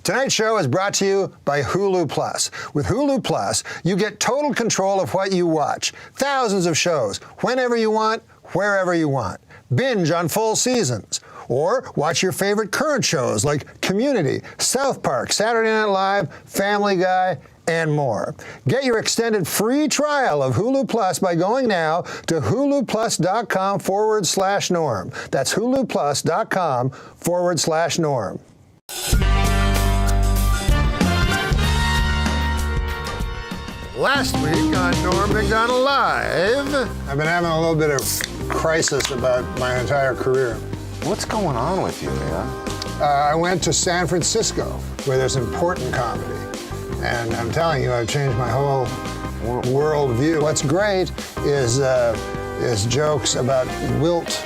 Tonight's show is brought to you by Hulu Plus. With Hulu Plus, you get total control of what you watch. Thousands of shows, whenever you want, wherever you want. Binge on full seasons. Or watch your favorite current shows like Community, South Park, Saturday Night Live, Family Guy, and more. Get your extended free trial of Hulu Plus by going now to huluplus.com/Norm. That's huluplus.com/Norm. Last week on Norm MacDonald Live, I've been having a little bit of crisis about my entire career. What's going on with you, man? I went to San Francisco, where there's important comedy. And I'm telling you, I've changed my whole world view. What's great is jokes about wilt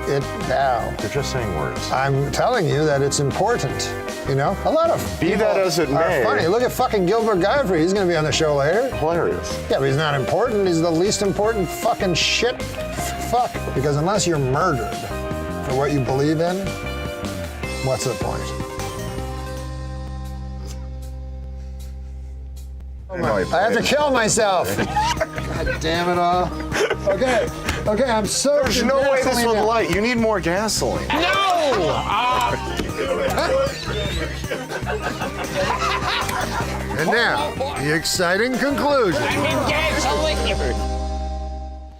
it thou. You're just saying words. I'm telling you that it's important. You know, a lot of Be people that as it may. are funny. Look at fucking Gilbert Gottfried. He's going to be on the show later. Hilarious. Yeah, but he's not important. He's the least important fucking shit. Fuck. Because unless you're murdered for what you believe in, what's the point? I have to kill myself. God damn it all. Okay, I'm so. There's no way this would light. You need more gasoline. No! And now, the exciting conclusion. I'm in gasoline.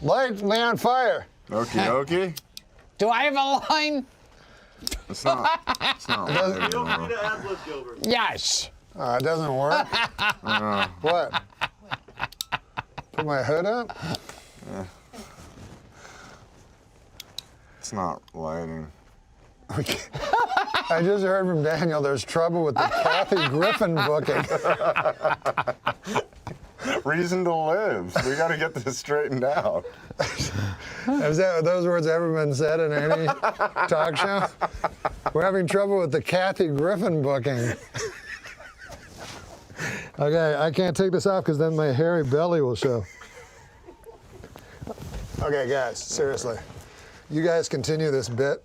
Light me on fire. Okay. Do I have a line? It's not. You don't need to ad-lib, Gilbert. Yes. It doesn't work. What? Put my hood up? It's not lighting. I just heard from Daniel there's trouble with the Kathy Griffin booking. Reason to live. We got to get this straightened out. Have those words ever been said in any talk show? We're having trouble with the Kathy Griffin booking. Okay, I can't take this off because then my hairy belly will show. Okay, guys, seriously. You guys continue this bit.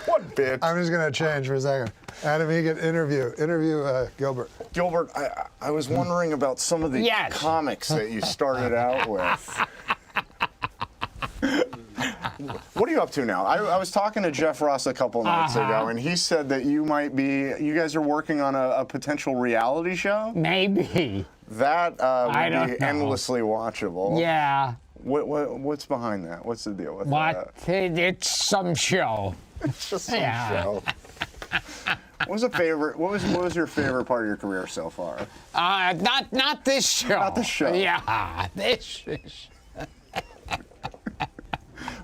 What bit? I'm just going to change for a second. Adam Eget, interview Gilbert. Gilbert, I was wondering about some of the comics that you started out with. What are you up to now? I was talking to Jeff Ross a couple nights ago, and he said that you guys are working on a potential reality show? Maybe. That would be endlessly watchable. Yeah. What's behind that? What's the deal with that? It's some show. It's just some show. What was your favorite part of your career so far? Not this show. Not the show. Yeah, this is.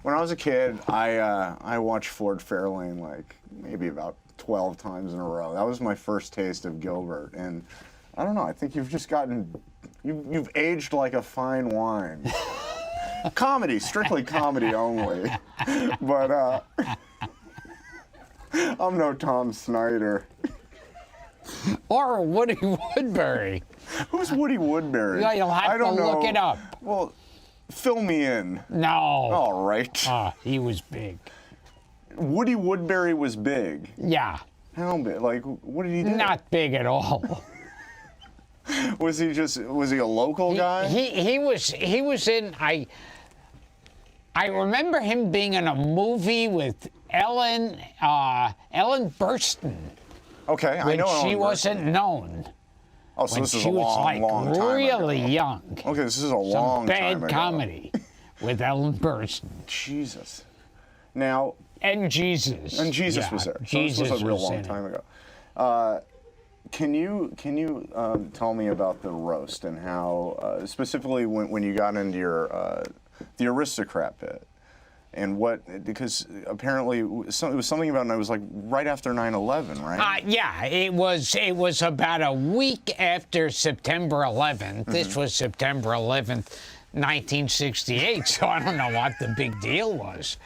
When I was a kid, I watched Ford Fairlane like maybe about 12 times in a row. That was my first taste of Gilbert, and I don't know. I think you've just you've aged like a fine wine. Comedy, strictly comedy only. But I'm no Tom Snyder. Or Woody Woodbury. Who's Woody Woodbury? Yeah, you'll have to look it up. Well, fill me in. No. All right. He was big. Woody Woodbury was big. Yeah. How big? Like, what did he do? Not big at all. Was he a local guy? He was in, I remember him being in a movie with Ellen Burstyn. Okay, I know Ellen she Burstyn. wasn't known. Oh, so When this is she a long was time really ago. young. Okay, this is a long time ago. Some bad comedy with Ellen Burstyn. Jesus. Now. And Jesus. And Jesus was there. Jesus so this was a real was long time ago. Can you tell me about the roast and how specifically when you got into your the aristocrat bit? And because apparently it was something about, and it was like right after 9/11, right? Yeah, it was about a week after September 11th. Mm-hmm. This was September 11th, 1968, so I don't know what the big deal was.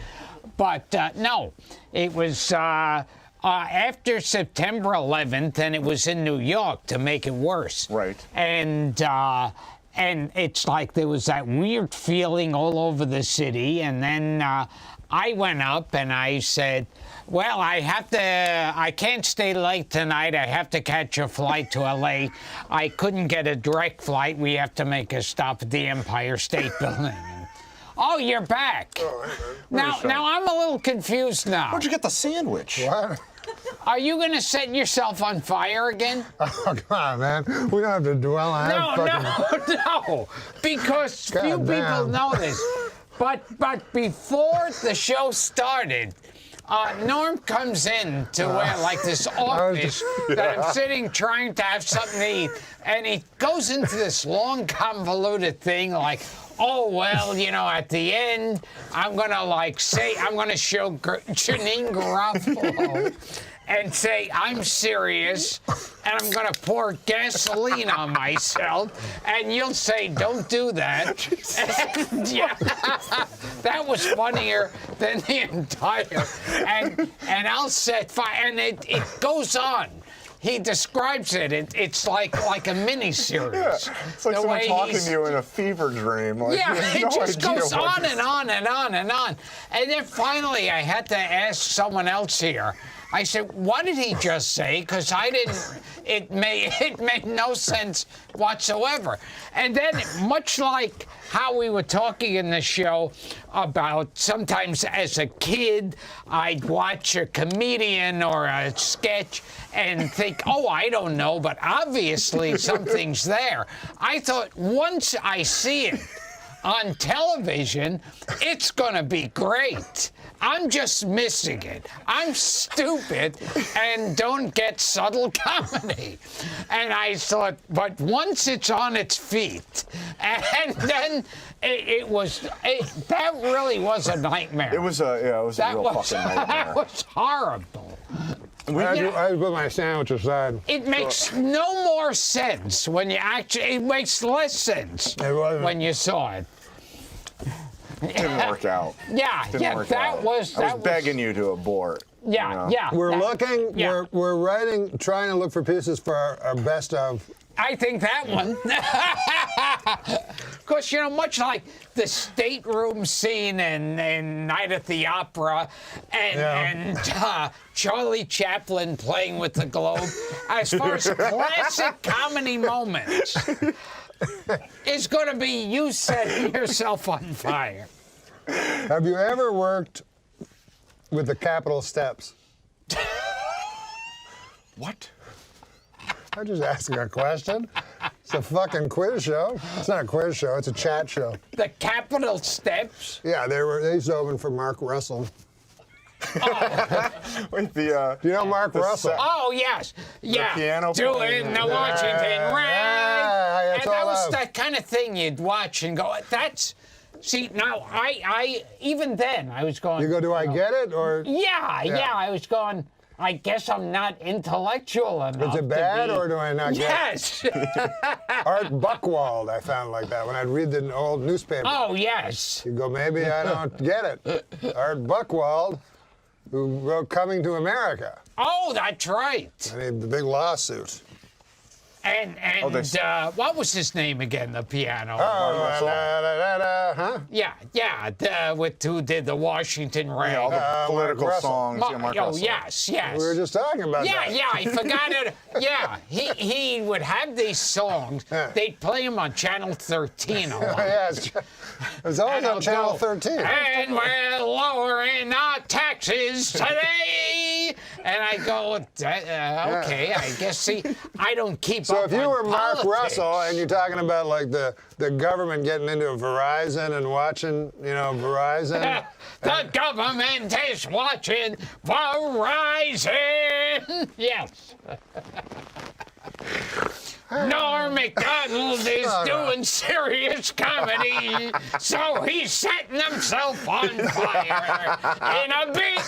But no, it was after September 11th, and it was in New York to make it worse. Right. And and it's like there was that weird feeling all over the city. And then I went up and I said, well, I can't stay late tonight. I have to catch a flight to LA. I couldn't get a direct flight. We have to make a stop at the Empire State Building. Oh, you're back. Oh, hey, Now I'm a little confused now. Where'd you get the sandwich? What? Are you going to set yourself on fire again? Oh, come on, man. We don't have to dwell on No, because God few people damn. know this. But before the show started, Norm comes in to where, like, this office that I'm sitting trying to have something to eat, and he goes into this long, convoluted thing like, oh, well, you know, at the end, I'm going to show Janine Garofalo and say, I'm serious, and I'm going to pour gasoline on myself, and you'll say, don't do that. And, yeah, that was funnier than the entire, and I'll set fire, and it goes on. He describes it. It's like a mini-series. Yeah, it's like someone talking to you in a fever dream. Like, yeah, you have it no just idea goes what on and on and on and on. And then finally I had to ask someone else here. I said, what did he just say? Because I didn't, it made no sense whatsoever. And then, much like how we were talking in the show about sometimes as a kid, I'd watch a comedian or a sketch and think, oh, I don't know, but obviously something's there. I thought once I see it on television, it's going to be great. I'm just missing it. I'm stupid and don't get subtle comedy. And I thought, but once it's on its feet, and then that really was a nightmare. It was a real fucking nightmare. That was horrible. I put my sandwich aside. It makes no more sense when you actually, it makes less sense when you saw it. It didn't work out. Yeah, I was begging you to abort. Yeah, you know? yeah. We're looking, yeah. we're writing, trying to look for pieces for our best of. I think that one. Of course, you know, much like the stateroom scene in Night at the Opera and Charlie Chaplin playing with the globe, as far as classic comedy moments, is going to be you setting yourself on fire. Have you ever worked with the Capitol steps? What? I'm just asking a question. It's a fucking quiz show. It's not a quiz show, it's a chat show. The Capitol steps? Yeah, they used to open for Mark Russell. Wait, Do you know Mark Russell? Oh, yes. Yeah. piano Doing playing. the Washington Rain. Yeah, And that was that kind of thing you'd watch and go, that's... See, now, I even then, I was going... You go, do I get it, or? Yeah, I was going, I guess I'm not intellectual enough. Is it bad, to be... or do I not get Yes. it? Art Buchwald, I found like that when I'd read the old newspaper. Oh, yes. You go, maybe I don't get it. Art Buchwald, who wrote Coming to America. Oh, that's right. The big lawsuit. And what was his name again, the piano? Huh? Yeah, with who did the Washington Rain. Yeah, all the political Mark Russell. songs. Mark Oh, Russell. yes. We were just talking about that. Yeah, I forgot it. Yeah, he would have these songs. Yeah. They'd play them on Channel 13 a lot. Yeah, it was always on Channel 13. And we're lowering our taxes today. And I go, okay, I guess, see, I don't keep So up if you on were Mark politics. Russell and you're talking about like the government getting into Verizon and watching, Verizon. The government is watching Verizon. Yes. Norm MacDonald is doing serious comedy, so he's setting himself on fire in a bit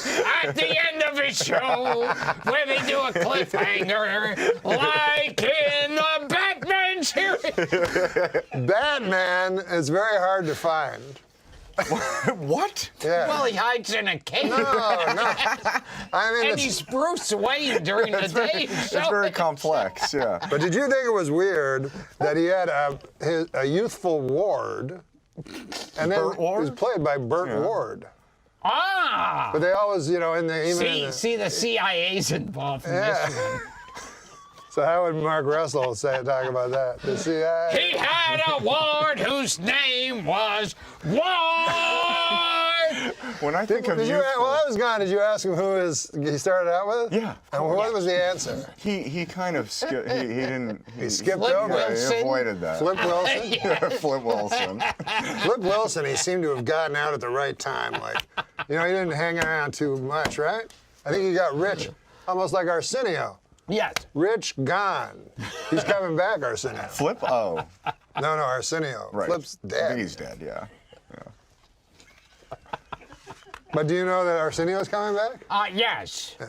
at the end of his show where they do a cliffhanger like in the Batman series. Batman is very hard to find. What? Yeah. Well, he hides in a cave. no. I mean, And he's Bruce Wayne during the day. It's very complex, yeah. but did you think it was weird that he had a youthful ward, and then Burt Ward? he was played by Burt Ward? Ah! But they always, you know, See, the CIA's involved in this one. So how would Mark Russell talk about that? The CIA. He had a ward whose name was Ward! When I think of Did you? you, Well, I was gone. Did you ask him who he started out with? Yeah, of And what was the answer? he kind of skipped. He didn't. He skipped Flip over it. Wilson. He avoided that. Flip Wilson. Flip Wilson. Flip Wilson. He seemed to have gotten out at the right time. Like, you know, he didn't hang around too much, right? I think he got rich, almost like Arsenio. Yes. Rich, gone. He's coming back, Arsenio. Flip? Oh, No, Arsenio. right. Flip's I dead. think he's dead. Yeah. But do you know that Arsenio's coming back? Yes. Do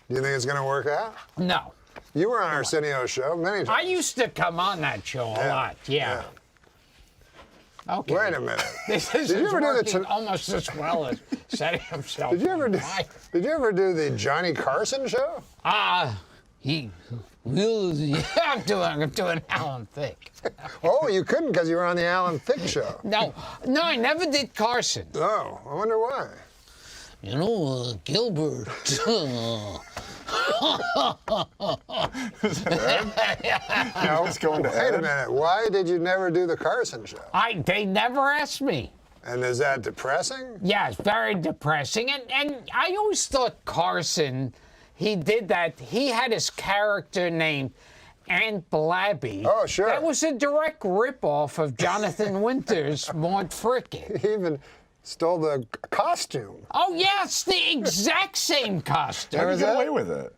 you think it's going to work out? No. You were on Arsenio's show many times. I used to come on that show a lot. Yeah. Okay. Wait a minute. This is Did you ever do the working almost as well as setting himself. Did you ever do? on fire. Did you ever do the Johnny Carson show? He will. Yeah, I'm doing Alan Thicke. Oh, you couldn't because you were on the Alan Thicke show. No, I never did Carson. Oh, I wonder why. You know, Gilbert. Just going to Wait a Ed. minute. Why did you never do the Carson show? They never asked me. And is that depressing? Yeah, it's very depressing. And I always thought Carson, he did that. He had his character named Aunt Blabby. Oh, sure. That was a direct ripoff of Jonathan Winters' Maud Frickin. He even stole the costume Oh, yes, the exact same costume. How did was he get that? away with it?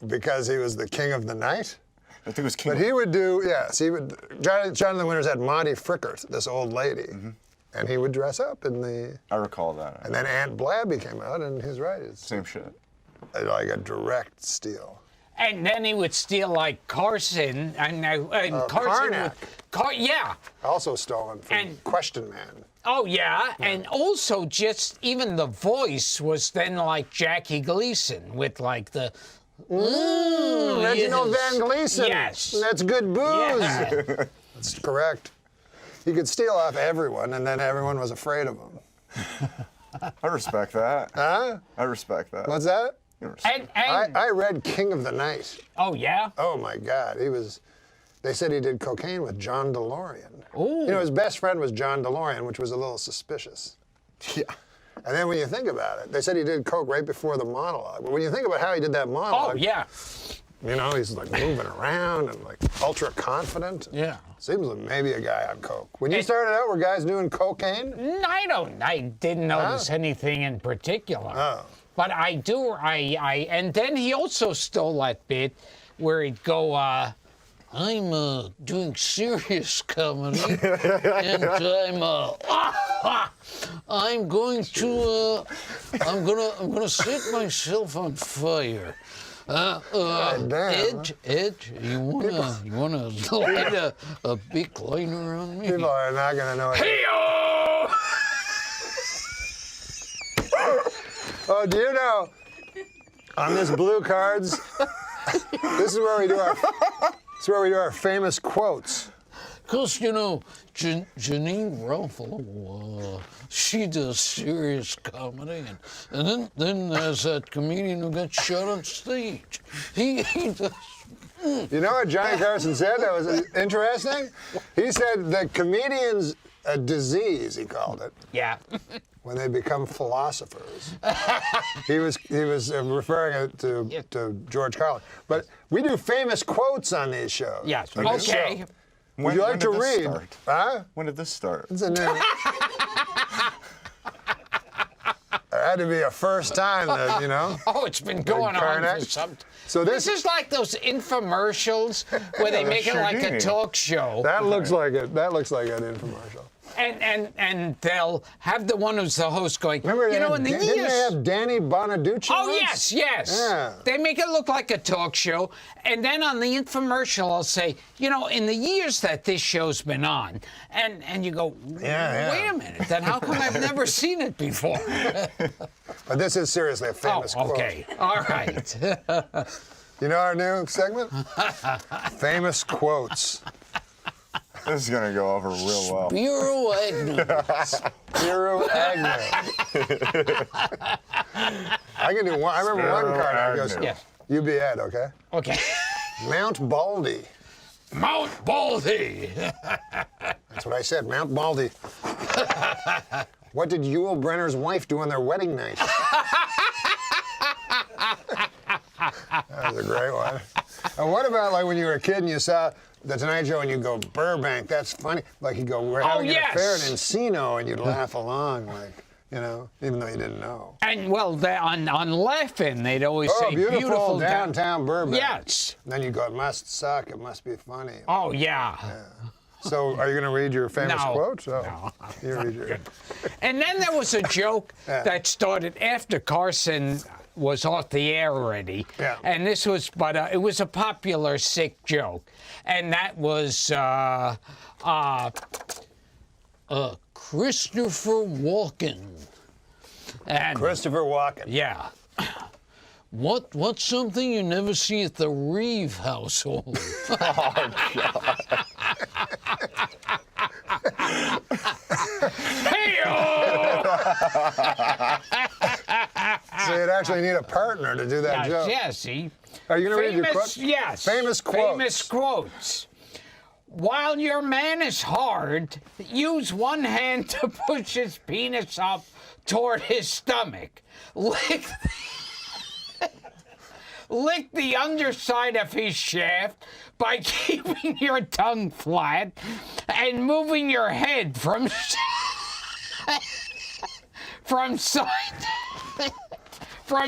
because he was the king of the night. I think it was King. But he would do, yes, he would. Jonathan Winters had Monty Frickert, this old lady, and he would dress up in the. I recall that. And then Aunt Blabby came out, and he's right, it's Same shit. like a direct steal. And then he would steal like Carson and Carson Karnak. yeah. Also stolen from And- Question Man. Oh yeah, and also just even the voice was then like Jackie Gleason with like the Reginald yes. Van Gleason. Yes. That's good booze. Yeah. That's correct. He could steal off everyone, and then everyone was afraid of him. I respect that. Huh? I respect that. What's that? And I read King of the Night. oh yeah, Oh my God, they said he did cocaine with John DeLorean. Ooh. You know, his best friend was John DeLorean, which was a little suspicious. Yeah. And then when you think about it, they said he did coke right before the monologue. But when you think about how he did that monologue, oh yeah, you know, he's like moving around and like ultra confident. yeah. Seems like maybe a guy on coke. When you started out, were guys doing cocaine? I didn't notice anything in particular. Oh. But I do, and then he also stole that bit where he'd go, I'm doing serious comedy, and I'm going to, I'm gonna set myself on fire. damn. Ed, you wanna light a big lighter on me? People are not going to know it. Hey-o! Oh, do you know, on this Blue Cards, this is where we do our famous quotes. Because, you know, Janine Ruffalo, she does serious comedy. And then there's that comedian who got shot on stage. He does. You know what Johnny Carson said that was interesting? He said the comedian's a disease, he called it, Yeah. when they become philosophers. he was referring to George Carlin. But we do famous quotes on these shows. Yes. On this Okay. show. Would you like to did this read? start? Huh? When did this start? It's a new. There had to be a first time that, you know. Oh, it's been going on for Karnak. some. So This is like those infomercials where they make it like a Houdini. talk show. That looks like it. That looks like an infomercial. and they'll have the one who's the host going, Remember, you know, in the didn't they years... have Danny Bonaducci? Oh, once? yes. Yeah. They make it look like a talk show. And then on the infomercial, I'll say, you know, in the years that this show's been on, and you go, Yeah. wait a minute, then how come I've never seen it before? But this is seriously a famous quote. Okay. All right. You know our new segment? Famous quotes. This is gonna go over real well. Bureau Agnew. Spiro Agnew. I can do one. I remember one card. I goes, Agnew. Yes. you be Ed, okay? Okay. Mount Baldy. Mount Baldy. That's what I said, Mount Baldy. What did Yul Brynner's wife do on their wedding night? That was a great one. And what about like when you were a kid and you saw the Tonight Show and you go, Burbank, that's funny. Like you go, we're having an affair in Encino, and you'd laugh along, like, you know, even though you didn't know. And, well, on Laughing, they'd always Oh, say, beautiful downtown Burbank. Yes. And then you go, it must suck, it must be funny. Oh, yeah. So are you going to read your famous No. quotes? Oh, No. you read your... And then there was a joke that started after Carson was off the air already. Yeah. And this was, but it was a popular sick joke. And that was Christopher Walken. And Christopher Walken. yeah. What's something you never see at the Reeve household? So you'd actually need a partner to do that joke. Yeah, see. Are you going to read your quotes? Yes. Famous quotes. Famous quotes. While your man is hard, use one hand to push his penis up toward his stomach. Lick the underside of his shaft by keeping your tongue flat and moving your head from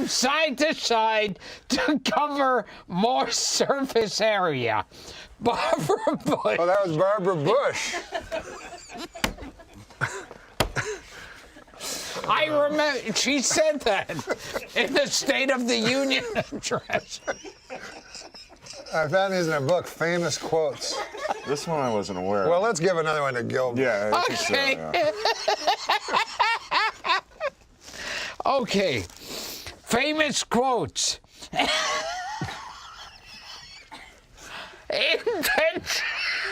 side to side to cover more surface area. Barbara Bush. Oh, that was Barbara Bush. I remember she said that in the State of the Union address. I found these in a book, Famous Quotes. This one I wasn't aware Well, of. let's give another one to Gilbert. Yeah, I think so, Okay. yeah. Okay. Famous quotes.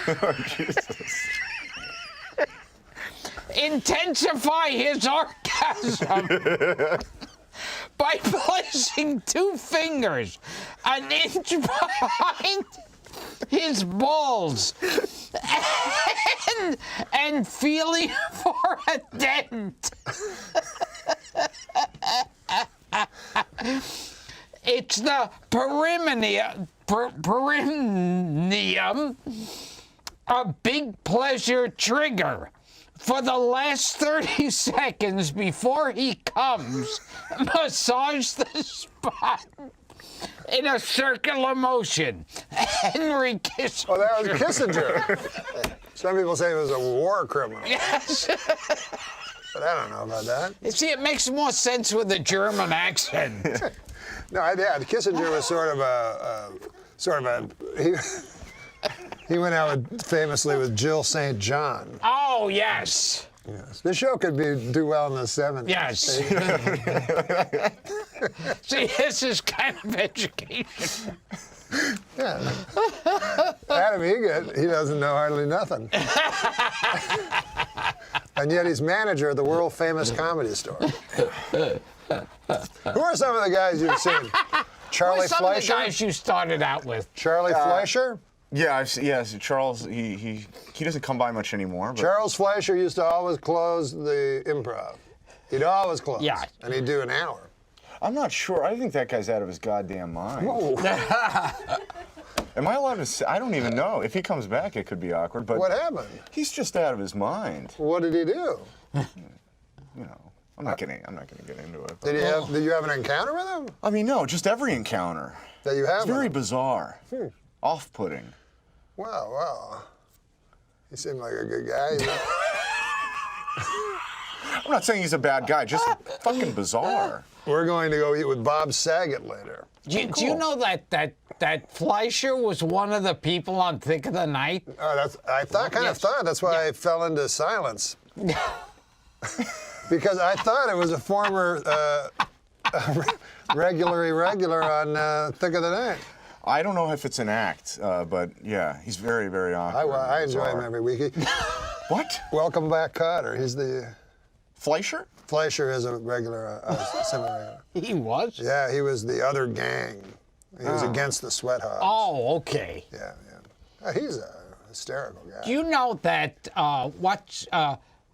Oh, Jesus. Intensify his orgasm by placing two fingers an inch behind his balls and feeling for a dent. It's the perineum, a big pleasure trigger. For the last 30 seconds before he comes, massage the spot in a circular motion. Henry Kissinger. Oh, that was Kissinger. Some people say he was a war criminal, Yes. but I don't know about that. You see, it makes more sense with a German accent. No, yeah, Kissinger was he went out famously with Jill St. John. Oh, yes. Yes. The show could do well in the 70s. Yes. See, this is kind of education. Yeah. Adam Eget, he doesn't know hardly nothing. And yet he's manager of the world famous comedy store. Who are some of the guys you've seen? Charlie Some of the Fleischer? guys you started out with. Charlie Fleischer? Yeah, yes, Charles, he doesn't come by much anymore. But Charles Fleischer used to always close the Improv. He'd always close. Yeah. And he'd do an hour. I'm not sure. I think that guy's out of his goddamn mind. Am I allowed to say? I don't even know. If he comes back, it could be awkward. But What happened? he's just out of his mind. What did he do? You know, I'm not gonna get into it. Did you have an encounter with him? I mean, no, just every encounter. That you have It's with very him? bizarre, off-putting. Well. He seemed like a good guy. I'm not saying he's a bad guy, just fucking bizarre. We're going to go eat with Bob Saget later. Do you know that Fleischer was one of the people on Thick of the Night? I kind of thought. That's why I fell into silence. Because I thought it was a former regular on Thick of the Night. I don't know if it's an act, but yeah, he's very, very awkward. I enjoy him every week. What? Welcome back, Kotter. He's the... Fleischer? Fleischer is a regular, semi-regular. He was? Yeah, he was the other gang. He was against the Sweat Hogs. Oh, okay. Yeah. He's a hysterical guy. Do you know that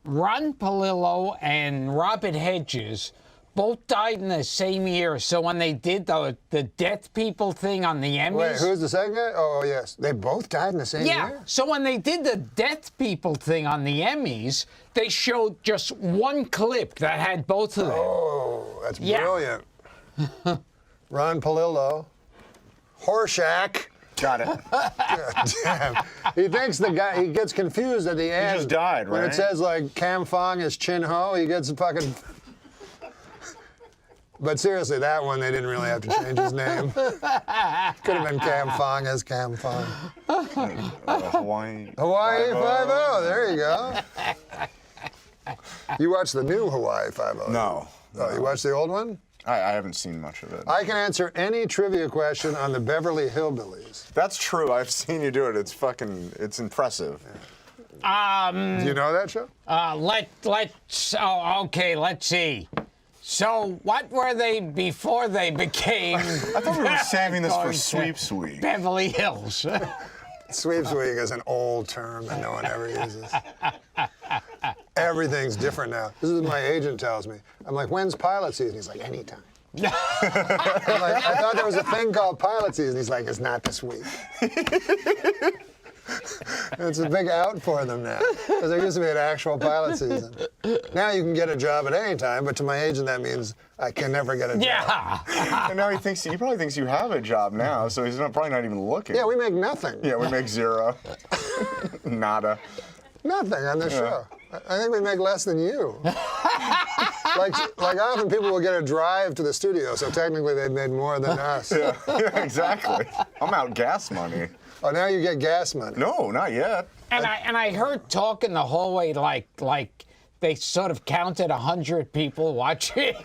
Ron Palillo and Robert Hedges both died in the same year? So when they did the death people thing on the Emmys... Wait, who's the second guy? Oh, yes. They both died in the same year? Yeah. So when they did the death people thing on the Emmys, they showed just one clip that had both of them. Oh, that's brilliant. Ron Palillo. Horshack. Got it. God damn. He thinks the guy, he gets confused at the end. He just died, right? When it says, like, Cam Fong is Chin Ho, he gets fucking... But seriously, that one, they didn't really have to change his name. Could have been Cam Fong as Cam Fong. Hawaii 5-0, there you go. You watched the new Hawaii 5-0? No. Oh, you watched the old one? I haven't seen much of it. I can answer any trivia question on the Beverly Hillbillies. That's true. I've seen you do it. It's impressive. Do you know that show? Let's see. So what were they before they became... I thought we were saving this for Sweeps Week. Beverly Hills. Sweeps Week is an old term that no one ever uses. Everything's different now. This is what my agent tells me. I'm like, when's pilot season? He's like, anytime. I'm like, I thought there was a thing called pilot season. He's like, it's not this week. It's a big out for them now, because there used to be an actual pilot season. Now you can get a job at any time, but to my agent that means I can never get a job. Yeah. And now he probably thinks you have a job now, so he's probably not even looking. Yeah, we make nothing. Yeah, we make zero. Nada. Nothing on this show. I think we make less than you. like often people will get a drive to the studio, so technically they've made more than us. Yeah, exactly. I'm out gas money. Oh, now you get gas money. No, not yet. And I heard talk in the hallway like they sort of counted 100 people watching.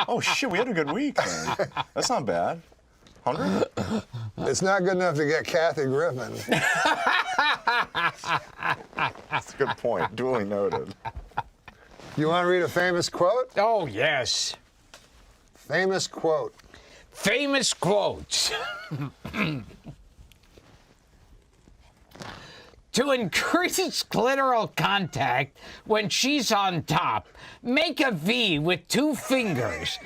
Oh shit, we had a good week then. That's not bad. 100? It's not good enough to get Kathy Griffin. That's a good point. Duly noted. You want to read a famous quote? Oh, yes. Famous quote. Famous quotes. To increase clitoral contact when she's on top, make a V with 2 fingers.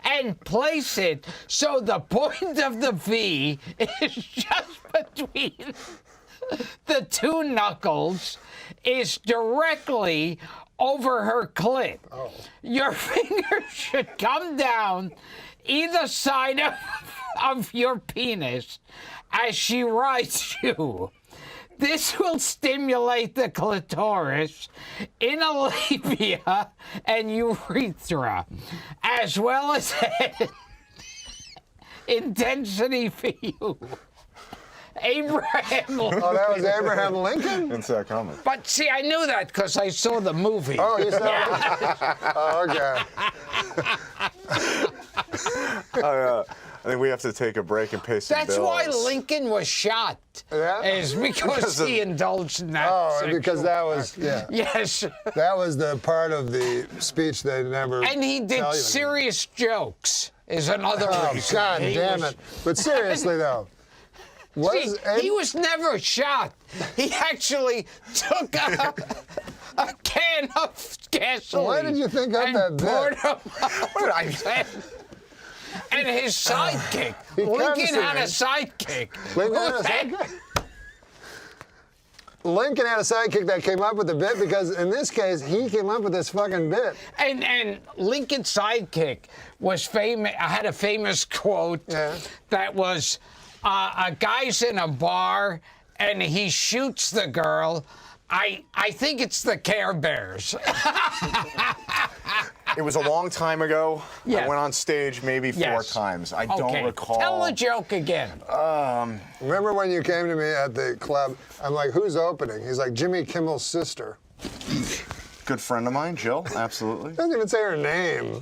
And place it so the point of the V is just between the 2 knuckles, is directly over her clit. Oh. Your fingers should come down either side of your penis as she rides you. This will stimulate the clitoris, inner labia, and urethra, as well as intensity for you. Abraham Lincoln. Oh, that was Abraham Lincoln? Didn't see that coming. But see, I knew that because I saw the movie. Oh, you saw it? Oh, okay. I think we have to take a break and pay some bills. That's why Lincoln was shot. Yeah? Is because he indulged in that. Oh, because that was, yeah. Yes. That was the part of the speech they never And he did tell you. serious jokes, is another Oh, reason. God He damn was- it. But seriously, though. See, he was never shot. He actually took a can of gasoline. Why did you think of and that bit? poured him out. And his sidekick. Lincoln had a sidekick. Lincoln had a sidekick? Lincoln had a sidekick that came up with the bit because, in this case, he came up with this fucking bit. And Lincoln's sidekick was famous. I had a famous quote that was, a guy's in a bar and he shoots the girl I think it's the Care Bears. It was a long time ago. Yeah. I went on stage maybe 4 Yes. times. I don't recall. Tell the joke again. Remember when you came to me at the club? I'm like, who's opening? He's like, Jimmy Kimmel's sister. Good friend of mine, Jill. Absolutely. Doesn't even say her name.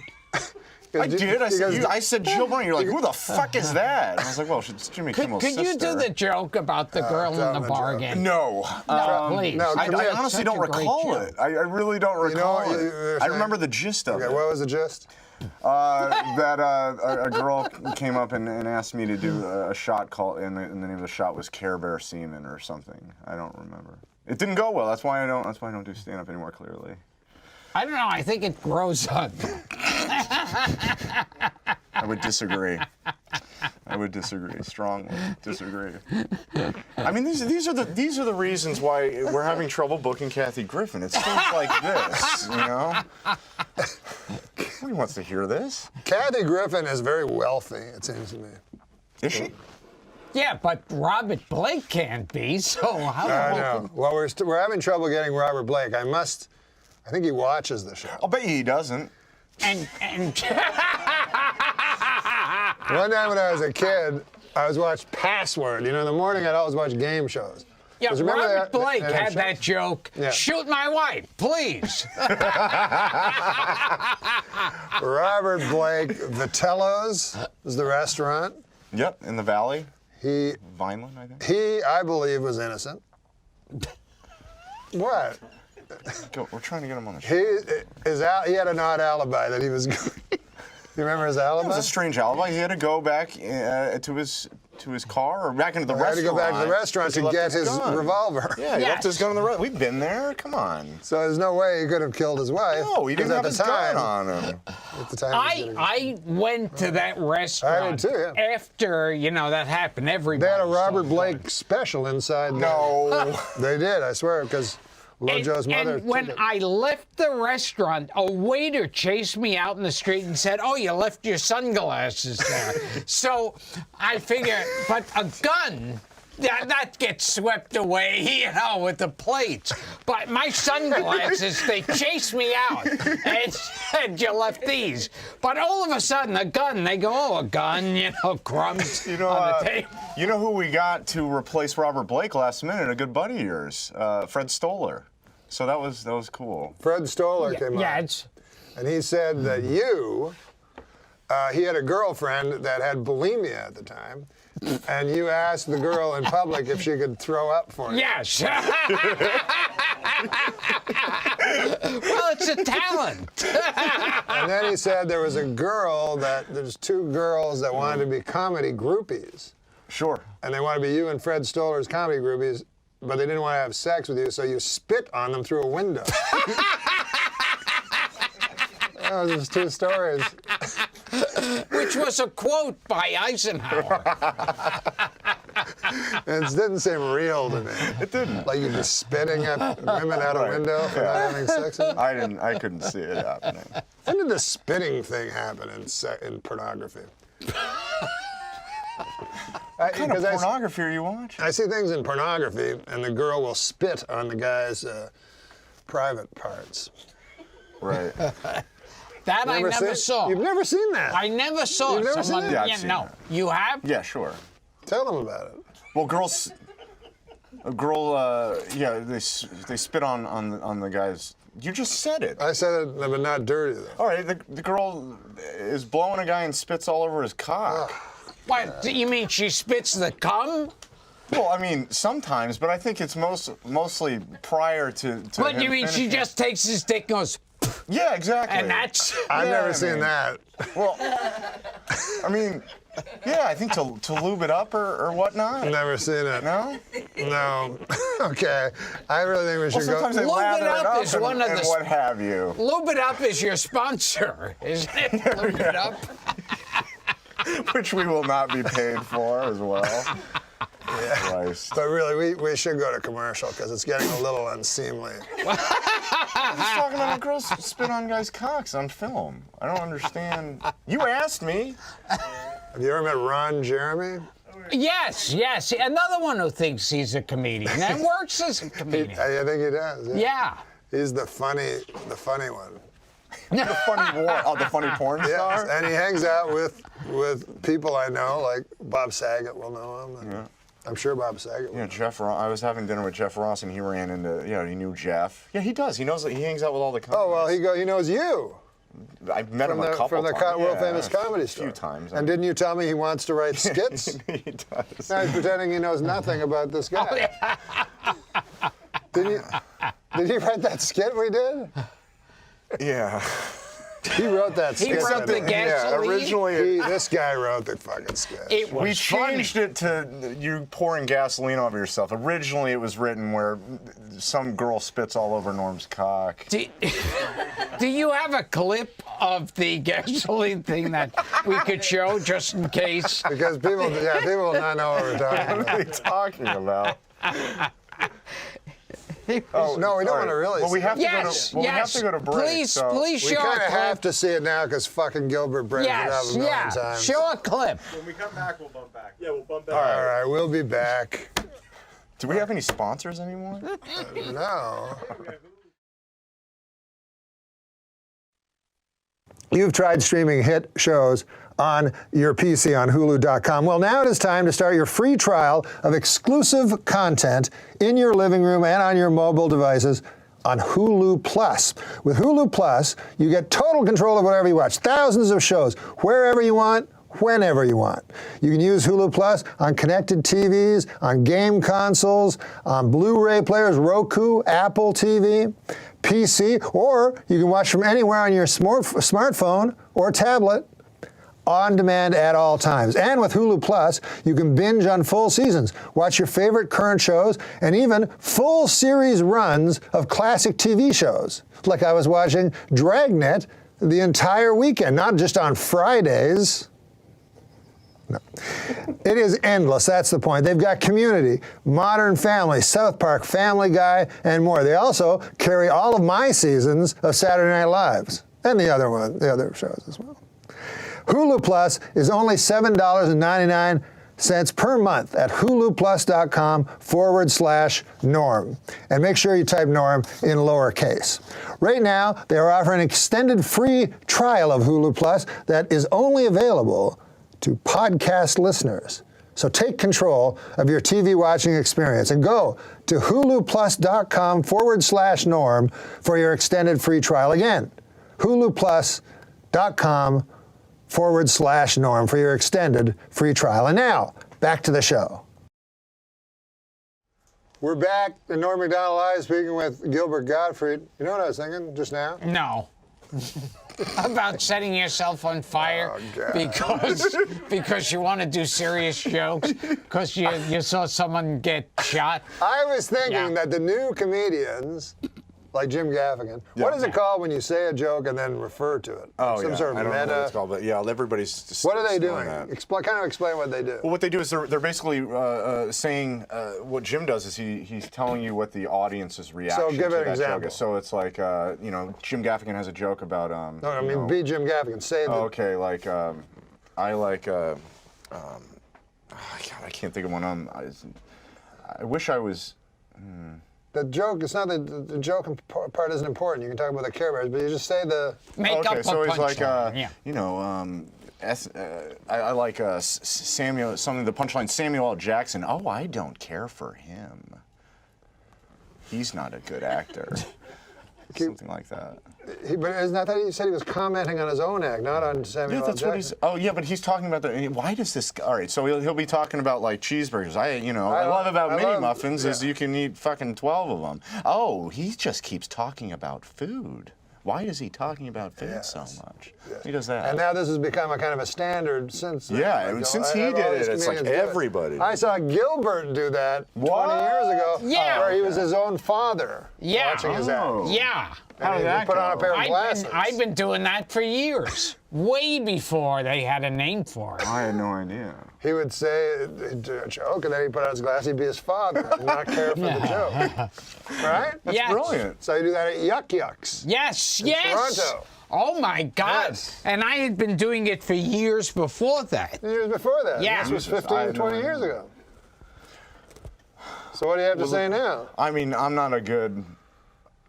I did. I said, Because- I said Jill Bryant. You're like, who the fuck is that? And I was like, well, it's Jimmy Kimmel's Could sister. you do the joke about the girl tell in the them the bar joke. game? No. No, please. no, I Come here. honestly Such don't a great recall joke. it. I really don't recall what it. you're I saying? remember the gist of Okay, it. what was the gist? That a girl came up and asked me to do a shot call, and the name of the shot was Care Bear Semen or something. I don't remember. It didn't go well. That's why I don't do stand up anymore. Clearly. I don't know. I think it grows on me. I would disagree. I would disagree strongly. Disagree. I mean, these are the reasons why we're having trouble booking Kathy Griffin. It's things like this, you know. Nobody wants to hear this. Kathy Griffin is very wealthy, it seems to me. Is she? Yeah, but Robert Blake can't be, so how the I hell know. Well, we're having trouble getting Robert Blake. I think he watches the show. I'll bet you he doesn't. And One time when I was a kid, I was watching Password. You know, in the morning I'd always watch game shows. yeah, 'Cause remember Robert Blake had show? that joke. Yeah. Shoot my wife, please. Robert Blake, Vitello's is the restaurant. Yep, in the valley. He, Vineland, I think. I believe, was innocent. What? Go, we're trying to get him on the show. He had an odd alibi that he was. You remember his It alibi? was a strange alibi. He had to go back to his car or back into the He had restaurant. to go back to the restaurant 'cause he to left get his gun. revolver. Yeah, he left Yes. his gun on the road. We've been there. Come on. So there's no way he could have killed his wife. No, he didn't have because his gun time, on him. At the time, he was getting- I went to that restaurant too, yeah. after, that happened. Everybody. they had a Robert saw Blake it. special inside. No. They did, I swear, because Lojo's mother. And when took it. I left the restaurant, a waiter chased me out in the street and said, "Oh, you left your sunglasses there." So I figured, but a gun, that gets swept away, with the plates. But my sunglasses, they chased me out and said, "You left these." But all of a sudden, a gun, they go, "Oh, a gun," crumbs on the table. You know who we got to replace Robert Blake last minute? A good buddy of yours, Fred Stoller. So that was cool. Fred Stoller came Yeah, on, it's. and he said that he had a girlfriend that had bulimia at the time, and you asked the girl in public if she could throw up for you. Yes. Well, it's a talent. And then he said there's two girls that wanted to be comedy groupies. Sure. And they want to be you and Fred Stoller's comedy groupies, but they didn't want to have sex with you, so you spit on them through a window. That was just 2 stories. Which was a quote by Eisenhower. And it didn't seem real to me. It didn't. Like you'd be spitting at women out a Right. window for not having sex with them. I couldn't see it happening. When did the spitting thing happen in pornography? What kind of pornography are you watching? I see things in pornography, and the girl will spit on the guy's private parts. Right. That I never saw. You've never seen that? I never saw You've never someone. seen it? Yeah, I've seen no. it. You have? Yeah, sure. Tell them about it. Well, they spit on the guy's. You just said it. I said it, but not dirty, though. All right, the girl is blowing a guy and spits all over his cock. What? You mean she spits the cum? Well, I mean, sometimes, but I think it's mostly prior to What, him you mean she finishing. just takes his dick and goes, Yeah, exactly. and that's... I've Yeah, never I seen mean- that. Well, I mean, yeah, I think to lube it up or whatnot. Never seen it. No? No. Okay. I really think we Well, should sometimes they Lube it lather it up up is and, one of and the- what have you. Lube It Up is your sponsor, isn't it? Lube It Up. Which we will not be paid for as well. Christ. But really, we should go to commercial because it's getting a little unseemly. I'm just talking about girls spit on guys' cocks on film. I don't understand. You asked me. Have you ever met Ron Jeremy? Yes, yes. Another one who thinks he's a comedian and works as a comedian. I think he does. Yeah. He's the funny one. The funny porn star. Yes, and he hangs out with people I know, like Bob Saget will know him. And I'm sure Bob Saget will. Yeah, Jeff Ross. I was having dinner with Jeff Ross, and he ran into, he knew Jeff. Yeah, he does. He knows that he hangs out with all the comics. Oh, well, he knows you. I've met him a couple from the times. world famous comedy store. A few times. And didn't you tell me he wants to write skits? He does. Now he's pretending he knows nothing about this guy. Did he write that skit we did? Yeah. He wrote that skit. He wrote the gasoline. Originally, this guy wrote the fucking skit. It was we changed it to you pouring gasoline over yourself. Originally, it was written where some girl spits all over Norm's cock. Do you have a clip of the gasoline thing that we could show just in case? Because people will not know what we're talking What about. are they talking about? Oh, no, we don't want to really. Well, we have to Yes, go to. Well, yes. we have to go to break. Please, so. please We show kind a of have clip. to see it now because fucking Gilbert brings it up Yes, a million yeah. times. Show a clip. When we come back, we'll bump back. Yeah, we'll bump back. All right, we'll be back. Do we have any sponsors anymore? No. You've tried streaming hit shows on your PC on Hulu.com. Well, now it is time to start your free trial of exclusive content in your living room and on your mobile devices on Hulu Plus. With Hulu Plus, you get total control of whatever you watch. Thousands of shows, wherever you want, whenever you want. You can use Hulu Plus on connected TVs, on game consoles, on Blu-ray players, Roku, Apple TV, PC, or you can watch from anywhere on your smartphone or tablet on demand at all times. And with Hulu Plus, you can binge on full seasons, watch your favorite current shows, and even full series runs of classic TV shows. Like I was watching Dragnet the entire weekend, not just on Fridays. No. It is endless, that's the point. They've got Community, Modern Family, South Park, Family Guy, and more. They also carry all of my seasons of Saturday Night Lives, and the other shows as well. Hulu Plus is only $7.99 per month at huluplus.com/Norm. And make sure you type Norm in lowercase. Right now, they are offering an extended free trial of Hulu Plus that is only available to podcast listeners. So take control of your TV watching experience and go to huluplus.com/Norm for your extended free trial. Again, huluplus.com/Norm for your extended free trial. And now, back to the show. We're back in Norm MacDonald Live speaking with Gilbert Gottfried. You know what I was thinking just now? No. About setting yourself on fire because you want to do serious jokes because you saw someone get shot. I was thinking that the new comedians, like Jim Gaffigan, what is it called when you say a joke and then refer to it? Oh, Some sort of I don't know what it's meta. called, but yeah, everybody's just. What are they doing? that. Explain what they do. Well, what they do is they're basically saying what Jim does is he's telling you what the audience's reaction So give to an that example. joke is. So it's like Jim Gaffigan has a joke about No, I mean, be Jim Gaffigan. Say the. okay, like I like God, I can't think of one. I wish I was. The joke, it's not the joke part isn't important. You can talk about the Care Bears, but you just say the. Make up a so he's like, punchline. I like Samuel. Something the punchline. Samuel L. Jackson. Oh, I don't care for him. He's not a good actor. Something like that. But isn't that he said he was commenting on his own act, not on Samuel Yeah, L. that's Jackson? what he's. Oh, yeah, but he's talking about why does this? All right, so he'll be talking about like cheeseburgers. I love about mini muffins is you can eat fucking 12 of them. Oh, he just keeps talking about food. Why is he talking about food so much? Yes. He does that. And now this has become a kind of a standard since. Since he did it, it's like everybody. I saw Gilbert do that 20 years ago. Yeah. Where he was his own father Yeah. watching his act. Yeah. How did that put on a go? pair of glasses. I've been doing that for years, way before they had a name for it. I had no idea. He would say a joke, and then he'd put on his glasses. He'd be his father, and not care for the joke. Right? Yes. Brilliant. So you do that at Yuck Yucks. Yes, in yes. Toronto. Oh my God! Yes. And I had been doing it for years before that. Years before that. Yeah. This was I 15, had no 20 years idea. ago. So what do you have to say now? I mean, I'm not a good,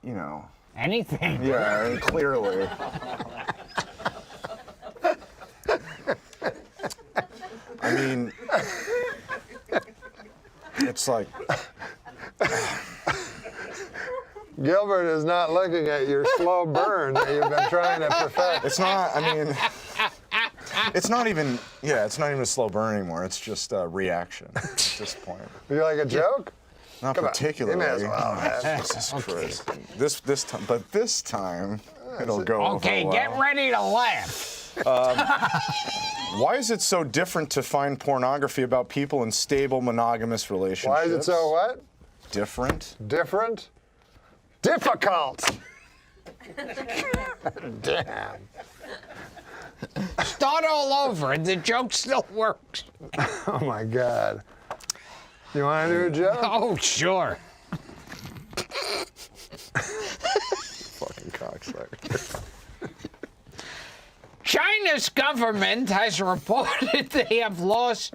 you know. Anything. Yeah, clearly. I mean, it's like. Gilbert is not looking at your slow burn that you've been trying to perfect. It's not. I mean, it's not even. Yeah, it's not even a slow burn anymore. It's just a reaction at this point. Would you like a joke? Not Come on, particularly. you may as well, man. Jesus Christ. This time, but this time it'll go. Okay, over get well. ready to laugh. Why is it so different to find pornography about people in stable monogamous relationships? Why is it so what? Different? Different? Difficult! Damn. Start all over, and the joke still works. Oh my God. You want to do a joke? Oh, sure. Fucking cocksucker. China's government has reported they have lost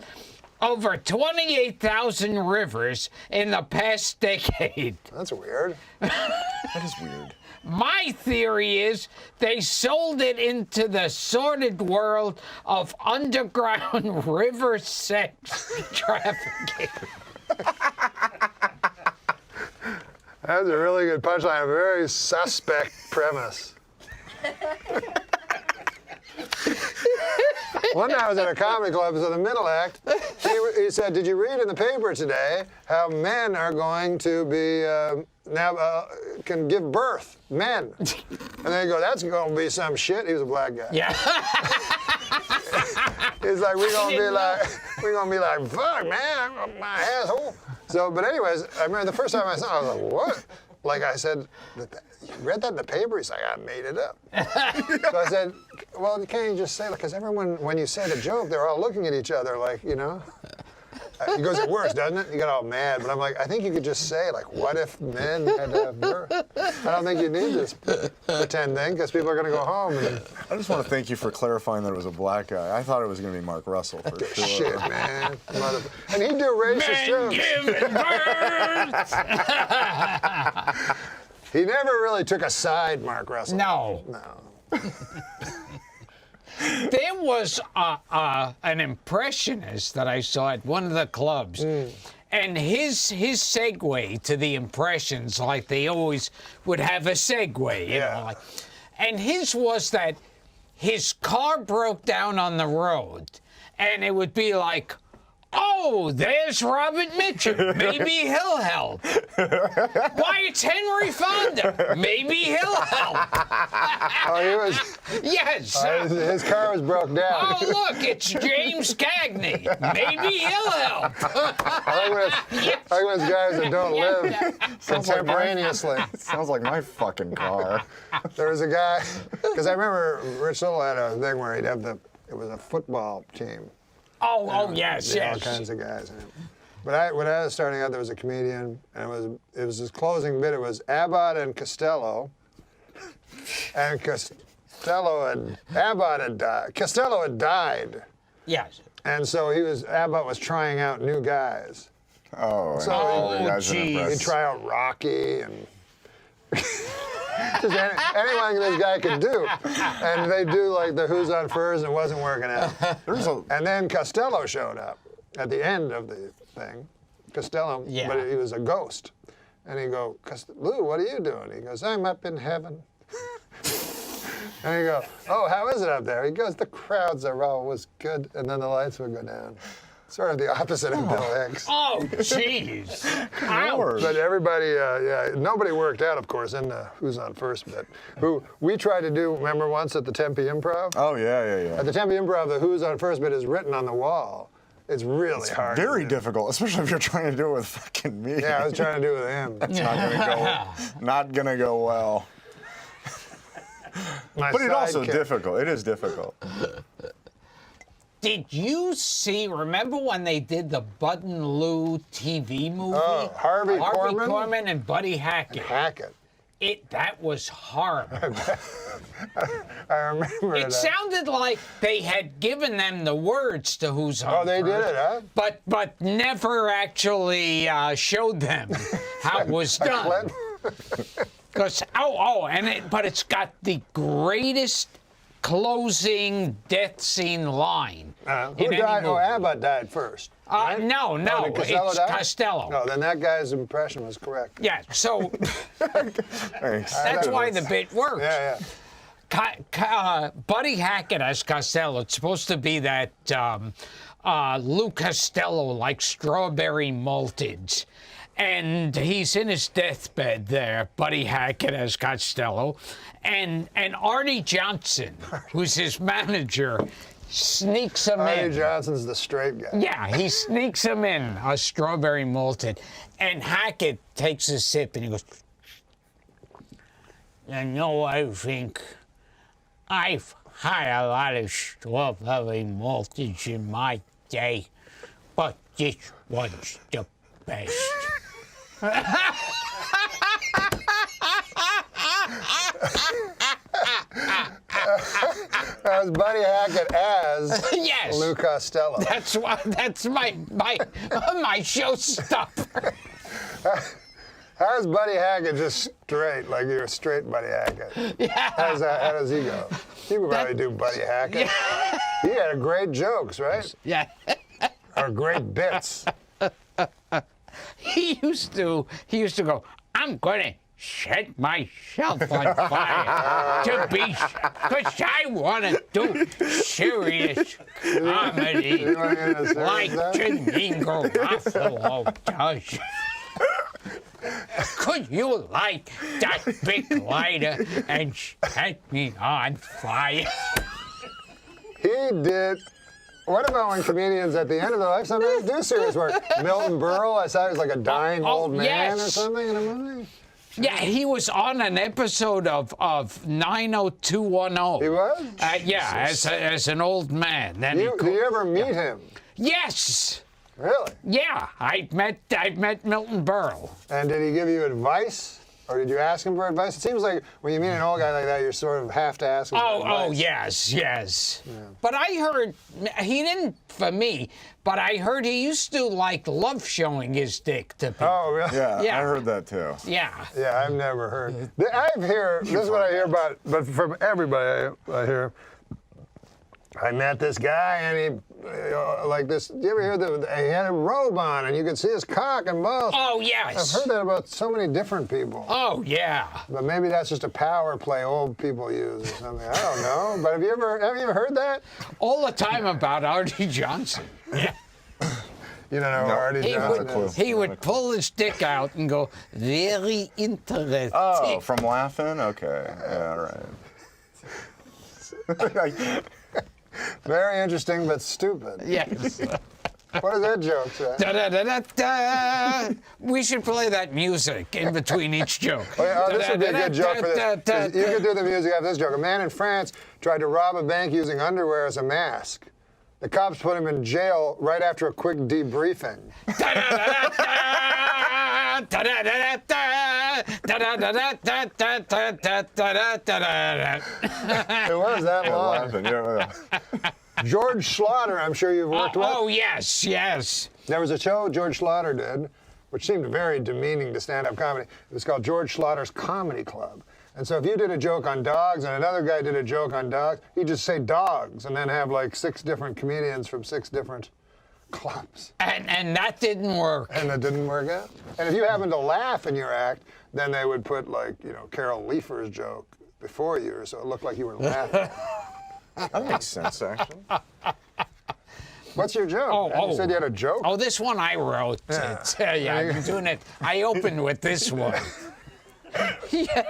over 28,000 rivers in the past decade. That's weird. That is weird. My theory is they sold it into the sordid world of underground river sex trafficking. That's a really good punchline. A very suspect premise. One night I was at a comedy club, so the middle act, he said, "Did you read in the paper today how men are going to be, can give birth, men?" And they go, "That's going to be some shit." He was a black guy. Yeah. He's like, we're going to be like, fuck, man, my asshole. So, but anyways, I remember the first time I saw it, I was like, what? Like I said, you read that in the paper? He's like, I made it up. So I said, well, can't you just say, because everyone, when you say the joke, they're all looking at each other like, you know. He goes, it works, doesn't it? You got all mad. But I'm like, I think you could just say, like, what if men had to have birth? I don't think you need this pretend thing, because people are going to go home. And, I just want to thank you for clarifying that it was a black guy. I thought it was going to be Mark Russell for sure. shit, man. And he'd do racist jokes. Giving birth. He never really took a side, Mark Russell. No. No. There was an impressionist that I saw at one of the clubs, and his segue to the impressions, like they always would have a segue, you know, like, and his was that his car broke down on the road, and it would be like, oh, there's Robert Mitchum. Maybe he'll help. Why, it's Henry Fonda. Maybe he'll help. Oh, he was. Yes. His car was broke down. Oh, look, it's James Cagney. Maybe he'll help. I think when it's guys that don't live contemporaneously. Sounds like my fucking car. There was a guy, because I remember Rich Little had a thing where he'd have it was a football team. Oh, yes, All yes. kinds of guys in it. But when I was starting out, there was a comedian, and it was his closing bit. It was Abbott and Costello, and Costello had died, Yes. and so Abbott was trying out new guys. Oh, So and guys are geez. He'd impressed. try out Rocky and just anything this guy could do. And they do like the Who's on Furs, and it wasn't working out. And then Costello showed up at the end of the thing. Costello, Yeah. but he was a ghost. And he go, Lou, what are you doing? He goes, I'm up in heaven. And he go, oh, how is it up there? He goes, the crowds are always good. And then the lights would go down. Sort of the opposite of Bill Hicks. Oh, jeez. Ouch. But everybody, nobody worked out, of course, in the Who's on First bit. Who we tried to do, remember once at the Tempe Improv? Oh, yeah. At the Tempe Improv, the Who's on First bit is written on the wall. It's really hard. Very to do. difficult, especially if you're trying to do it with fucking me. Yeah, I was trying to do it with him. It's not gonna go well. My But it's also sidekick. difficult. It is difficult. Did you remember when they did the Bud and Lou TV movie? Oh, Harvey Korman? Korman and Buddy Hackett. Hackett. That was horrible. I remember It that. sounded like they had given them the words to Who's on Oh, they did First, it, huh? but never actually showed them how it was done. Because but it's got the greatest closing death scene line. Who in any died? Oh, movie. Abbott died first. Right? No, did Costello it's die? Costello. No, then that guy's impression was correct. Yeah, so Thanks. that's why the bit works. Yeah, Buddy Hackett as Costello. It's supposed to be that Lou Costello, like strawberry malted. And he's in his deathbed there, Buddy Hackett as Costello. And Artie Johnson, who's his manager, sneaks him Artie in. Johnson's the straight guy. Yeah, he sneaks him in, a strawberry malted. And Hackett takes a sip and he goes, I think I've had a lot of strawberry maltage in my day, but this one's the best. That was Buddy Hackett as Yes. Lou Costello. That's my showstopper. How's Buddy Hackett just straight, like you're a straight Buddy Hackett? Yeah. How does he go? He would probably do Buddy Hackett. He had great jokes, right? Yeah. Or great bits. He used to go, I'm gonna set myself on fire to be, because I want to do serious comedy You wanna get into serious like stuff? Janine Garofalo does. Could you light that big lighter and set me on fire? He did. What about when comedians at the end of their life sometimes do serious work? Milton Berle, I saw he was like a dying old man or yes. something in a movie. Yeah, he was on an episode of 90210. He was? Yeah, as an old man. Then Did you ever meet him? Yes. Really? Yeah, I met Milton Berle. And did he give you advice? Or did you ask him for advice? It seems like when you meet an old guy like that, you sort of have to ask him for advice. Yes. But I heard, he didn't for me, but I heard he used to like love showing his dick to people. Oh, really? Yeah, Yeah. I heard that too. Yeah. Yeah, I've never heard. This is what I hear about, but from everybody I hear, I met this guy and he, like this, do you ever hear that he had a robe on and you could see his cock and balls? Oh, I've yes. heard that about so many different people. Oh, yeah. But maybe that's just a power play old people use or something. I don't know. But have you ever heard that? All the time about Artie Johnson. Yeah. You don't know who No. Artie He Johnson would, is? he would pull his dick out and go, very interesting. Oh, from laughing? Okay. Yeah, right. Very interesting, but stupid. Yes. What is that joke, say? Da-da-da-da-da. We should play that music in between each joke. Oh, this would be a good joke for this. You could do the music after this joke. A man in France tried to rob a bank using underwear as a mask. The cops put him in jail right after a quick debriefing. It was that Yeah, long. laughing. Yeah. George Schlatter, I'm sure you've worked with. Oh, yes. There was a show George Schlatter did, which seemed very demeaning to stand-up comedy. It was called George Schlatter's Comedy Club. And so if you did a joke on dogs and another guy did a joke on dogs, he'd just say dogs and then have like 6 different comedians from 6 different clubs. And that didn't work. And it didn't work out. And if you happened to laugh in your act, then they would put like, Carol Leifer's joke before you, so it looked like you were laughing. That makes sense, actually. What's your joke? You said you had a joke? Oh, this one I wrote. Yeah. Yeah, I've been doing it. I opened with this one. Yeah.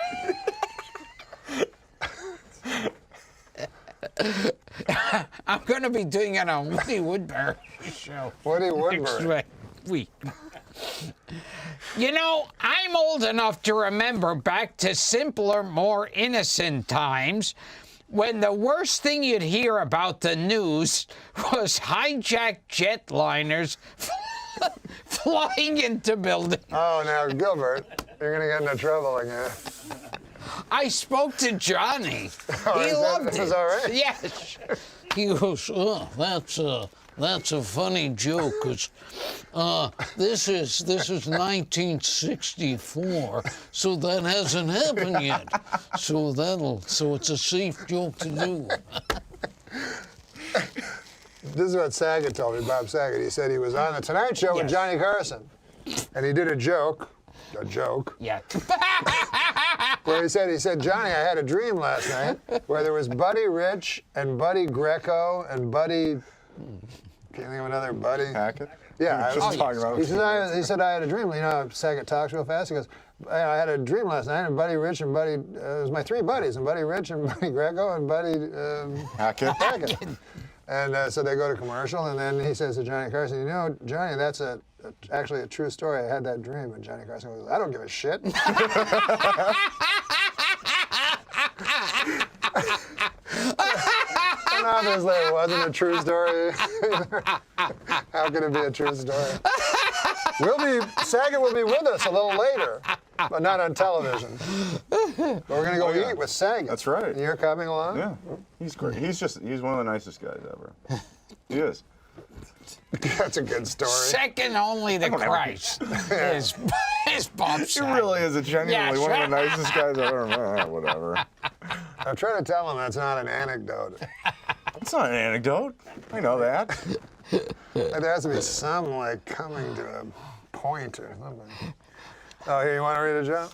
I'm going to be doing it on Woody Woodbury show. Woody Next Woodbury. week. I'm old enough to remember back to simpler, more innocent times when the worst thing you'd hear about the news was hijacked jetliners flying into buildings. Oh, now, Gilbert, you're going to get into trouble again. I spoke to Johnny. Oh, He is that- loved it. is that right? Yes. He goes, oh, that's a funny joke, 'cause this is 1964, so that hasn't happened yet. So it's a safe joke to do. This is what Saget told me, Bob Saget. He said he was on the Tonight Show with Yes. Johnny Carson, and he did a joke, Yeah. where he said, Johnny, I had a dream last night where there was Buddy Rich and Buddy Greco and Buddy, can't think of another Buddy. Hackett? Yeah, Just talking about he said I had a dream. You know, Saget talks real fast. He goes, I had a dream last night, and Buddy Rich and Buddy, it was my three buddies, and Buddy Rich and Buddy Greco and Buddy Hackett. And so they go to commercial, and then he says to Johnny Carson, you know, Johnny, that's actually a true story. I had that dream. And Johnny Carson goes, I don't give a shit. And obviously it wasn't a true story. How can it be a true story? Saget will be with us a little later, but not on television. But we're gonna go yeah. eat with Saget. That's right. And you're coming along? Yeah, he's great. He's one of the nicest guys ever. He is. That's a good story. Second only to Christ is Bob He Saget. really is genuinely Yes. one of the nicest guys ever. Whatever. I'm trying to tell him that's not an anecdote. It's not an anecdote. I know that. There has to be some, like, coming to a point or something. Oh, here, you want to read it, Joe?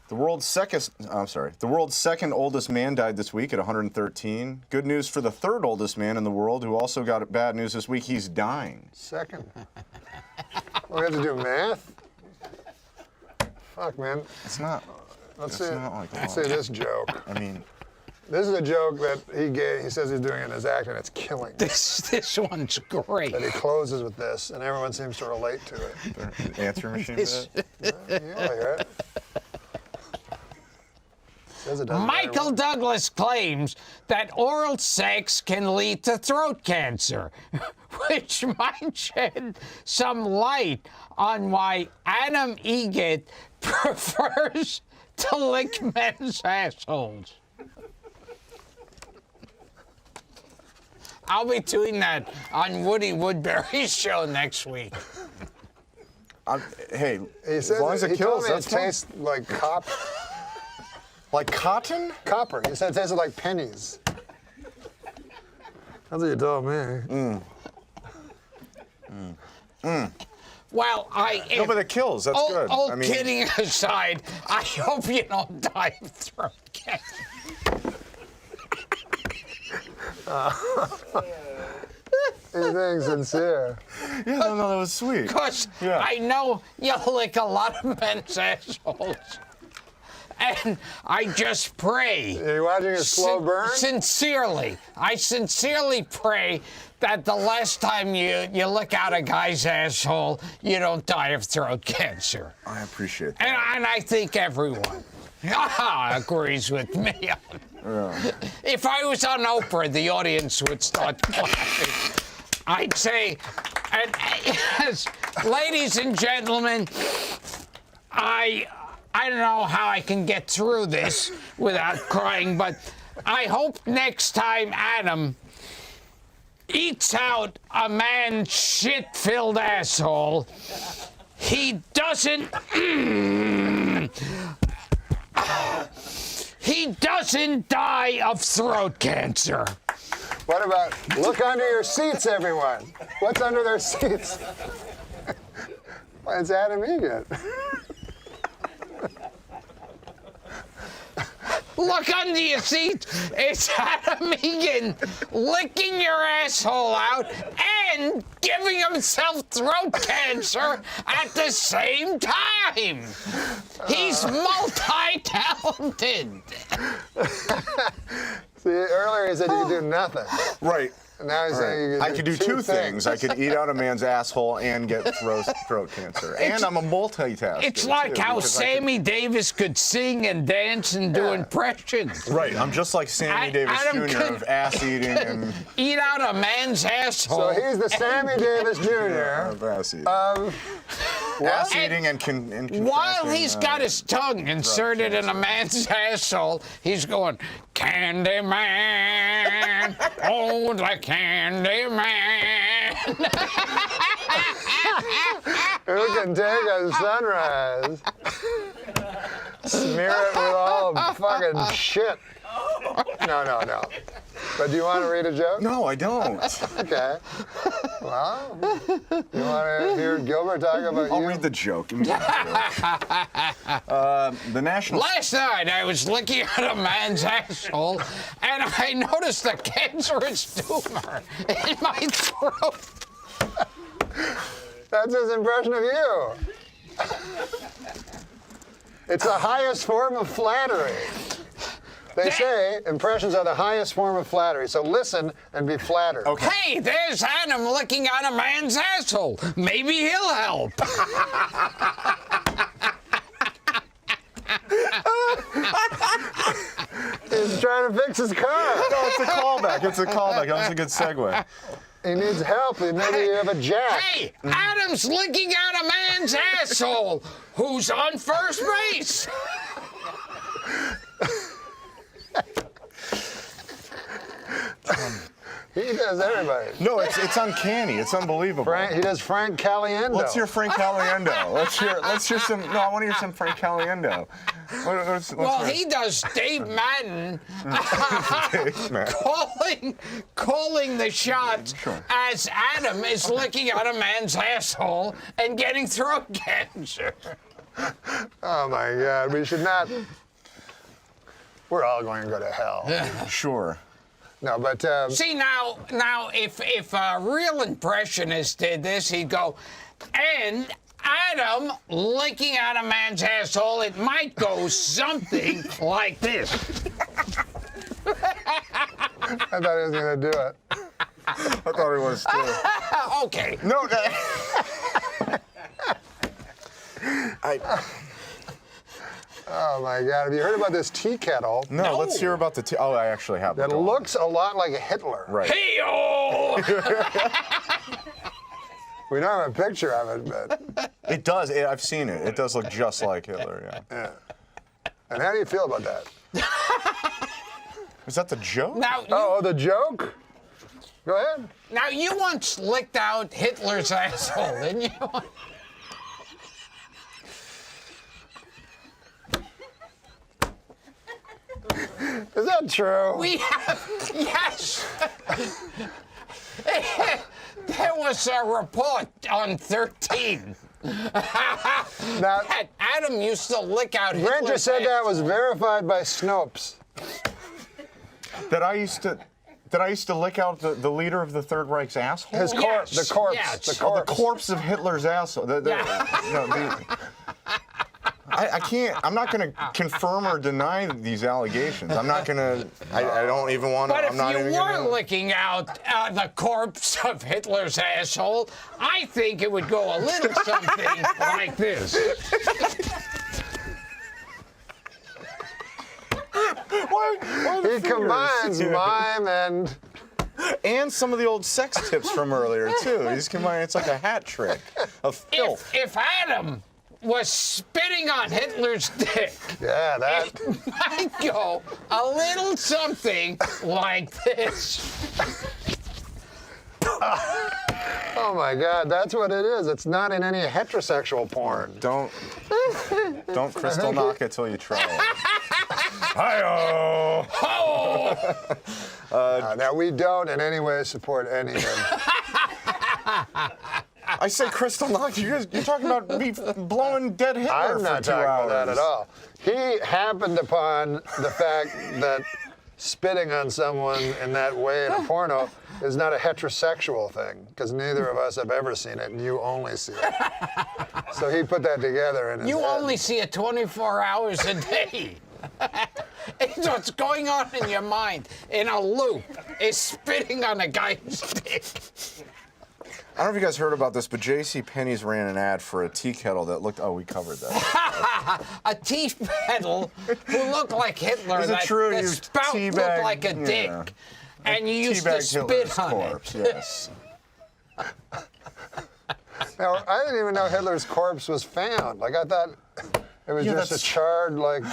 The world's second oldest man died this week at 113. Good news for the third oldest man in the world, who also got bad news this week. He's dying. Second. We have to do math? Fuck, man. It's not. Let's It's see. not like Let's that. see this joke. I mean, This is a joke that he gave. He says he's doing in his act, and it's killing me. This one's great. But he closes with this, and everyone seems to relate to it. the answer machine This- bit. You hear it. Says it doesn't very Michael well. Douglas claims that oral sex can lead to throat cancer, which might shed some light on why Adam Eget prefers to lick men's assholes. I'll be doing that on Woody Woodbury's show next week. Hey, He as says long as it kills, told me that's it fine. tastes like copper. Like cotton? Copper. He said it tasted like pennies. That's what you told me. Well, No, but it kills. That's good. All I mean, kidding aside, I hope you don't die of throat cancer. He's being sincere. yeah, no, that was sweet. Because Yeah. I know you lick a lot of men's assholes. And I just pray. Are you watching a slow burn? Sincerely. I sincerely pray that the last time you lick out a guy's asshole, you don't die of throat cancer. I appreciate that. And I think everyone agrees with me. If I was on Oprah, the audience would start clapping. I'd say, and, yes, ladies and gentlemen, I don't know how I can get through this without crying, but I hope next time Adam eats out a man's shit-filled asshole, he doesn't die of throat cancer. What about look under your seats, everyone? What's under their seats? Well, it's Adam Eget. Look under your seat. It's Adam Egan licking your asshole out and giving himself throat cancer at the same time. He's multi-talented. See, earlier he said you could do nothing. Right. And now he's saying you I could could do two things. I could eat out a man's asshole and get throat cancer. And I'm a multitasker. It's like too, how because I Sammy Davis could sing and dance and do impressions. Right. I'm just like Sammy Davis Adam Jr. could- of ass eating and Eat out a man's asshole. So he's the Sammy Davis Jr. of ass eating. of Ass eating and While he's got his tongue inserted in a man's asshole, he's going, Candyman, oh, the Candyman. Who can take a sunrise? Smear it with all the fucking shit. No. But do you want to read a joke? No, I don't. Okay. Well, you want to hear Gilbert talk about I'll you? read the joke. The national. Last night, I was looking at a man's asshole, and I noticed a cancerous tumor in my throat. That's his impression of you. It's the highest form of flattery. They say impressions are the highest form of flattery, so listen and be flattered. Okay. Hey, there's Adam looking at a man's asshole. Maybe he'll help. He's trying to fix his car. No, it's a callback. That was a good segue. He needs help. Maybe you have a jack. Hey, Adam's looking at a man's asshole who's on first base. He does everybody. No, it's uncanny. It's unbelievable. He does Frank Caliendo. Let's hear Frank Caliendo. Let's hear some. No, I want to hear some Frank Caliendo. Well, he does Dave Madden calling the shots as Adam is looking at a man's asshole and getting throat cancer. Oh my God, we should not. We're all going to go to hell. Sure. No, but See now, if a real impressionist did this, he'd go, and Adam licking at a man's asshole, it might go something like this. I thought he was going to do it. I thought he was too. Okay. No. Oh my God, have you heard about this tea kettle? No, let's hear about the tea. Oh, I actually have. That looks a lot like a Hitler. Right. Hey-o! We don't have a picture of it, but. It does. I've seen it. It does look just like Hitler, yeah. And how do you feel about that? Is that the joke? Now, Oh, the joke? Go ahead. now you once licked out Hitler's asshole, didn't you? Is that true? We have, yes. There was a report on 13. Now, Adam used to lick out Brent Hitler's just said that asshole. was verified by Snopes. That I used to lick out the leader of the Third Reich's asshole? His corpse, Yes, the corpse, yes. the Oh, the corpse. corpse of Hitler's asshole. I can't. I'm not going to confirm or deny these allegations. I'm not going to. I don't even want to. But if I'm not you even were gonna, licking out the corpse of Hitler's asshole, I think it would go a little something like this. Why the He fingers? combines mime and some of the old sex tips from earlier too. He's combining. It's like a hat trick of filth. If Adam was spitting on Hitler's dick, yeah, that. it might go a little something like this. Oh my God, that's what it is. It's not in any heterosexual porn. Don't crystal knock it till you try it. Hi-oh! Now, we don't in any way support any of I say crystal knock. You're talking about me blowing dead Hitler I'm for not 2 talking hours. about that at all. He happened upon the fact that spitting on someone in that way in a porno is not a heterosexual thing, because neither of us have ever seen it, and you only see it. So he put that together in his You head. only see it 24 hours a day. It's what's going on in your mind in a loop is spitting on a guy's dick. I don't know if you guys heard about this, but J.C. Penney's ran an ad for a tea kettle that looked. Oh, we covered that. A tea kettle who looked like Hitler. Is it true The you spout looked teabag- like a dick. yeah. And you used to Teabagged spit Hitler's on corpse, it. yes. Now, I didn't even know Hitler's corpse was found. Like, I thought it was just a charred, like...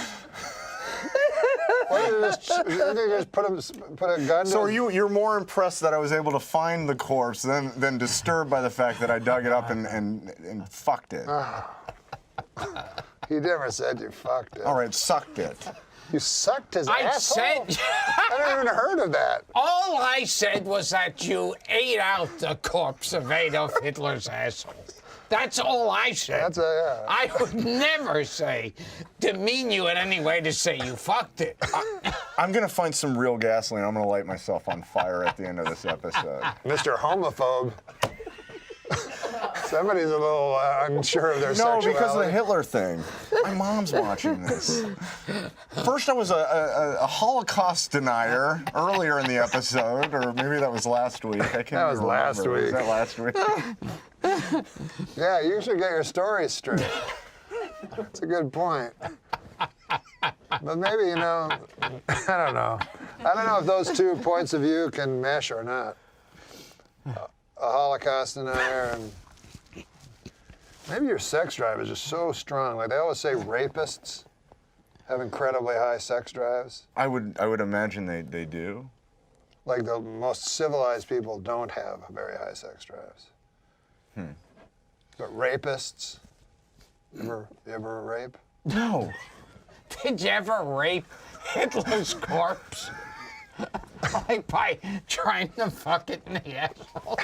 Why did they just put a gun So to you're more impressed that I was able to find the corpse than disturbed by the fact that I dug it up and fucked it. He never said you fucked it. All right, sucked it. You sucked his I asshole? said... I never even heard of that. All I said was that you ate out the corpse of Adolf Hitler's asshole. That's all I said. Yeah. I would never say, demean you in any way to say you fucked it. I'm going to find some real gasoline. I'm going to light myself on fire at the end of this episode. Mr. Homophobe. Somebody's a little unsure of their sexuality. No, because of the Hitler thing. My mom's watching this. First, I was a Holocaust denier earlier in the episode, or maybe that was last week. I can't That was remember. last week. Was that last week? Yeah, you should get your stories straight. That's a good point. But maybe, I don't know. I don't know if those two points of view can mesh or not. A Holocaust denier and maybe your sex drive is just so strong. Like they always say rapists have incredibly high sex drives. I would imagine they do. Like the most civilized people don't have very high sex drives. But rapists, you ever rape? No. Did you ever rape Hitler's corpse? Like by trying to fuck it in the asshole?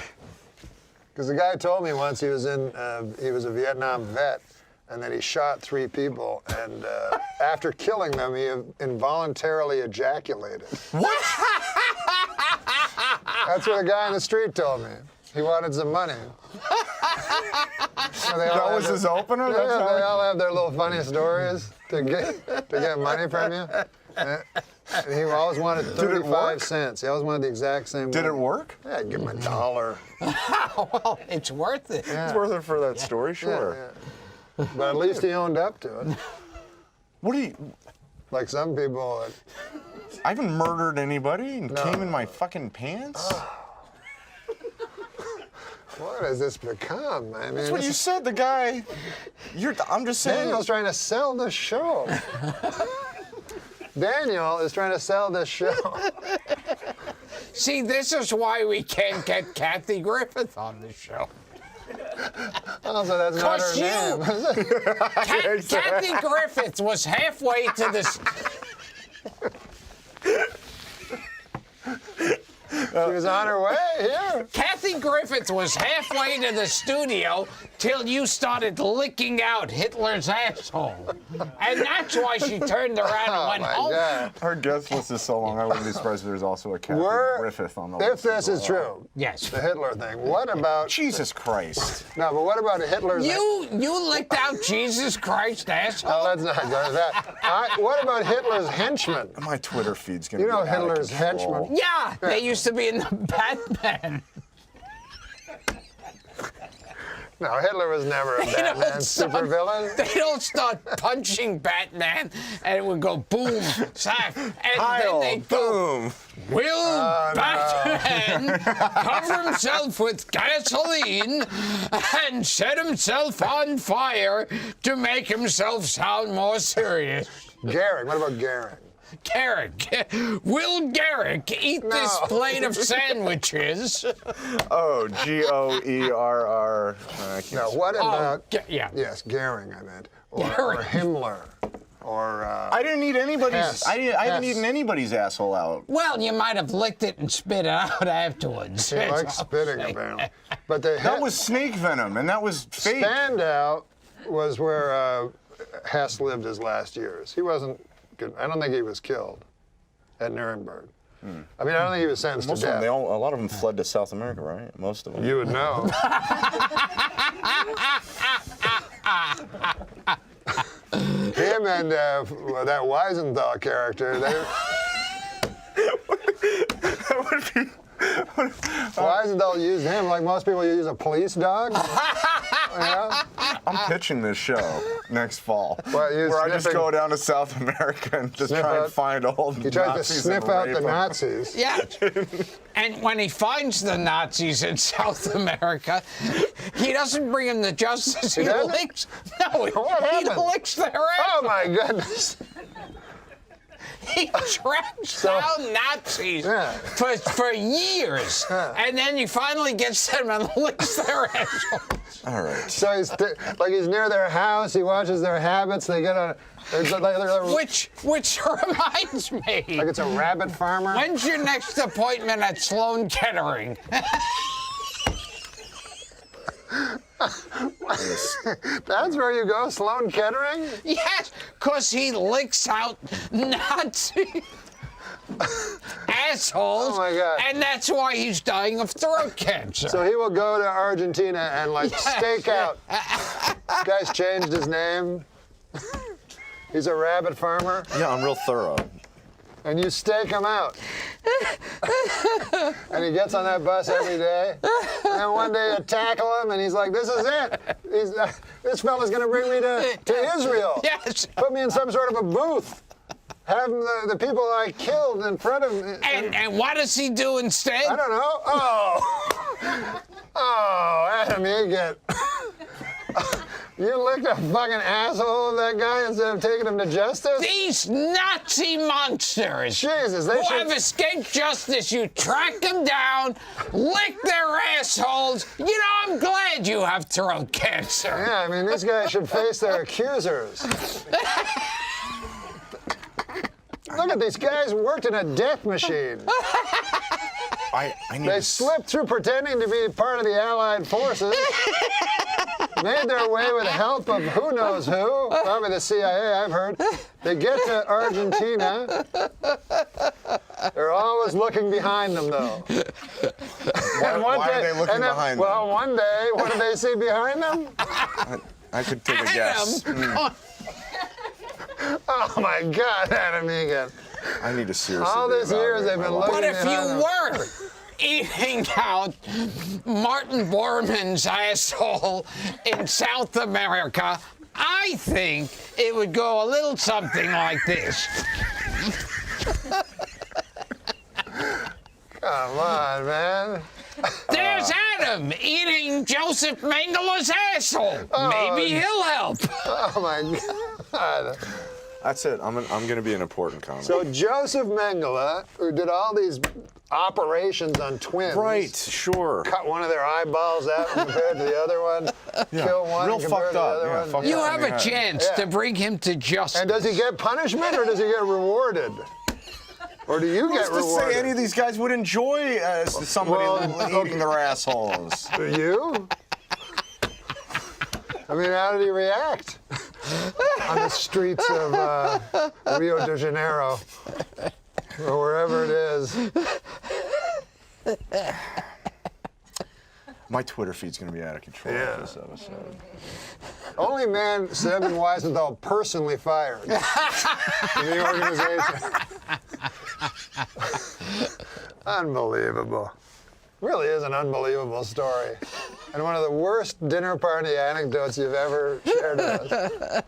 Because the guy told me once he was a Vietnam vet, and then he shot 3 people, and after killing them, he involuntarily ejaculated. What? That's what a guy in the street told me. He wanted some money. So That was his opener? Yeah, they all have their little funny stories to get money from you. And he always wanted 35 cents. He always wanted the exact same Did money. it work? Yeah, give him $1. Well, it's worth it. Yeah. It's worth it for that story, sure. Yeah. But at least he owned up to it. What do you... Like some people... I haven't murdered anybody and came in my fucking pants? What has this become? I mean, That's what you said, the guy... I'm just saying... Daniel's trying to sell this show. Daniel is trying to sell this show. See, this is why we can't get Kathy Griffith on the show. Also, that's not her name. Kathy Griffith was halfway to the... She was on her way here. Kathy Griffith was halfway to the studio till you started licking out Hitler's asshole. And that's why she turned around and went home. God. Our guest list is so long, I wouldn't be surprised if there's also a Kathy Griffith on the If list. this is true, Yes. the Hitler thing, what about... Jesus Christ. No, but what about Hitler's... You licked out Jesus Christ, asshole? No, let's not go to that. What about Hitler's henchmen? My Twitter feed's going to You be know out of Hitler's control. henchmen. Yeah, they used to be in the Batman. No, Hitler was never a Batman supervillain. They don't start punching Batman and it would go boom, slap, and then they go, boom. will Batman cover himself with gasoline and set himself on fire to make himself sound more serious? Garrick, what about Garrick? Garrick, will Garrick eat this plate of sandwiches? Oh, G-O-E-R-R. No, what about... yeah. Yes, Goering, I meant. Or Goering. Himmler. Or... I didn't eat anybody's... Hess. I haven't Hess. eaten anybody's asshole out. Well, you might have licked it and spit it out afterwards. He likes spitting, apparently. But the That was snake venom, and that was fake. Spandau was where Hess lived his last years. He wasn't... I don't think he was killed at Nuremberg. I mean, I don't think he was sentenced Most to of death. them, a lot of them fled to South America, right? Most of them. You would know. Him and that Weisenthal character, they... Weisenthal used him like most people use a police dog. You know? I'm pitching this show next fall, Well, you're where I just sniffing- go down to South America and just Sniff try out- and find old He tries Nazis to sniff and out rape the them. Nazis. Yeah. And when he finds the Nazis in South America, he doesn't bring them to justice. He doesn't? licks. No, What he happened? licks their Oh ass. my goodness. He tracks down Nazis Yeah. for years, and then he finally gets them and licks their assholes. All right. So he's near their house. He watches their habits. They get on. They're Which reminds me. like it's a rabbit farmer. When's your next appointment at Sloan Kettering? That's where you go, Sloan Kettering? Yes, because he licks out Nazi assholes. Oh, my God. And that's why he's dying of throat cancer. So he will go to Argentina and stake out. Guy's changed his name. He's a rabbit farmer, Yeah, I'm real thorough. and you stake him out. And he gets on that bus every day. And then one day you tackle him, and he's like, "This is it. This fella's going to bring me to Israel. Yes. Put me in some sort of a booth. Have the people I killed in front of me." And what does he do instead? I don't know. Oh, Adam Eget. You licked a fucking asshole of that guy instead of taking him to justice? These Nazi monsters Jesus, they who should... have escaped justice, you track them down, lick their assholes. You know, I'm glad you have throat cancer. Yeah, I mean, these guys should face their accusers. Look at these guys worked in a death machine. I need They to slipped through pretending to be part of the Allied forces, made their way with the help of who knows who, probably the CIA, I've heard. They get to Argentina. They're always looking behind them, though. And Why are they looking behind them? Well, one day, what did they see behind them? I could take a guess. Adam, Oh, my God, Adam Egan. I need to seriously. All these years reevaluate they've my been life. looking but if behind you them. were eating out Martin Bormann's asshole in South America, I think it would go a little something like this. Come on, man. There's Adam eating Joseph Mengele's asshole. Maybe he'll help. Oh, my God. That's it. I'm going to be an important comic. So Joseph Mengele, who did all these operations on twins. right, sure. Cut one of their eyeballs out compared to the other one. Kill one real compared fucked to the up. other Yeah, one. fucked You up. have a chance Yeah. to bring him to justice. And does he get punishment or does he get rewarded? Or do you get Who's to rewarded? say any of these guys would enjoy somebody Well, eating their assholes? Do you? I mean, how did he react on the streets of Rio de Janeiro or wherever it is? My Twitter feed's going to be out of control Yeah. after this episode. Only man Seven Weisenthal personally fired in the organization. Unbelievable. Really is an unbelievable story. And one of the worst dinner party anecdotes you've ever shared with us.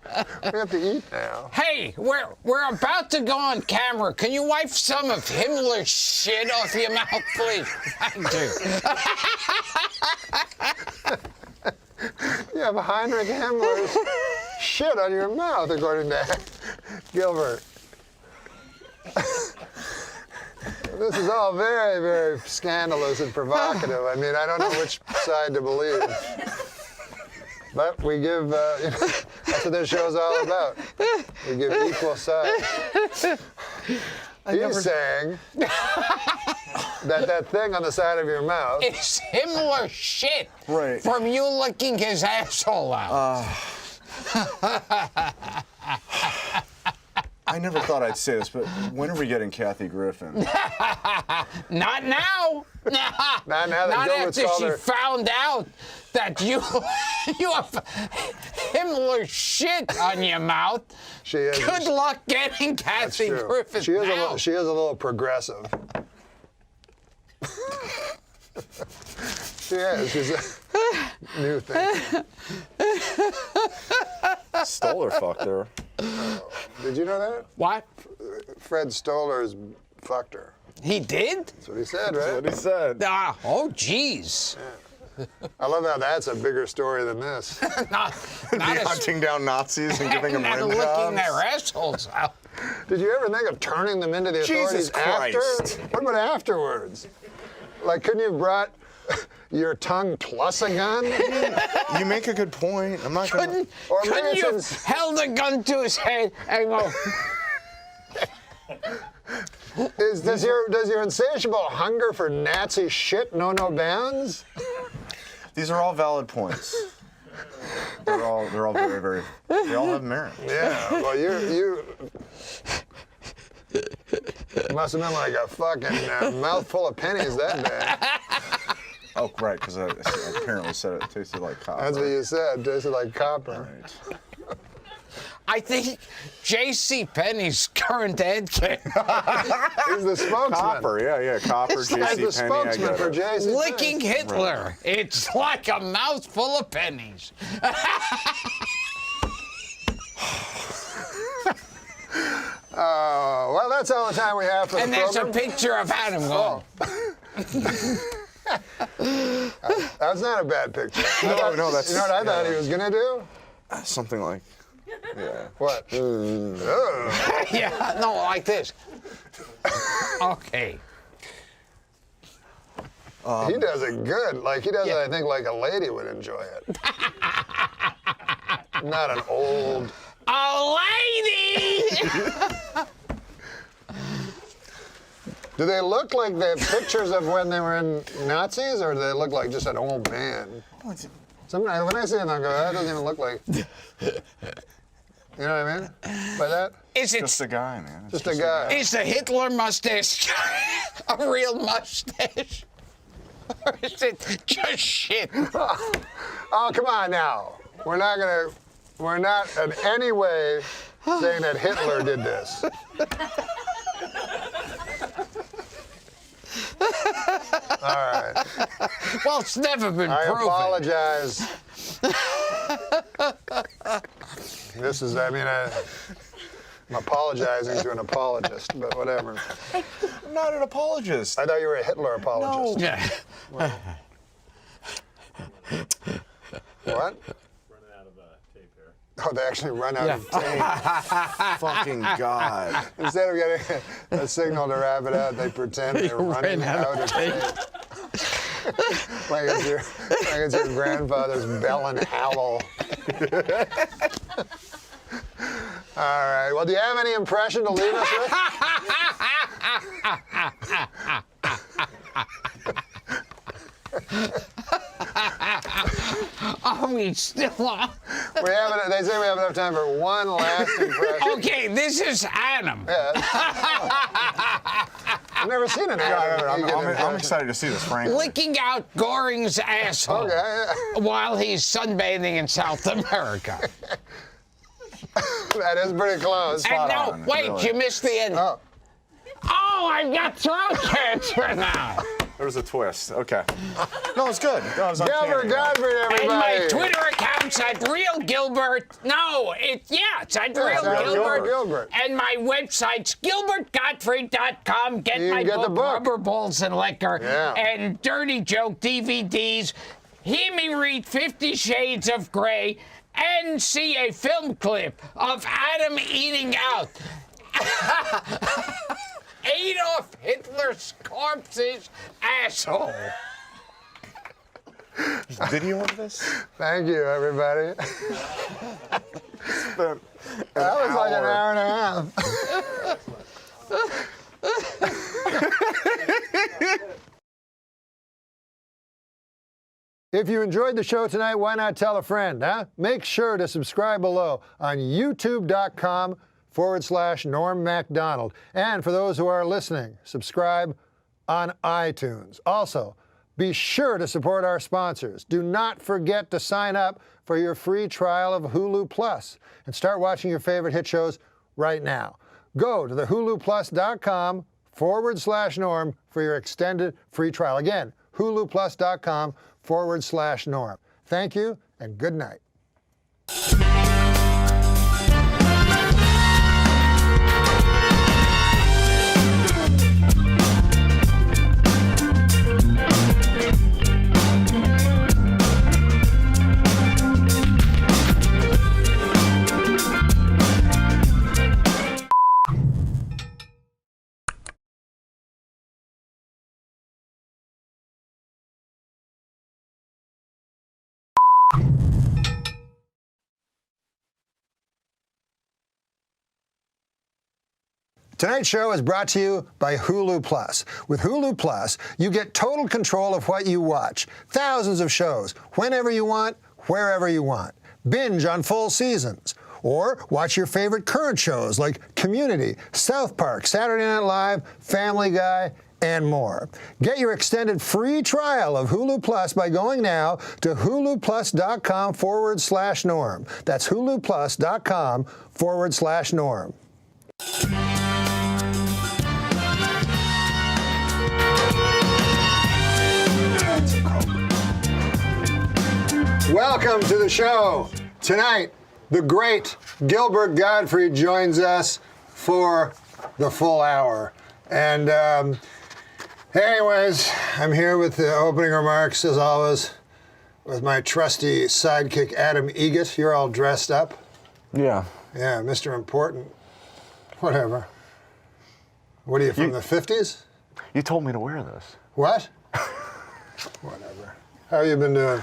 We have to eat now. Hey, we're about to go on camera. Can you wipe some of Himmler's shit off your mouth, please? Thank you. You have Heinrich Himmler's shit on your mouth, according to Gilbert. This is all very, very scandalous and provocative. I mean, I don't know which side to believe. But we give, that's what this show's all about. We give equal sides. He's saying that thing on the side of your mouth. It's Himmler's shit Right. from you licking his asshole out. I never thought I'd say this, but when are we getting Kathy Griffin? Not now. Not now that Not Gilbert's after called she her. found out that you have Himmler's shit on your mouth. She is. Good luck getting That's Kathy true. Griffin She is, now. she is a little progressive. She is. She's a new thing. Stoller fucked her. Did you know that? What? Fred Stoller's fucked her. He did? That's what he said, right? What he said. Ah, oh, jeez. I love how that's a bigger story than this. Not Hunting down Nazis and giving them not rim licking jobs. their assholes out. Did you ever think of turning them into the Jesus authorities after? Christ. What about afterwards? Like, couldn't you have brought your tongue plus a gun? You make a good point. I'm not gonna. Or maybe Couldn't it's you in- have held a gun to his head and go, Does your insatiable hunger for Nazi shit know no bounds? These are all valid points. They're all very, very. They all have merit. Yeah. Well, you must have been like a fucking mouthful of pennies that day. Oh, right, because I apparently said it tasted like copper. That's what you said. Tasted like copper. Right. I think J.C. Penney's current ad came. He's the spokesman. Copper, yeah, copper. It's JC like He's the Penney, I spokesman get for it. J.C. Licking Hitler. It's like a mouthful of pennies. Oh, well, that's all the time we have for And the there's a program. picture of Adam going. That's not a bad picture. No, that's. You know what I thought he was going to do? Something like. Yeah. What? Oh. Yeah, no, like this. Okay. He does it good. Like, he does it, I think, like a lady would enjoy it. Not an old... A lady! Do they look like the pictures of when they were in Nazis, or do they look like just an old man? Sometimes when I see them, I go, that doesn't even look like... You know what I mean? By that? Is it Just a guy, man. It's Just a guy. Is the Hitler mustache a real mustache? Or is it just shit? Oh, come on now. We're not in any way saying that Hitler did this. All right. Well, it's never been I proven. apologize. This is, I mean, I'm apologizing to an apologist, but whatever. I'm not an apologist. I thought you were a Hitler apologist. Yeah. What? Running out of tape here. Oh, they actually run out of tape. Fucking God. Instead of getting a signal to wrap it out, they pretend they're running out of tape. like it's your grandfather's bell and owl. All right. Well, do you have any impression to leave us with? Are we still on? We haven't. They say we have enough time for one last impression. Okay, this is Adam. I've never seen an ad. I'm excited to see this, frankly. Licking out Goring's asshole Okay. while he's sunbathing in South America. That is pretty close. And no, on, wait, really. you missed the end. Oh. Oh, I've got throat cancer now. There was a twist. Okay. No, it's good. No, it was Gilbert uncanny. Gottfried, And everybody. my Twitter account's at Real Gilbert. No, it's at Real it's at Gilbert. Gilbert. And my website's gilbertgottfried.com. Get You my can get the book. Rubber Balls and Liquor Yeah. and Dirty Joke DVDs. Hear me read 50 Shades of Grey and see a film clip of Adam eating out Adolf Hitler's corpse's asshole. Video of this? Thank you, everybody. That was like an hour and a half. If you enjoyed the show tonight, why not tell a friend, huh? Make sure to subscribe below on youtube.com/Norm MacDonald. And for those who are listening, subscribe on iTunes. Also, be sure to support our sponsors. Do not forget to sign up for your free trial of Hulu Plus and start watching your favorite hit shows right now. Go to the huluplus.com/Norm for your extended free trial. Again, huluplus.com/Norm. Thank you and good night. Tonight's show is brought to you by Hulu Plus. With Hulu Plus, you get total control of what you watch. Thousands of shows, whenever you want, wherever you want. Binge on full seasons. Or watch your favorite current shows like Community, South Park, Saturday Night Live, Family Guy, and more. Get your extended free trial of Hulu Plus by going now to huluplus.com/Norm. That's huluplus.com/Norm. Welcome to the show. Tonight, the great Gilbert Gottfried joins us for the full hour. And anyways, I'm here with the opening remarks, as always, with my trusty sidekick, Adam Eget. You're all dressed up. Yeah. Yeah, Mr. Important. Whatever. What are you, from the 50s? You told me to wear this. What? Whatever. How you been doing?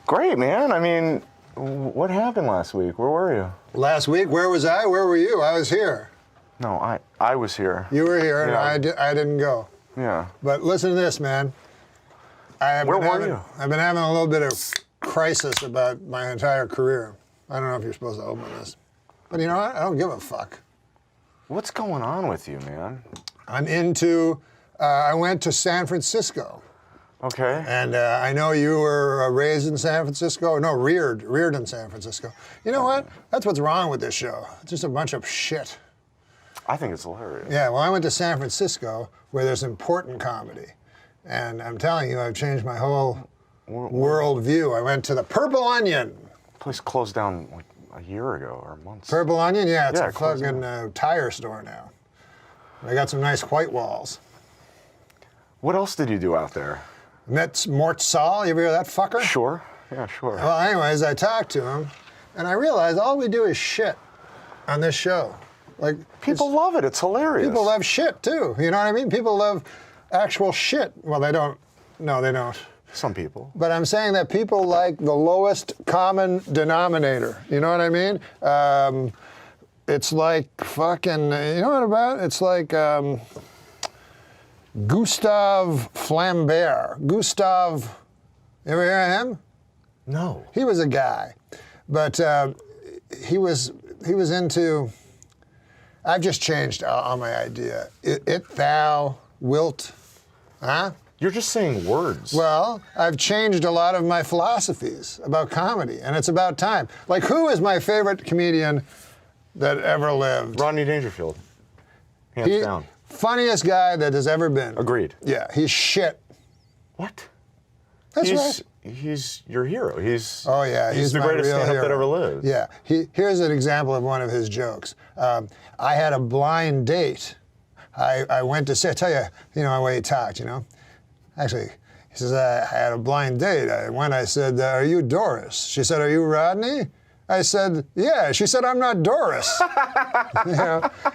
Great, man. I mean, what happened last week? Where were you? Last week, where was I? Where were you? I was here. No, I was here. You were here, Yeah. and I didn't go. Yeah. But listen to this, man. Where were you? I've been having a little bit of crisis about my entire career. I don't know if you're supposed to open this. But you know what? I don't give a fuck. What's going on with you, man? I'm into, I went to San Francisco. Okay. And I know you were raised in San Francisco. No, reared in San Francisco. You know what? That's what's wrong with this show. It's just a bunch of shit. I think it's hilarious. Yeah, well, I went to San Francisco where there's important comedy. And I'm telling you, I've changed my whole world view. I went to the Purple Onion. Place closed down like a year ago or months. Purple Onion? Yeah, it's Yeah, a fucking tire store now. They got some nice white walls. What else did you do out there? Met Mort Saul. You ever hear that fucker? Sure. Yeah, sure. Well, anyways, I talked to him, and I realized all we do is shit on this show. Like People love it. It's hilarious. people love shit too. You know what I mean? People love actual shit. Well, they don't. No, they don't. Some people. But I'm saying that people like the lowest common denominator. You know what I mean? It's like fucking. You know what about? It's like. Gustave Flambert. Gustave, you ever hear of him? No. He was a guy, but he was into. I've just changed all my idea. It, thou, wilt, huh? You're just saying words. Well, I've changed a lot of my philosophies about comedy, and it's about time. Like, who is my favorite comedian that ever lived? Rodney Dangerfield. Hands down. Funniest guy that has ever been. Agreed. Yeah, he's shit. What? That's right. He's your hero. He's Oh yeah, he's the my greatest real stand-up hero. that ever lived. Yeah, here's an example of one of his jokes. I had a blind date. I went to say, I tell you, the way he talked, Actually, he says, I had a blind date. I said, are you Doris? She said, are you Rodney? I said, yeah. She said, I'm not Doris.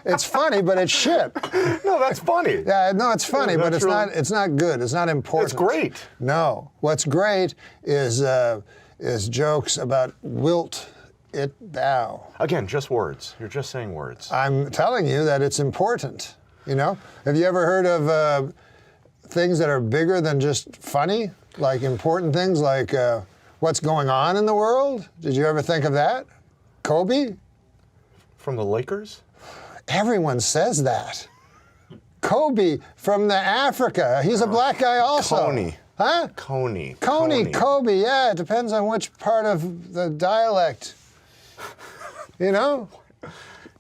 It's funny, but it's shit. No, that's funny. Yeah, no, it's funny, but Natural. it's not good. It's not important. It's great. No. What's great is jokes about wilt it thou. Again, just words. You're just saying words. I'm telling you that it's important. Have you ever heard of things that are bigger than just funny? Like important things like what's going on in the world? Did you ever think of that? Kobe? From the Lakers? Everyone says that. Kobe from Africa. He's a black guy also. Coney. Huh? Coney. Kobe, yeah. It depends on which part of the dialect.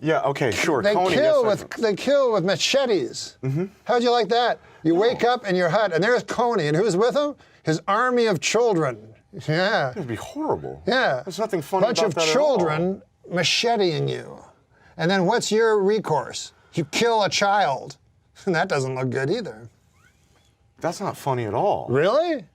Yeah, okay, sure. They Coney, kill with machetes. Mm-hmm. How'd you like that? You wake up in your hut, and there's Coney, and who's with him? His army of children. Yeah. It would be horrible. Yeah. There's nothing funny Bunch about of that children macheteing you. And then what's your recourse? You kill a child. And that doesn't look good either. That's not funny at all. Really?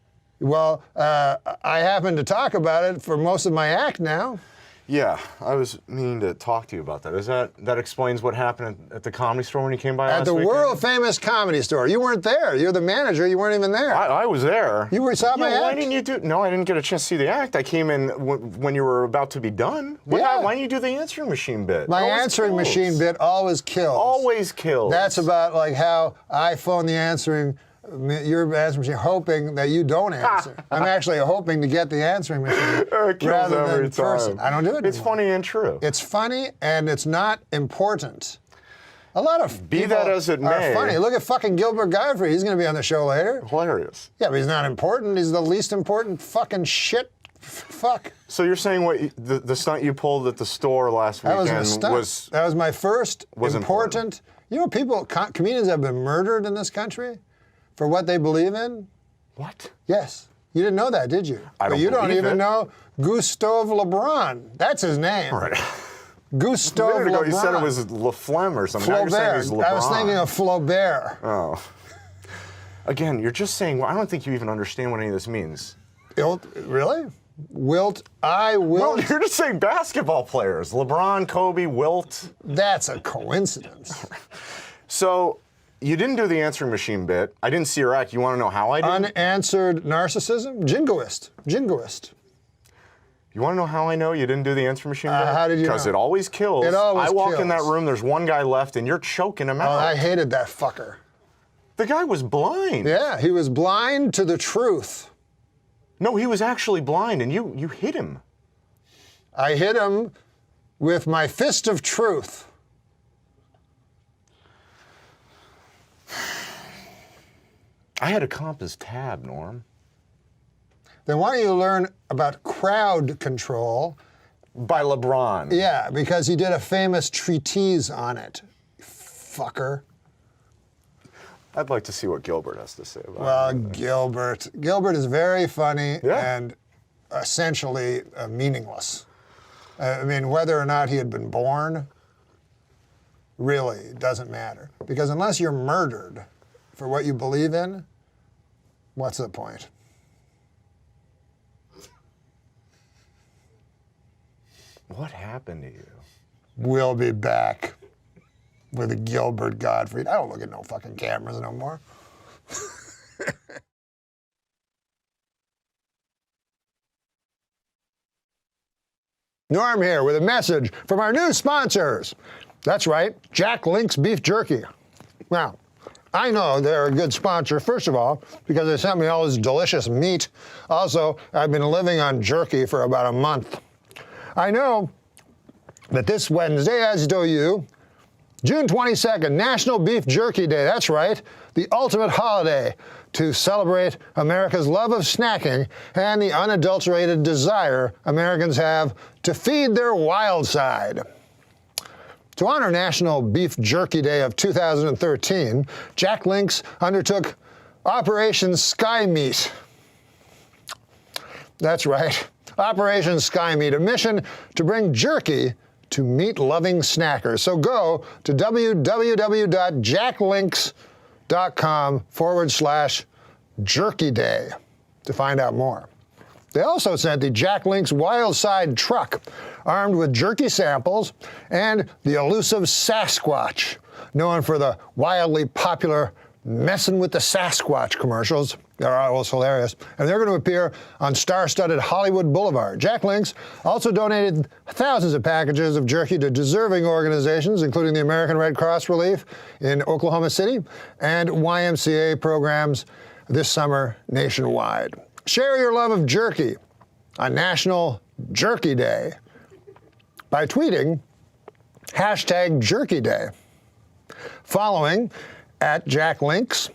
Well, I happen to talk about it for most of my act now. Yeah, I was meaning to talk to you about that. Is that explains what happened at the Comedy Store when you came by last At the weekend? world-famous Comedy Store. You weren't there. You're the manager. You weren't even there. I was there. You saw my Why act? didn't you do? No, I didn't get a chance to see the act. I came in when you were about to be done. Yeah. Why didn't you do the answering machine bit? My Always answering kills. machine bit always kills. Always kills. That's about like how I phone the answering, your answering machine, hoping that you don't answer. I'm actually hoping to get the answering machine It kills rather every than person. time. I don't do it It's anymore. funny and true. It's funny and it's not important. A lot of Be people that as it are may. funny. Look at fucking Gilbert Gottfried. He's going to be on the show later. Hilarious. Yeah, but he's not important. He's the least important fucking shit. Fuck. So you're saying the stunt you pulled at the store last That weekend was a stunt. That was my first was important. You know, comedians have been murdered in this country for what they believe in. What? Yes. You didn't know that, did you? I don't But you don't believe even it. know Gustave Lebrun. That's his name. All right. Gustave A minute ago Lebrun. you said it was LaFlemme or something. Now you're saying Flaubert. he's LeBron. I was thinking of Flaubert. Oh. Again, you're just saying, well, I don't think you even understand what any of this means. Really? Wilt. Well, you're just saying basketball players. LeBron, Kobe, Wilt. That's a coincidence. So, you didn't do the answering machine bit. I didn't see your act. You want to know how I did? Unanswered narcissism? Jingoist. You want to know how I know you didn't do the answering machine bit? How did you Because know? it always kills. It always I walk in that kills. room, there's one guy left, and you're choking him Oh, out. I hated that fucker. The guy was blind. Yeah, he was blind to the truth. No, he was actually blind, and you hit him. I hit him with my fist of truth. I had to comp his tab, Norm. Then why don't you learn about crowd control? By LeBron. Yeah, because he did a famous treatise on it. Fucker. I'd like to see what Gilbert has to say about Well, it. Gilbert is very funny Yeah. and essentially meaningless. I mean, whether or not he had been born really doesn't matter. Because unless you're murdered for what you believe in, what's the point? What happened to you? We'll be back with Gilbert Gottfried. I don't look at no fucking cameras no more. Norm here with a message from our new sponsors. That's right, Jack Link's Beef Jerky. Now, I know they're a good sponsor, first of all, because they sent me all this delicious meat. Also, I've been living on jerky for about a month. I know that this Wednesday, as do you, June 22nd, National Beef Jerky Day. That's right, the ultimate holiday to celebrate America's love of snacking and the unadulterated desire Americans have to feed their wild side. To honor National Beef Jerky Day of 2013, Jack Link's undertook Operation Sky Meat. That's right, Operation Sky Meat, a mission to bring jerky to meat-loving snackers. So go to www.jacklinks.com/Jerky Day to find out more. They also sent the Jack Link's Wild Side truck, armed with jerky samples and the elusive Sasquatch, known for the wildly popular Messin' with the Sasquatch commercials. They're always hilarious. And they're going to appear on star-studded Hollywood Boulevard. Jack Link's also donated thousands of packages of jerky to deserving organizations, including the American Red Cross Relief in Oklahoma City and YMCA programs this summer nationwide. Share your love of jerky on National Jerky Day by tweeting #JerkyDay, following @JackLinks,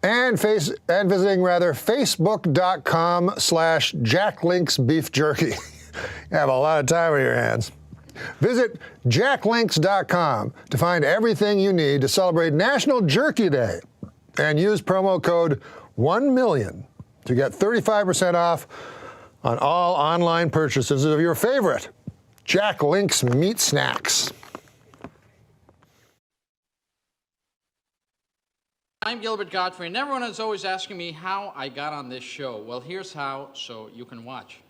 and visiting facebook.com/JackLinksBeefJerky. You have a lot of time on your hands. Visit jacklinks.com to find everything you need to celebrate National Jerky Day and use promo code 1million to get 35% off on all online purchases of your favorite Jack Links meat snacks. I'm Gilbert Gottfried, and everyone is always asking me how I got on this show. Well, here's how, so you can watch.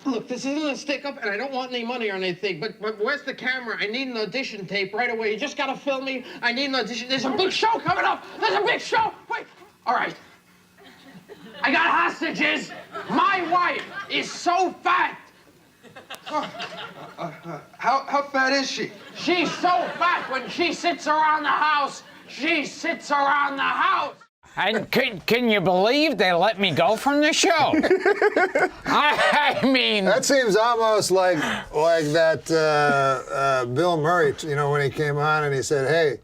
Look, this isn't a stick-up, and I don't want any money or anything, but where's the camera? I need an audition tape right away. You just gotta film me. I need an audition. There's a big show coming up. There's a big show. Wait. All right. I got hostages. My wife is so fat. How fat is she? She's so fat when she sits around the house. She sits around the house. And can you believe they let me go from the show? I mean... That seems almost like that Bill Murray, you know, when he came on and he said, hey,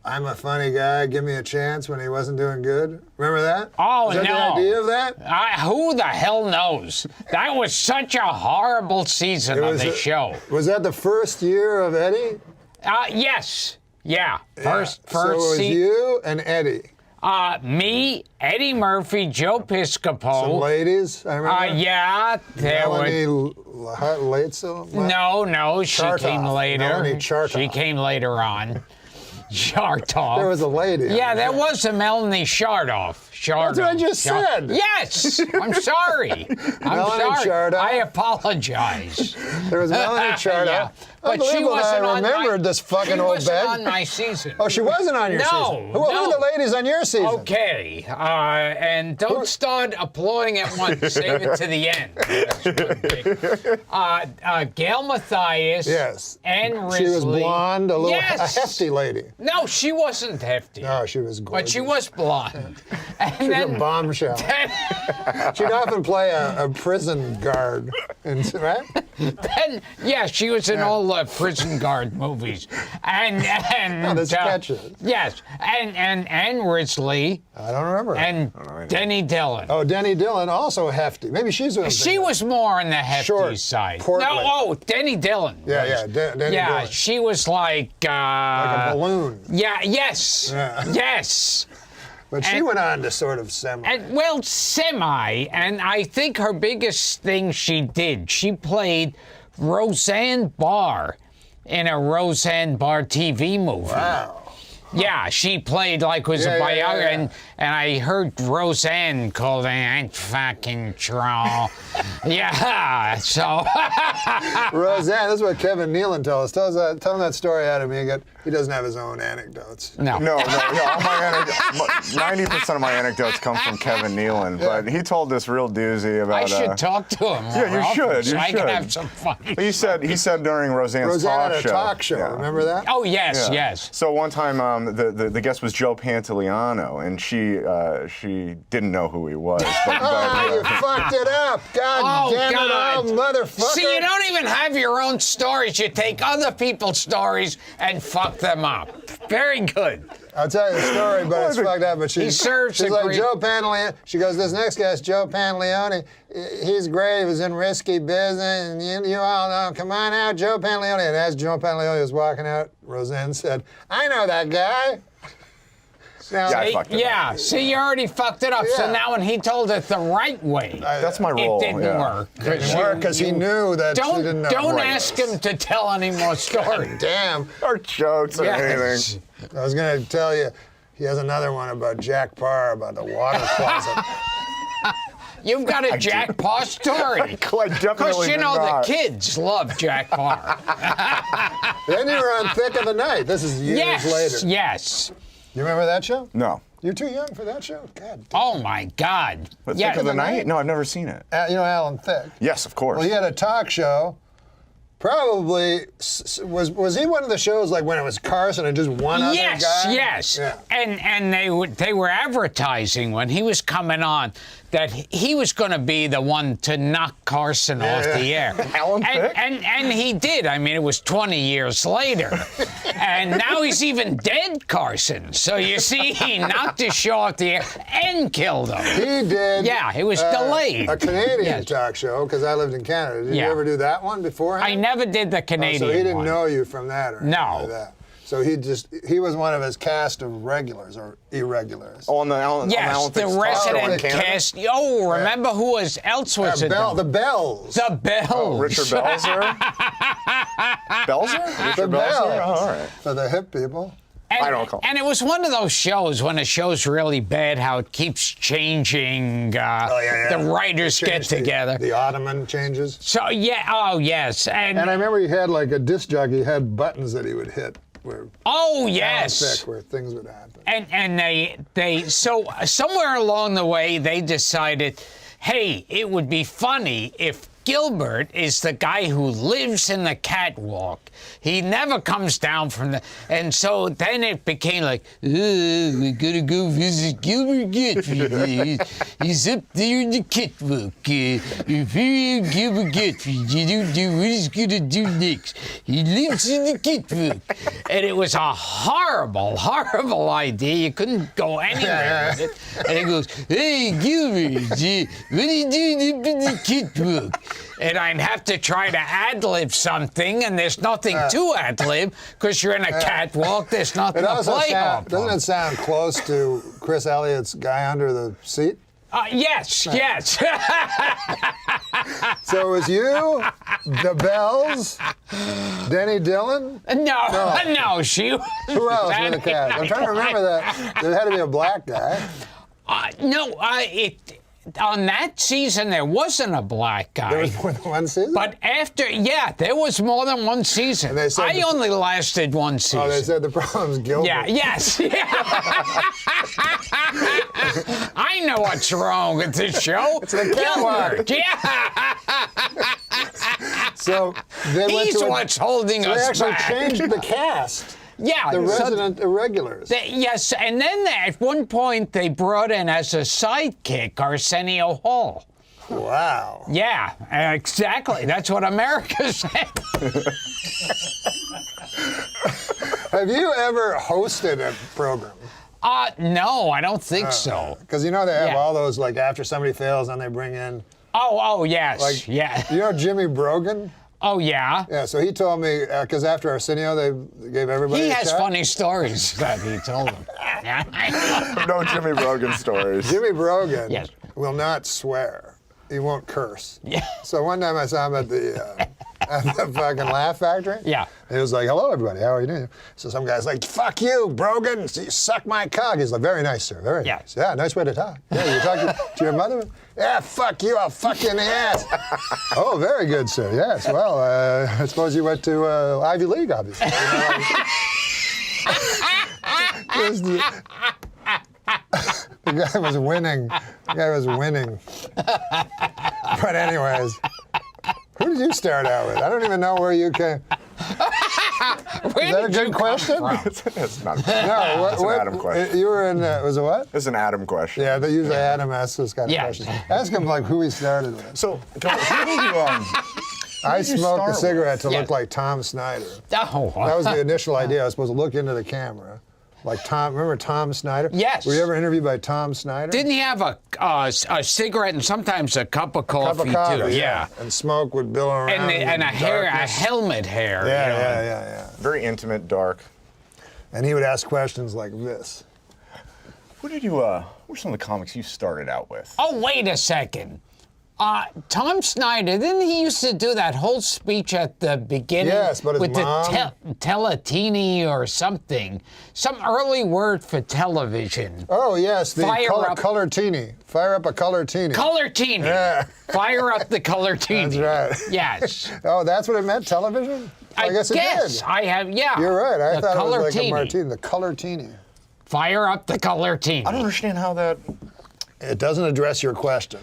I'm a funny guy, give me a chance, when he wasn't doing good. Remember that? Oh, Was that no. the idea of that? Who the hell knows? That was such a horrible season of the show. Was that the first year of Eddie? Yes. Yeah. First So it was season. you and Eddie. Me, Eddie Murphy, Joe Piscopo. Some ladies, I remember. Yeah, there were. Melanie Laitzel? No, she Chartoff. came later. Melanie Chartoff. She came later on. Chartoff. There was a lady. Yeah, there was a Melanie Chartoff. That's what I just said. Yes, I'm sorry. I'm Melanie sorry. Chartoff. I apologize. There was Melanie Chartoff. Yeah. But she Unbelievable that wasn't I on remembered this fucking old She bag. wasn't on my season. Oh, she wasn't on your No, season? Who no. were the ladies on your season? Okay, and don't start applauding at once. Save it to the end. Gail Mathias. Yes. Ann Risley. She was blonde, a Yes. hefty lady. No, she wasn't hefty. No, she was gorgeous. But she was blonde. And She was a then, bombshell. She'd often play a prison guard, right? she was in all the prison guard movies. And that's catches. Yes, and Ann Risley I don't remember. and Denny Dillon. Oh, Denny Dillon, also hefty. Maybe she's what I'm She thinking of. was more on the hefty Short, side. portly. No, Denny Dillon. Yeah, Denny Yeah, Dillon. she was like Like a balloon. Yeah, yes. Yeah. Yes. But she and- went on to sort of semi. And, well, semi, and I think her biggest thing she did, she played Roseanne Barr in a Roseanne Barr TV movie. Wow. Yeah, she played like was Yeah, a yeah, biography, yeah. and I heard Roseanne call it "ain't fucking troll." Yeah, so Roseanne, this is what Kevin Nealon told us. Tell him that story, Adam. He doesn't have his own anecdotes. no. No, all my 90% of my anecdotes come from Kevin Nealon, but he told this real doozy about. I should talk to him. Yeah, you more often should, So you I can should. have some fun. He said during Roseanne's Roseanne talk had a show. talk show. Yeah. Remember that? Oh yes, Yeah. yes. So one time, the guest was Joe Pantoliano, and she didn't know who he was. Oh, you fucked it up. God Oh, damn God. it, oh, motherfucker. See, you don't even have your own stories. You take other people's stories and fuck them up. Very good. I'll tell you the story, but it's fucked up. But He serves she's a like, great- Joe Pantaleone. She goes, this next guy's Joe Pantaleone. He's great. He was in risky business. And you all know, come on out, Joe Pantaleone. And as Joe Pantaleone was walking out, Roseanne said, I know that guy. Now, Yeah, I fucked it Yeah, up. see, you already fucked it up. So Yeah. now when he told it the right way, That's my role. it didn't yeah. work. didn't work because he knew that she didn't know. Don't Right. ask him to tell any more stories. Damn. Or jokes or Yes. anything. I was going to tell you, he has another one about Jack Parr, about the water closet. You've got a Jack Parr story. I Because definitely you know did not. the kids love Jack Parr. Then you were on Thick of the Night. This is years Yes, later. yes. You remember that show? No. You're too young for that show? God. Oh my God. But Yeah. Think of the Night? No, I've never seen it. You know Alan Thicke? Yes, of course. Well, he had a talk show. Probably was he one of the shows like when it was Carson and just one other Yes, guy? yes. Yeah. And they were advertising when he was coming on that he was going to be the one to knock Carson off the air. Alan Thicke? And he did. I mean, it was 20 years later. And now he's even dead, Carson. So you see, he knocked his show off the air and killed him. He did. Yeah, it was delayed. A Canadian Yes. talk show because I lived in Canada. Did Yeah. you ever do that one beforehand? I never did the Canadian So he didn't one. know you from that or anything No. like that. So he was one of his cast of regulars or irregulars. Oh, on the Yes, the resident cast. Oh, remember who else was it? The Bells. The Bells. Oh, Richard Belzer? Belzer? The Richard Belzer? Bells. Oh, all right. For the hip people. And, I don't call. And it was one of those shows when a show's really bad, how it keeps changing. The writers get Changed together. The Ottoman changes. So yeah, oh yes, And I remember he had like a disc jockey had buttons that he would hit where oh down yes, thick, where things would happen. and they so somewhere along the way they decided, hey, it would be funny if Gilbert is the guy who lives in the catwalk. He never comes down from the... And so then it became like, we gotta go visit Gilbert Gottfried. He's up there in the catwalk. If you Gilbert Gottfried, you don't know what he's gonna do next. He lives in the catwalk. And it was a horrible, horrible idea. You couldn't go anywhere with it. And he goes, hey, Gilbert, what are you doing up in the catwalk? And I'd have to try to ad-lib something, and there's nothing to ad-lib because you're in a catwalk. There's nothing to play off. Doesn't it sound close to Chris Elliott's Guy Under the Seat? Yes, yes. So it was you, the Bells, Denny Dillon. No, she. Who else in the cast? I'm trying to remember that. There had to be a black guy. On that season, there wasn't a black guy. There was more than one season? But after, there was more than one season. And they said I only lasted one season. Oh, they said the problem's Gilbert. Yes. I know what's wrong with this show. It's the catwalk. Gilbert, yeah. So they went He's to what's holding so us they actually back. changed the cast. Yeah. The resident irregulars. Yes, and then at one point they brought in as a sidekick Arsenio Hall. Wow. Yeah, exactly. That's what America said. Have you ever hosted a program? No, I don't think so. Because you know they have Yeah. all those, like, after somebody fails, then they bring in... Oh, yes, Like, yeah. You know Jimmy Brogan? Oh, yeah. Yeah, so he told me, because after Arsenio, they gave everybody He a has shot. funny stories that he told them. No Jimmy Brogan stories. Jimmy Brogan Yes. will not swear. He won't curse. Yeah. So one time I saw him at the fucking Laugh Factory. Yeah. He was like, hello, everybody. How are you doing? So some guy's like, fuck you, Brogan. You suck my cock. He's like, very nice, sir. Very Yeah. nice. Yeah, nice way to talk. Yeah, you talking to your mother? Yeah, fuck you. I'll fuck you in the ass. Oh, very good, sir. Yes. Well, I suppose you went to Ivy League, obviously. The guy was winning. But anyways, who did you start out with? I don't even know where you came. Where Is that a did you good come question? from? It's not. No, It's an Adam question. You were in, was it what? It's an Adam question. Yeah, they usually Adam asks those kind of Yeah. questions. Ask him like who he started with. So, who did you, I did you smoked a start cigarette to Yeah. look like Tom Snyder. Oh, That was the initial idea. I was supposed to look into the camera. Like Tom, remember Tom Snyder? Yes. Were you ever interviewed by Tom Snyder? Didn't he have a cigarette and sometimes a cup of Cup coffee, of coffee, too? yeah. And smoke would billow around. And a in hair, a darkness. helmet hair. Yeah, you know. yeah. very intimate, dark. And he would ask questions like this. Who did you, what were some of the comics you started out with? Oh, wait a second. Tom Snyder, didn't he used to do that whole speech at the beginning? Yes, but his with mom- the teletini or something. Some early word for television. Oh, yes, the Fire up- color teeny. Fire up a color teeny. Color-tini. Yeah. Fire up the color-tini. That's right. Yes. Oh, that's what it meant, television? I guess it did. I have, yeah. You're right. I The thought it was like a color-tini. martini. The color teeny. Fire up the color-tini. I don't understand how that. It doesn't address your question.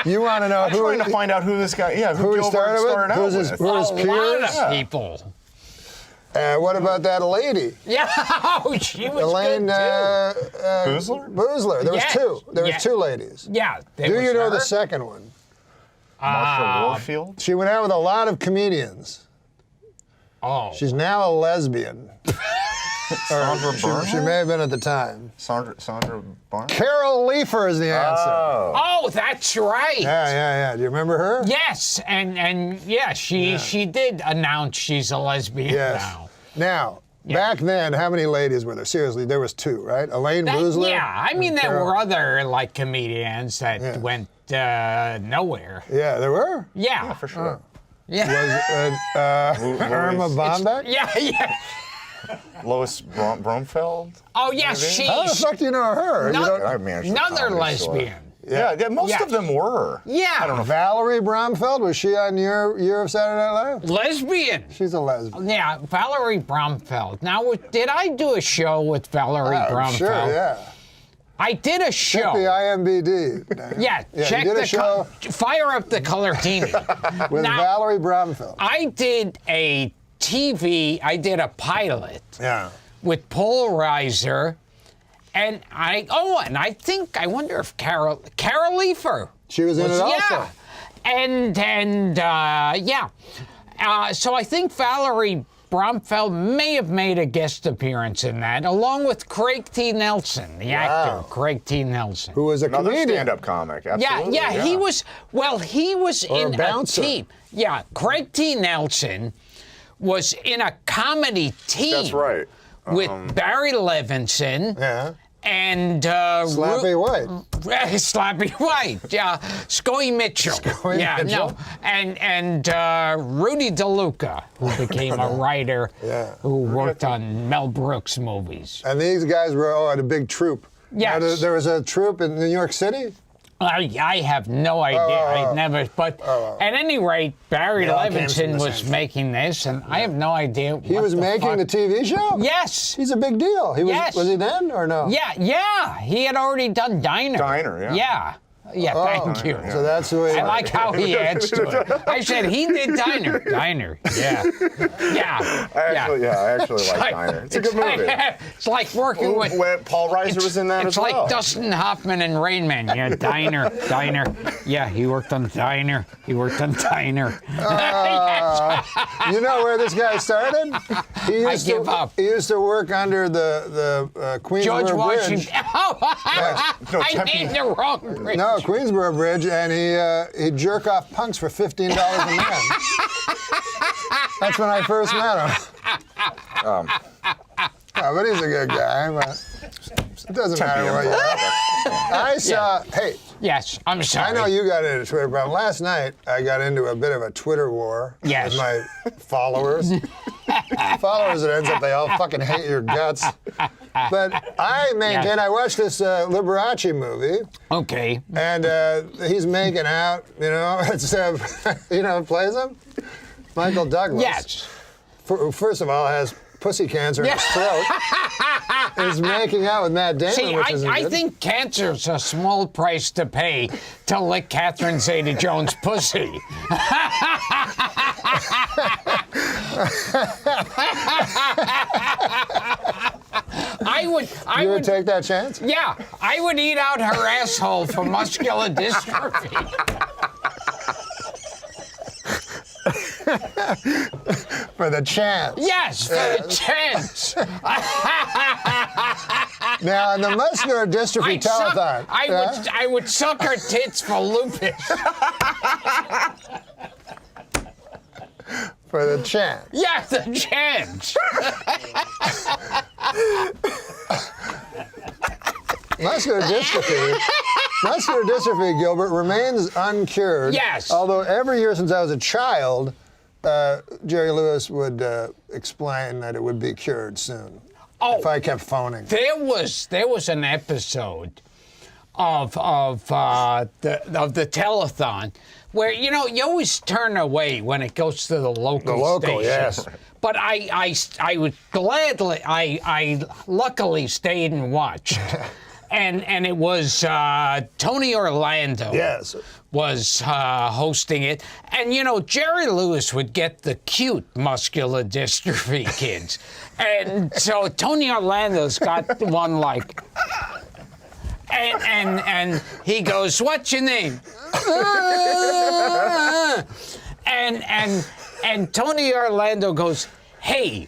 You want to know I'm trying to find out who this guy. Yeah, who he Gilbert started with? out Who's his, with. who his a peers? lot of people. What about that lady? Yeah, oh, she was Elaine good, too. Boozler? Boozler. There was Yes. two. There was Yeah. two ladies. Yeah. there Do was you know her. the second one? Marsha Warfield? She went out with a lot of comedians. Oh. She's now a lesbian. Sandra Bernhard? She may have been at the time. Sandra Barnes? Carol Leifer is the answer. Oh, that's right. Yeah. Do you remember her? Yes, and yeah, she did announce she's a lesbian now. Now, back then, how many ladies were there? Seriously, there was 2, right? Elaine Boozler? Yeah, I mean, there were other, like, comedians that went nowhere. Yeah, there were? Yeah. For sure. Yeah. Was Irma Bombeck? Yeah. Lois Bromfeld? Oh, yes, How the fuck do you know her? Another lesbian. Yeah, most of them were. Yeah. I don't know. Valerie Bromfeld, was she on your Year of Saturday Night Live? Lesbian. She's a lesbian. Yeah, Valerie Bromfeld. Now, did I do a show with Valerie Bromfeld? Sure, yeah. I did a show. Check the IMBD. Yeah, check you did the a show fire up the color teeny. with Valerie Bromfeld. I did a pilot Yeah. with Paul Reiser, and I wonder if Carol Leifer. She was in it also. So I think Valerie Bromfeld may have made a guest appearance in that, along with Craig T. Nelson, the actor, Craig T. Nelson. Who was Another comedian. stand-up comic, absolutely. Yeah, he was Or in a bouncer. team. Yeah, Craig T. Nelson was in a comedy team. That's right. With Barry Levinson. Yeah. And Slappy White. Slappy White, yeah. Scoey Mitchell. Mitchell. And Rudy DeLuca, who became a writer who worked on Mel Brooks movies. And these guys were at a big troupe. Yes. Now, there was a troupe in New York City? I have no idea. I never. But at any rate, Barry Levinson was making this, and I have no idea. He was making the TV show? Yes. He's a big deal. Was he then or no? Yeah. He had already done Diner. Diner, yeah. Yeah, thank you. So that's the way. I like how he adds to it. I said he did Diner. Yeah. I actually like Diner. It's a good movie. It's like working with... Paul Reiser was in that as well. It's like Dustin Hoffman and Rain Man. Yeah, Diner. Yeah, he worked on Diner. You know where this guy started? I give up. He used to work under the Queensboro George Bridge. Washington. I named the wrong bridge. No, Queensboro Bridge, and he'd jerk off punks for $15 a man. That's when I first met him. But he's a good guy. But it doesn't matter what you are. I saw. Hey. Yes, I'm sorry. I know you got into Twitter, but last night I got into a bit of a Twitter war with my followers. Followers, it ends up they all fucking hate your guts. But I maintain, I watched this Liberace movie. Okay. And he's making out, it's, plays him? Michael Douglas. Yes. First of all, has pussy cancer in his throat. He's making out with Matt Damon, See, which isn't I good. think cancer's a small price to pay to lick Catherine Zeta-Jones' pussy. I would take that chance? Yeah, I would eat out her asshole for muscular dystrophy. For the chance. Yes, for the chance. Now, in the muscular dystrophy telethon. I would suck her tits for lupus. For the chance. Yeah, the chance. Muscular dystrophy, Gilbert, remains uncured. Yes. Although every year since I was a child, Jerry Lewis would explain that it would be cured soon. Oh, if I kept phoning. There was an episode of the telethon where you always turn away when it goes to the local station. Yes. But I would gladly I luckily stayed and watched. And it was Tony Orlando. Yes. Was hosting it. And, Jerry Lewis would get the cute muscular dystrophy kids. And so Tony Orlando's got one like... And he goes, "What's your name?" and Tony Orlando goes, "Hey,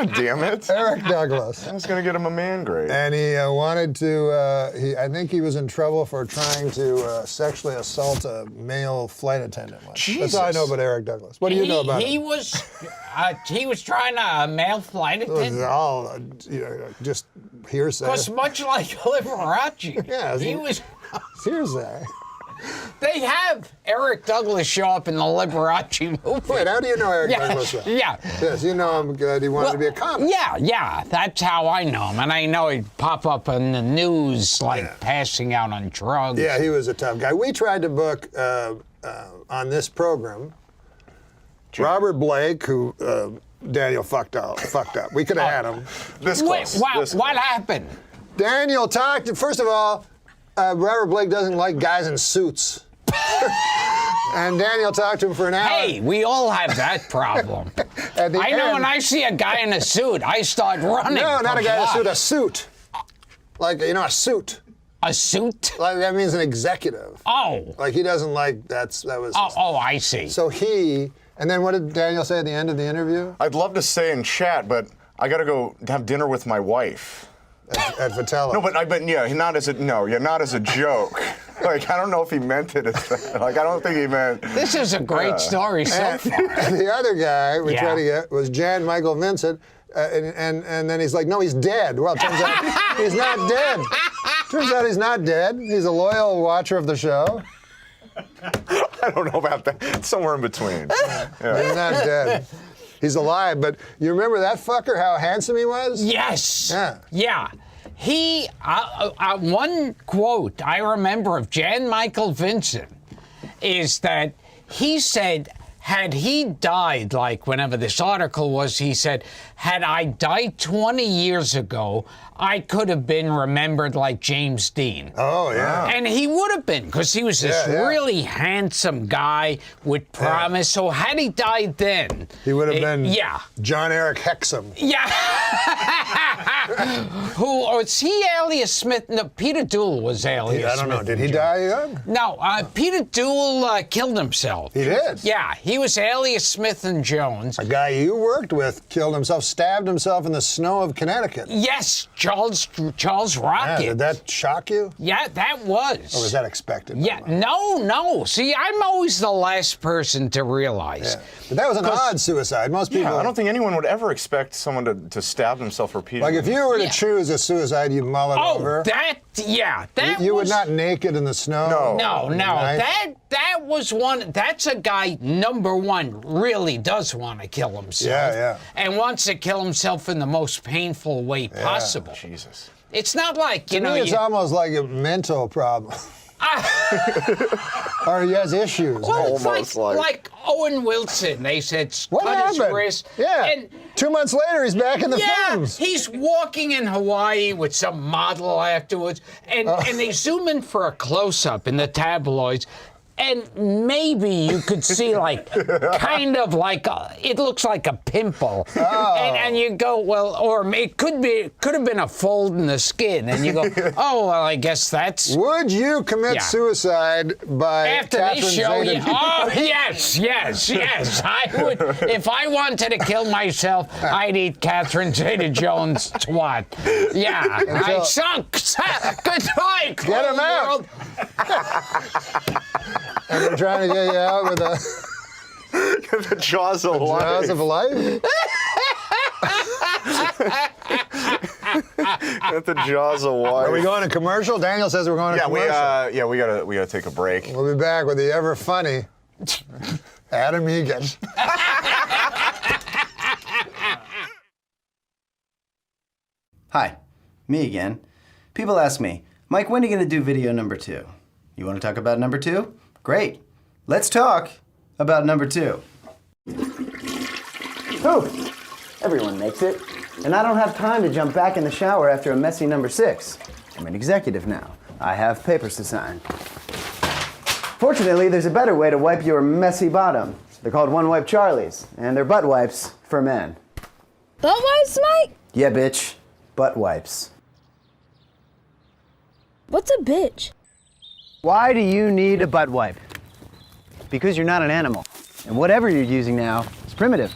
God damn it. Eric Douglas. I was going to get him a man grade. And he wanted to, I think he was in trouble for trying to sexually assault a male flight attendant once. That's all I know about Eric Douglas. What do you know about he him? He was trying to male flight It was attendant. all just hearsay. Because much like Liberace, Yeah, he was. Hearsay. They have Eric Douglas show up in the Liberace movie. Wait, how do you know Eric Douglas? Then? Yeah. Yes, you know him good. He wanted to be a comic. Yeah, that's how I know him. And I know he'd pop up in the news like passing out on drugs. Yeah, he was a tough guy. We tried to book on this program Robert Blake, who Daniel fucked up. We could have had him. This close. What happened? Daniel talked, first of all, Robert Blake doesn't like guys in suits. And Daniel talked to him for an hour. Hey, we all have that problem. I know when I see a guy in a suit, I start running. No, not a guy in a suit, a suit. Like, a suit. A suit? Like, that means an executive. Oh. Like, he doesn't like, that was... Oh, I see. So and then what did Daniel say at the end of the interview? I'd love to stay and chat, but I got to go have dinner with my wife. At Vitello. No, but not as a joke. Like, I don't know if he meant it as that. Like, I don't think he meant. This is a great story so far. And the other guy we tried to get was Jan Michael Vincent, and then he's like, no, he's dead. Well, turns out he's not dead. Turns out he's not dead. He's a loyal watcher of the show. I don't know about that. It's somewhere in between. Yeah. He's not dead. He's alive, but you remember that fucker, how handsome he was? Yes. Yeah. He, one quote I remember of Jan Michael Vincent is that he said, had he died, like whenever this article was, he said, had I died 20 years ago, I could have been remembered like James Dean. Oh, yeah. And he would have been, because he was this really handsome guy with promise. So had he died then... He would have been John Eric Hexum. Yeah. Who, was he Alias Smith? No, Peter Duell was Alias Smith. I don't know. Did he die young? No, Peter Duell killed himself. He did? Yeah, he was Alias Smith and Jones. A guy you worked with killed himself, stabbed himself in the snow of Connecticut. Yes, Charles Rocket. Yeah, did that shock you? Yeah, that was. Or was that expected? Yeah, no. See, I'm always the last person to realize. Yeah. But that was an odd suicide. Most people... Yeah, I don't think anyone would ever expect someone to stab themselves repeatedly. Like, if you were to choose a suicide, you'd mull it over. You would not naked in the snow? No. That was one... That's a guy, number one, really does want to kill himself. Yeah. And wants to kill himself in the most painful way possible. Jesus. It's not like, To me, it's almost like a mental problem. Or he has issues. Well, it's like Owen Wilson. They said what cut happened? his wrist. Yeah. And 2 months later, he's back in the films. He's walking in Hawaii with some model afterwards, and they zoom in for a close-up in the tabloids. And maybe you could see kind of like it looks like a pimple, and you go, well, or it could have been a fold in the skin, and you go, oh, well, I guess that's. Would you commit suicide by after Catherine this show? Zeta-Jones? Oh, yes, I would. If I wanted to kill myself, I'd eat Catherine Zeta-Jones' twat. Yeah, I sunk. Goodbye. Get him out. And they're trying to get you out with the jaws of life. Jaws of life? At the jaws of life. Are we going to commercial? Daniel says we're going to commercial. We gotta take a break. We'll be back with the ever funny Adam Eget. Hi, me again. People ask me, Mike, when are you going to do video number 2? You want to talk about number 2? Great. Let's talk about number 2. Oh, everyone makes it. And I don't have time to jump back in the shower after a messy number 6. I'm an executive now. I have papers to sign. Fortunately, there's a better way to wipe your messy bottom. They're called one-wipe Charlies, and they're butt wipes for men. Butt wipes, Mike? Yeah, bitch. Butt wipes. What's a bitch? Why do you need a butt wipe? Because you're not an animal. And whatever you're using now is primitive.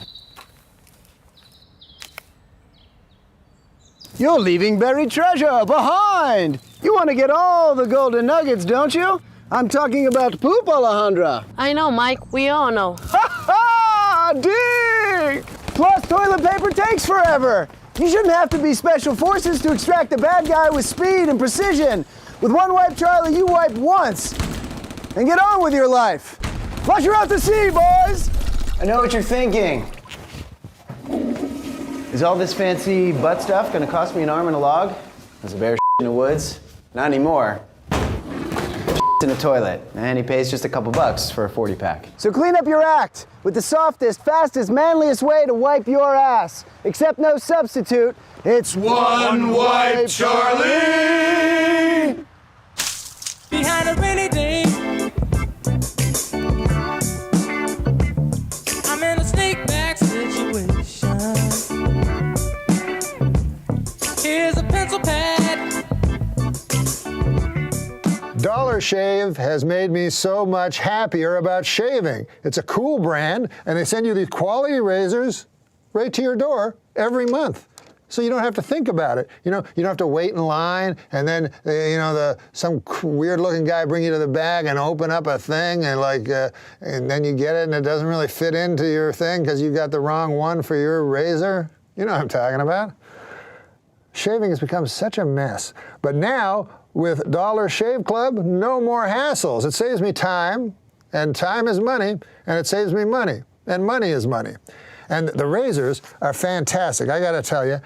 You're leaving buried treasure behind. You want to get all the golden nuggets, don't you? I'm talking about poop, Alejandra. I know, Mike. We all know. Ha ha! Dig! Plus, toilet paper takes forever. You shouldn't have to be special forces to extract a bad guy with speed and precision. With One Wipe Charlie, you wipe once and get on with your life. Flush her out to sea, boys! I know what you're thinking. Is all this fancy butt stuff gonna cost me an arm and a log? There's a bear in the woods? Not anymore. In the toilet, and he pays just a couple bucks for a 40-pack. So clean up your act with the softest, fastest, manliest way to wipe your ass. Except no substitute. It's One Wipe Charlie! Behind a rainy day, I'm in a snake back situation. Here's a pencil pad. Dollar Shave has made me so much happier about shaving. It's a cool brand, and they send you these quality razors right to your door every month. So you don't have to think about it. You don't have to wait in line, and then some weird-looking guy bring you to the bag and open up a thing, and and then you get it, and it doesn't really fit into your thing because you got the wrong one for your razor. You know what I'm talking about. Shaving has become such a mess, but now, with Dollar Shave Club, no more hassles. It saves me time, and time is money, and it saves me money, and money is money. And the razors are fantastic. I gotta tell you,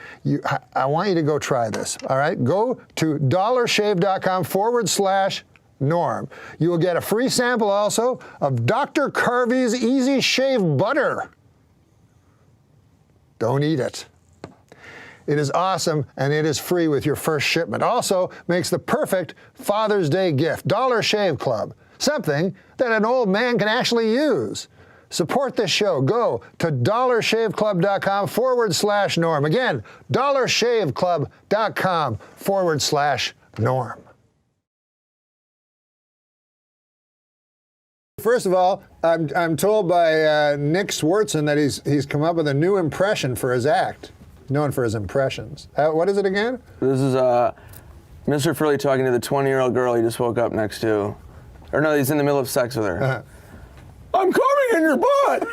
I want you to go try this, all right? Go to dollarshave.com/Norm. You will get a free sample also of Dr. Carvey's Easy Shave Butter. Don't eat it. It is awesome, and it is free with your first shipment. Also makes the perfect Father's Day gift. Dollar Shave Club, something that an old man can actually use. Support this show. Go to dollarshaveclub.com/Norm. Again, dollarshaveclub.com/Norm. First of all, I'm told by Nick Swartzen that he's come up with a new impression for his act. Known for his impressions. What is it again? This is Mr. Furley talking to the 20-year-old girl he just woke up next to. Or no, he's in the middle of sex with her. I'm coming in your butt!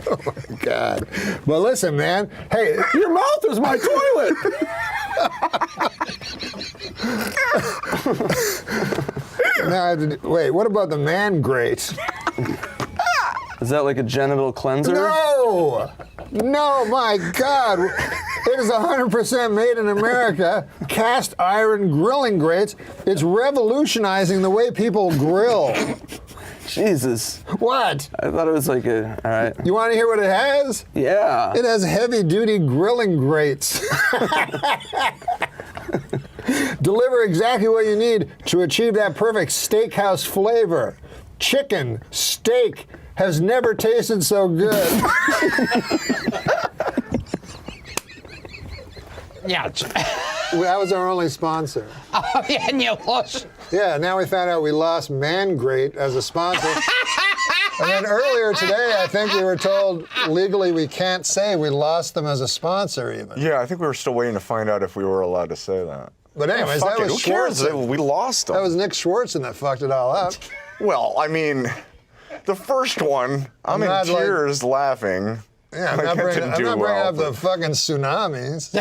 Oh my God. Well, listen, man. Hey, your mouth is my toilet! Now, wait, what about the man grate? Is that like a genital cleanser? No! No, my God. It is 100% made in America. Cast iron grilling grates. It's revolutionizing the way people grill. Jesus. What? I thought it was like all right. You want to hear what it has? Yeah. It has heavy-duty grilling grates. Deliver exactly what you need to achieve that perfect steakhouse flavor. Chicken, steak, has never tasted so good. Yeah. That was our only sponsor. Oh, yeah, and you lost. Yeah, now we found out we lost Man Grate as a sponsor. And then earlier today, I think we were told legally we can't say we lost them as a sponsor even. Yeah, I think we were still waiting to find out if we were allowed to say that. But anyways, that was who cares? Schwartzen. We lost them. That was Nick Swartzen that fucked it all up. Well, I mean, the first one, I'm in tears laughing. Yeah, I'm not bringing up the fucking tsunamis.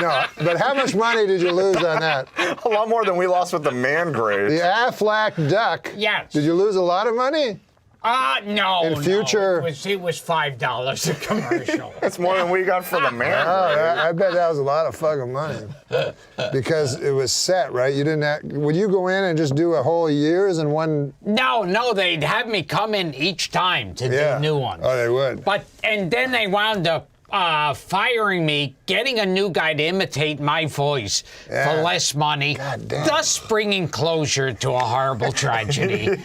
No, but how much money did you lose on that? A lot more than we lost with the Man Grate. The Aflac Duck. Yes. Did you lose a lot of money? No. In future, no. It was $5 a commercial. That's more than we got for the Man Grate. I bet that was a lot of fucking money. Because it was set, right? You didn't would you go in and just do a whole year's in one? No, they'd have me come in each time to do new ones. Oh, they would. And then they wound up firing me, getting a new guy to imitate my voice for less money, thus bringing closure to a horrible tragedy.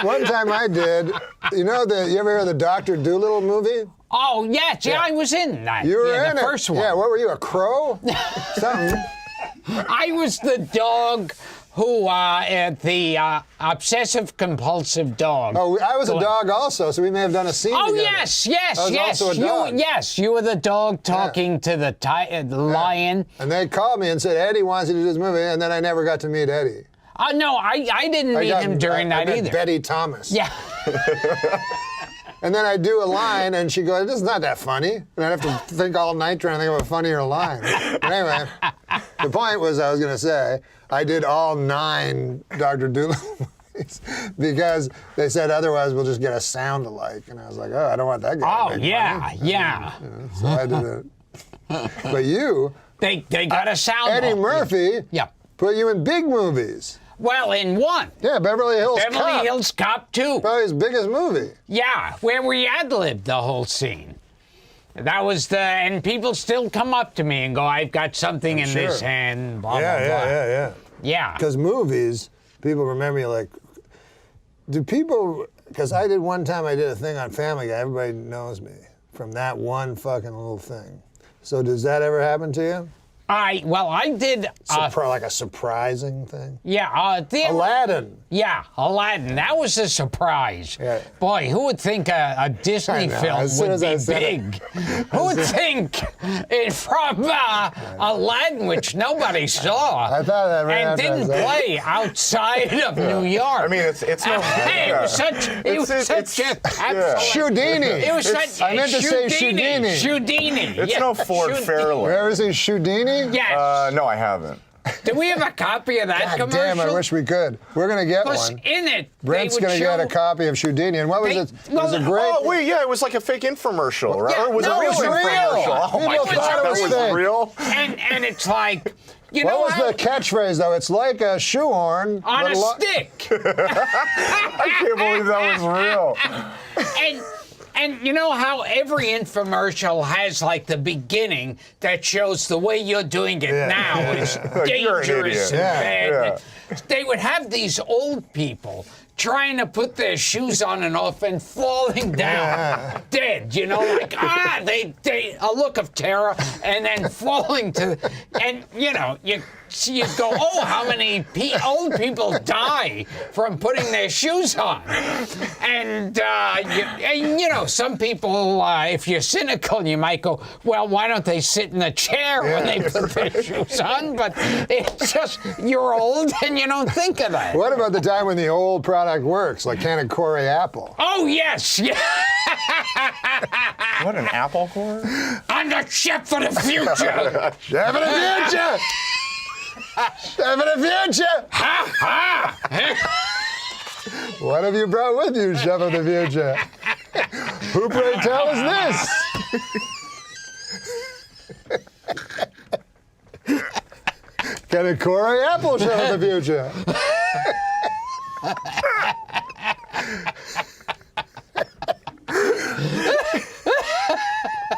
One time I did, you ever hear of the Dr. Dolittle movie? Oh, yes, I was in that. You were in the it? first one. Yeah, what were you, a crow? Something. I was the dog who the obsessive compulsive dog. Oh, I was a dog also, so we may have done a scene Oh together. yes. I was also a dog. You were the dog talking to the lion. And they called me and said, Eddie wants you to do this movie, and then I never got to meet Eddie. No, I didn't meet him during that met either. Betty Thomas. Yeah. And then I do a line, and she goes, "This is not that funny." And I have to think all night trying to think of a funnier line. But anyway, the point was, I was going to say, I did all 9 Dr. Dolittle movies because they said otherwise we'll just get a sound alike. And I was like, oh, I don't want that guy to make money. Yeah. You know, so I did it. But you... They got a sound Eddie off. Murphy put you in big movies. Well, in one. Yeah, Beverly Hills Cop. Beverly Hills Cop 2. Probably his biggest movie. Yeah, where we ad-libbed the whole scene. That was and people still come up to me and go, I've got something in this hand, blah, blah, blah. Yeah. Because movies, people remember you like, because I did a thing on Family Guy, everybody knows me from that one fucking little thing. So does that ever happen to you? I did... like a surprising thing? Yeah. Aladdin. Yeah, Aladdin. That was a surprise. Yeah. Boy, who would think a Disney film would be big? Who would think from Aladdin, which nobody saw, I thought that right and didn't play outside of New York? I mean, it's no... It was such a... Shudini. It was such... I meant to say Shudini. Shudini. It's no Ford Fairlane. You ever seen Shudini? Yes. No, I haven't. Do we have a copy of that God commercial? damn, I wish we could. We're going to get Because one. in it, Brent's going to get a copy of Shudini. And what was it? It was a great... Oh, wait, yeah, it was like a fake infomercial, right? Yeah, Or was no, it it was real real. infomercial? Oh, my People God, thought it that was was fake. real? And it's like, you know What was how... the catchphrase, though? It's like a shoehorn. On but a stick. I can't believe that was real. And you know how every infomercial has like the beginning that shows the way you're doing it now is You're an dangerous idiot. and bad. They would have these old people trying to put their shoes on and off and falling down dead, you know, like they a look of terror and then falling to, and you know, you go, oh, how many old people die from putting their shoes on, and you know, some people, if you're cynical, you might go, well, why don't they sit in a chair when they put their shoes on? But it's just, you're old and you don't think of that. What about the time when the old product works, like Can of Corey apple? Oh, yes. Yeah. What, an apple core? I'm the chef for the future. Chef of the future! Chef of the future! Ha ha! What have you brought with you, Chef of the future? Who, pray tell, is this? Can a Corey apple, Chef of the future?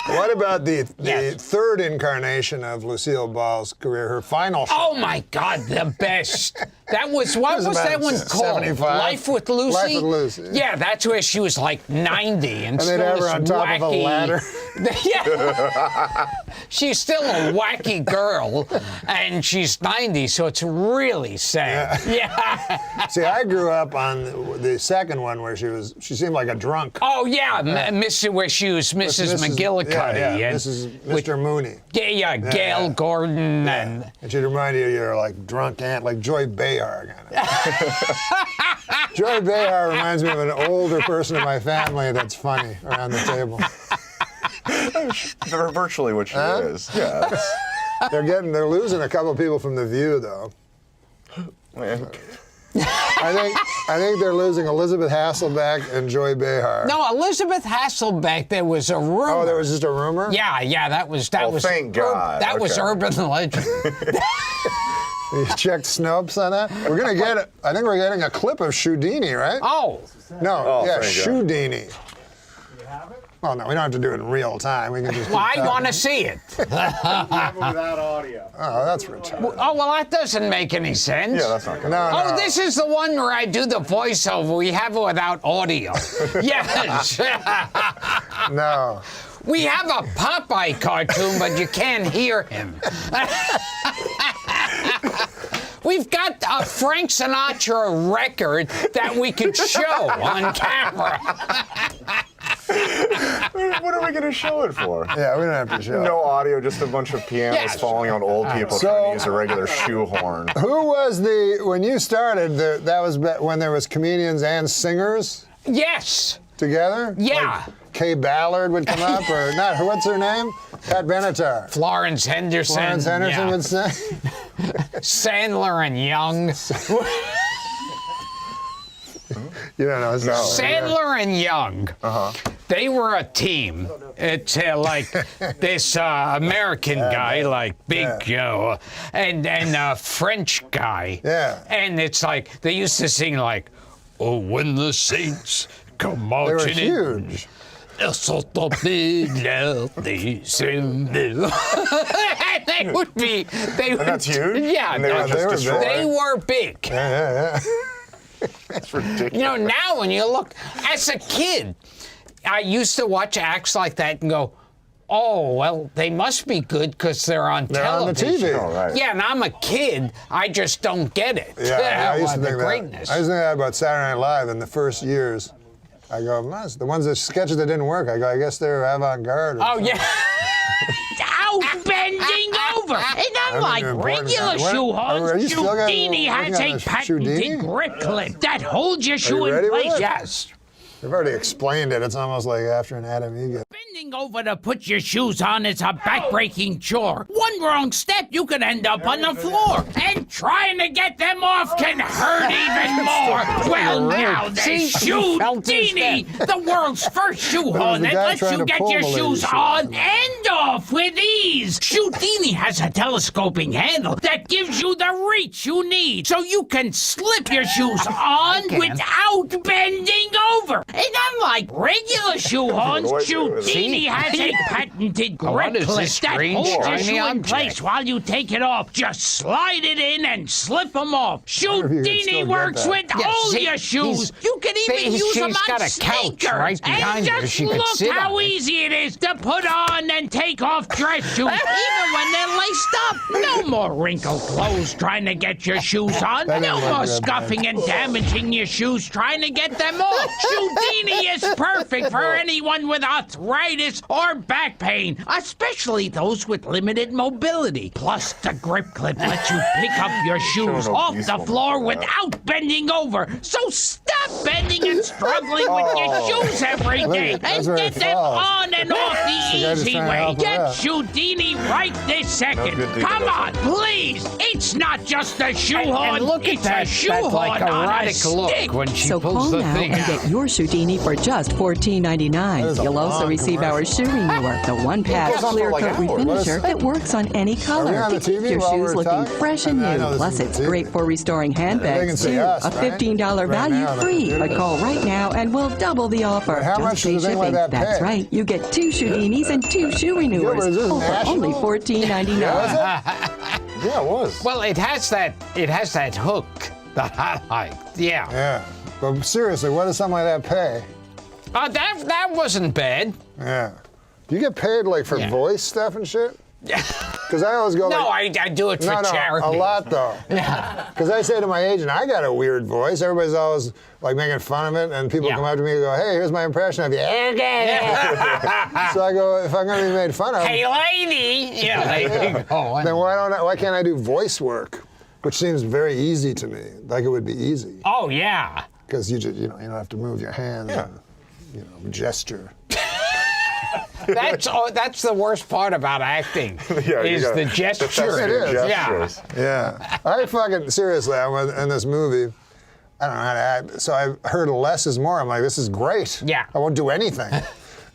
What about the third incarnation of Lucille Ball's career, her final show? Oh my God, the best. That was, what was that one called? 75? Life with Lucy? Life with Lucy. Yeah, that's where she was like 90 and they'd still have her this on top wacky, of a ladder. Yeah. She's still a wacky girl and she's 90, so it's really sad. Yeah. See, I grew up on the second one where she seemed like a drunk. Oh yeah, where she was Mrs. McGillicuddy. Yeah, and Mrs. Mr. Mooney. Yeah, Gail Gordon and she'd remind you of your like drunk aunt, like Joy Behar kind of. Joy Behar reminds me of an older person in my family that's funny around the table. They're virtually what she is. Yeah. They're losing a couple people from The View though. I think they're losing Elizabeth Hasselbeck and Joy Behar. No, Elizabeth Hasselbeck, there was a rumor. Oh, there was just a rumor? Yeah, that was thank God. That was urban legend. You checked Snopes on that? I think we're getting a clip of Shudini, right? Oh. No, Shudini. You have it? Well, no, we don't have to do it in real time. We can just. Well, I want to see it. Without audio. Oh, that's retarded. Oh, well, that doesn't make any sense. Yeah, that's not good. No. This is the one where I do the voiceover. We have it without audio. Yes. No. We have a Popeye cartoon, but you can't hear him. We've got a Frank Sinatra record that we could show on camera. What are we going to show it for? Yeah, we don't have to show No audio, just a bunch of pianos falling on old people trying to use a regular shoehorn. Who was when you started, that was when there was comedians and singers Yes. together? Yeah. Like Kay Ballard would come up, or not, what's her name? Pat Benatar. Florence Henderson. Florence Henderson would say. Sandler and Young. You don't know. Sandler and Young. They were a team. It's like this American guy, like Big Joe, and a French guy. Yeah. And it's like, they used to sing like, oh, when the saints come marching They were huge. And they would be. That's huge? Yeah, And they were just destroyed? they were big. Yeah. That's ridiculous. You know, now when you look, as a kid, I used to watch acts like that and go, oh, well, they must be good because they're on television. on the TV. Oh, right. Yeah, and I'm a kid. I just don't get it. Yeah, I used to the think greatness. that. I used to think that about Saturday Night Live in the first years. I go, the ones that sketches that didn't work, I go, I guess they're avant-garde. Oh, yeah. Out bending over. And unlike regular shoehorns, Houdini has a patented grip clip that holds your shoe in place. Yes. They've already explained it. It's almost like after an Adam Eget. Bending over to put your shoes on is a back-breaking chore. One wrong step, you could end up on the floor. And trying to get them off can hurt even more. Well, now there's Houdini, the world's first shoehorn that lets you get your shoes on and off with ease. Houdini has a telescoping handle that gives you the reach you need so you can slip your shoes on without bending over. And unlike regular shoehorns, Houdini has a patented grip clip that holds your shoe in place while you take it off. Just slide it in and slip them off. Houdini works with all your shoes. You can even use them on sneakers. Right and just look how easy it is to put on and take off dress shoes, even when they're laced up. No more wrinkled clothes trying to get your shoes on. No more scuffing and damaging your shoes trying to get them off. Houdini is perfect for anyone with arthritis or back pain, especially those with limited mobility. Plus, the grip clip lets you pick up your shoes off the floor without bending over. So stop bending and struggling with your shoes every day and get them on and off the easy way. Get Houdini right this second. Come on, please. It's not just a shoehorn. And look at that like erotic look when she pulls the thing out. And get your Houdini for just $14.99. You'll also receive our shoe renewer, the one-pass clear coat refinisher that works on any color to keep your shoes looking fresh and new. Plus, it's great for restoring handbags too. A $15 value free. But call right now and we'll double the offer. Just pay shipping. That's right. You get 2 Houdinis and 2 shoe renewers, all for only $14.99. Yeah, it was. Well, it has that hook that I like. Yeah. Yeah. But seriously, what does something like that pay? That wasn't bad. Yeah. Do you get paid like for voice stuff and shit? Because I always go No, like... I do it for charity. a lot though. Yeah. Because I say to my agent, I got a weird voice. Everybody's always like making fun of it, and people come up to me and go, hey, here's my impression of you. So I go, if I'm going to be made fun of... Hey, lady! Yeah, then why can't I do voice work? Which seems very easy to me. Like it would be easy. Oh, yeah. Because you don't have to move your hands and, gesture. That's the worst part about acting is the gesture. It is. Yeah. I fucking, seriously, I was in this movie. I don't know how to act. So I heard less is more. I'm like, this is great. Yeah. I won't do anything.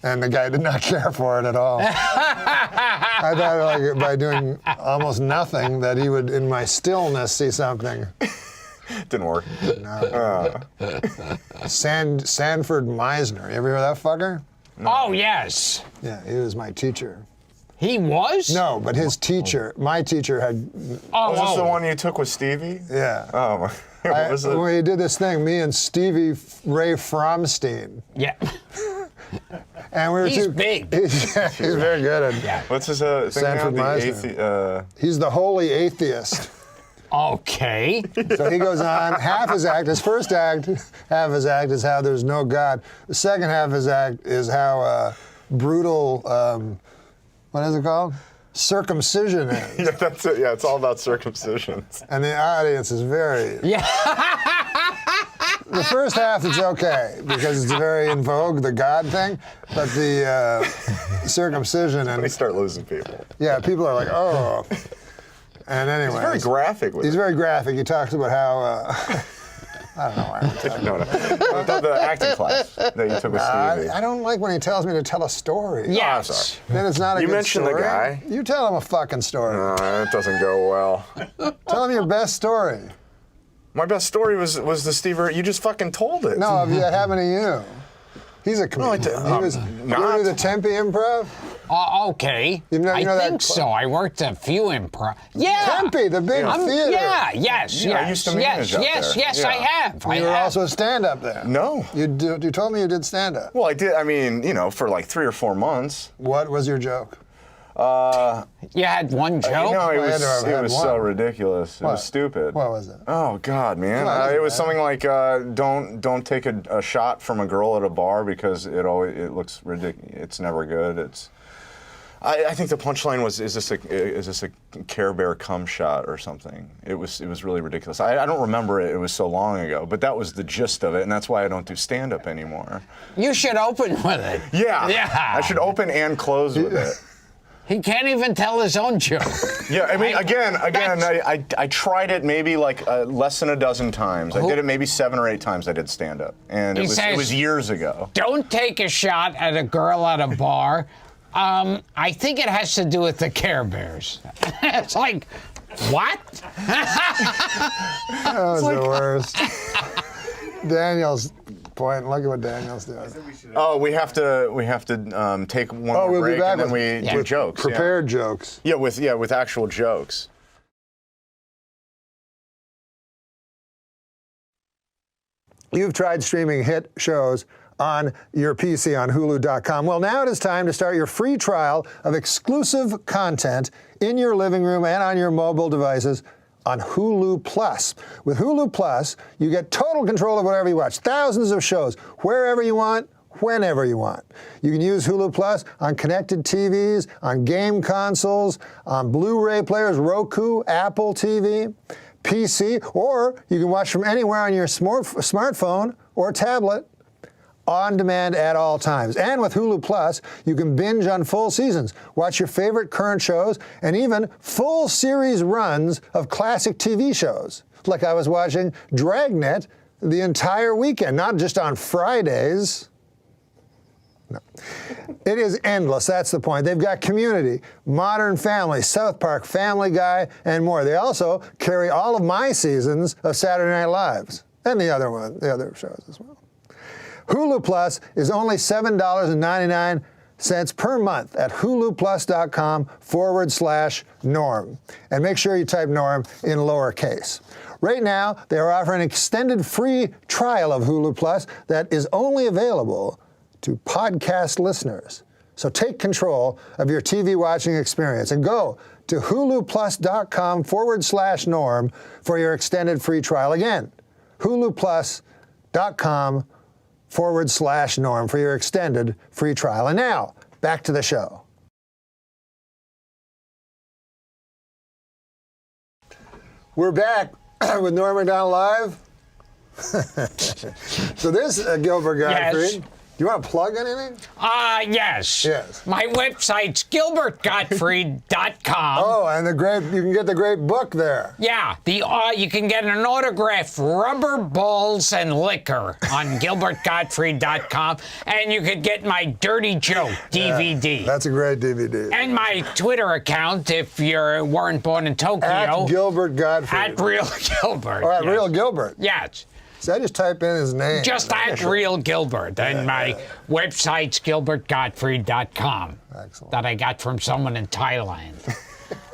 And the guy did not care for it at all. I thought like by doing almost nothing that he would, in my stillness, see something. Didn't work. No. Sanford Meisner. You ever hear that fucker? No. Oh, yes. Yeah, he was my teacher. He was? No, but his teacher, my teacher had... Was this the one you took with Stevie? Yeah. Oh, what was it? When we did this thing, me and Stevie Ray Fromstein. Yeah. And we were he's big. He's very good at What's his thing Sanford now? Meisner. He's the holy atheist. Okay. So he goes on, half his act, his first act, half his act is how there's no God. The second half of his act is how brutal, what is it called? Circumcision is. Yeah, that's it. Yeah, it's all about circumcisions. And the audience is very... Yeah. The first half is okay, because it's very in vogue, the God thing, but the circumcision and... They start losing people. Yeah, people are like, oh... And anyway, he's very graphic with He's it. very graphic. He talks about how I don't know why I'm talking No. The acting class that you took with Stevie. I don't like when he tells me to tell a story. Yes. Then it's not a You good mentioned story. the guy. You tell him a fucking story. No, that doesn't go well. Tell him your best story. My best story was the Steve. You just fucking told it. No, if it happened to you. He's a comedian. You ever do the Tempe Improv? Okay. You know I that think so. I worked a few improv. Yeah. Tempe, the big theater. Yeah, yes, Yeah, yes. I used to manage up yes, there. yes, Yeah. I have. You were also a stand-up there. No. You told me you did stand-up. Well, I did. I mean, for like 3 or 4 months. What was your joke? You had one joke? No, it I had to have was had so one. ridiculous. It What? was stupid. What was it? Oh God, man! Well, it it was doesn't something like don't take a shot from a girl at a bar because it looks ridiculous. It's never good. I think the punchline was is this a Care Bear cum shot or something? It was really ridiculous. I don't remember it. It was so long ago, but that was the gist of it, and that's why I don't do stand up anymore. You should open with it. Yeah. Yeah. I should open and close with it. He can't even tell his own joke. Yeah, I mean, again, I tried it maybe like less than a dozen times. I did it maybe 7 or 8 times. I did stand up, and it was years ago. Don't take a shot at a girl at a bar. I think it has to do with the Care Bears. It's like, what? That was the worst. Daniel's point. Look at what Daniel's doing. Oh, we have to take one more we'll break be back and then we do jokes. Prepared jokes. Yeah, with actual jokes. You've tried streaming hit shows on your PC on Hulu.com. Well, now it is time to start your free trial of exclusive content in your living room and on your mobile devices on Hulu Plus. With Hulu Plus, you get total control of whatever you watch. Thousands of shows, wherever you want, whenever you want. You can use Hulu Plus on connected TVs, on game consoles, on Blu-ray players, Roku, Apple TV, PC, or you can watch from anywhere on your smartphone or tablet, on demand at all times. And with Hulu Plus, you can binge on full seasons, watch your favorite current shows, and even full series runs of classic TV shows. Like I was watching Dragnet the entire weekend, not just on Fridays. No. It is endless, that's the point. They've got Community, Modern Family, South Park, Family Guy, and more. They also carry all of my seasons of Saturday Night Lives, and the other shows as well. Hulu Plus is only $7.99 per month at huluplus.com/Norm. And make sure you type Norm in lowercase. Right now, they are offering an extended free trial of Hulu Plus that is only available to podcast listeners. So take control of your TV watching experience and go to huluplus.com/Norm for your extended free trial. Again, huluplus.com/Norm for your extended free trial. And now, back to the show. We're back with Norm MacDonald Live. So this Gilbert Gottfried. Yes. Do you want to plug anything? Yes. Yes. My website's gilbertgottfried.com. Oh, and you can get the great book there. Yeah, you can get an autographed Rubber Balls and Liquor on gilbertgottfried.com, and you could get my Dirty Joke DVD. That's a great DVD. And my Twitter account, if you weren't born in Tokyo. At Gilbert Gottfried. At Real Gilbert. Or at Real Gilbert. Yes. So I just type in his name. Just at Real Gilbert. And my website's gilbertgottfried.com. Excellent. That I got from someone in Thailand.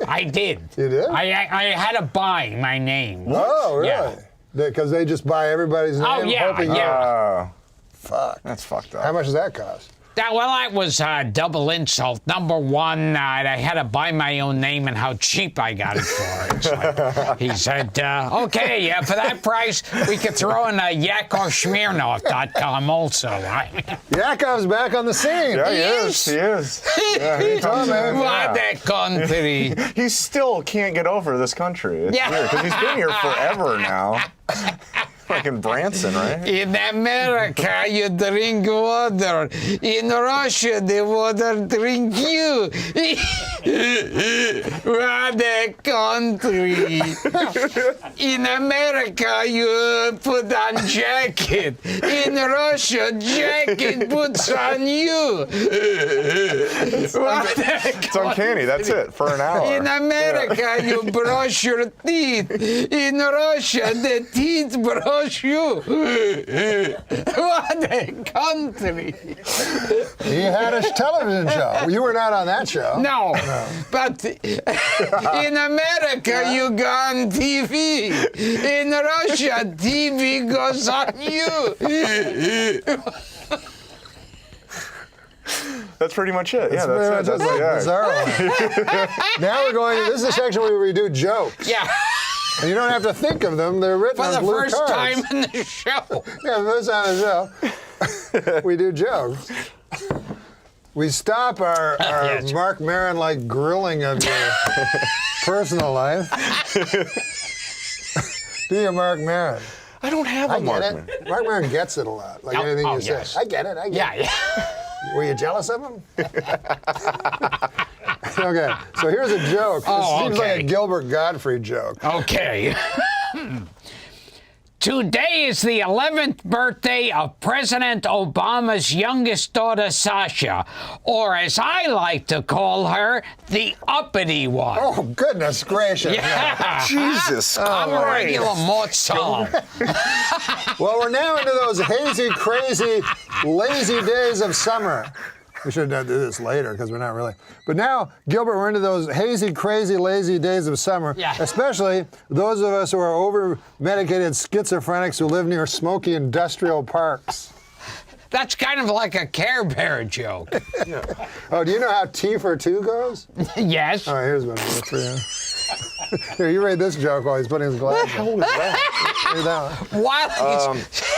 I did. You did? I had to buy my name. Oh, really? Yeah. Because they just buy everybody's name? Oh, yeah, hoping yeah. Fuck. That's fucked up. How much does that cost? That was a double insult. Number one, I had to buy my own name and how cheap I got it for. It's like, he said, okay, for that price, we could throw in a YakovSmirnov.com also. Yakov's back on the scene. Yeah, he is. Yeah, he comes in. What a country. He still can't get over this country. It's weird, because he's been here forever now. Fucking Branson, right? In America, you drink water. In Russia, the water drink you. What a country. In America, you put on jacket. In Russia, jacket puts on you. It's uncanny. That's it for an hour. In America, you brush your teeth. In Russia, the teeth brush you. What a country. He had a television show. You were not on that show. No. But in America, you go on TV. In Russia, TV goes on you. That's pretty much it. That's bizarre. Now we're going. This is a section where we do jokes. Yeah. And you don't have to think of them. They're written on blue cards. For the first time in the show. Yeah, the first time in the show. We do jokes. We stop our Mark Maron-like grilling of your personal life. Do you, Mark Maron? I don't have a Mark Maron. Mark Maron gets it a lot, like anything you say. I get it. Yeah. Were you jealous of him? Okay, so here's a joke. This seems like a Gilbert Gottfried joke. Okay. Today is the 11th birthday of President Obama's youngest daughter, Sasha, or as I like to call her, the uppity one. Oh, goodness gracious. Yeah. Jesus I'm a regular mortal. Well, we're now into those hazy, crazy, lazy days of summer. We should do this later because we're not really. But now, Gilbert, we're into those hazy, crazy, lazy days of summer. Yeah. Especially those of us who are over-medicated schizophrenics who live near smoky industrial parks. That's kind of like a Care Bear joke. Yeah. Oh, do you know how T for 2 goes? Yes. All right, here's one for you. Here, you read this joke while he's putting his glasses on. What was that? Read that one. What?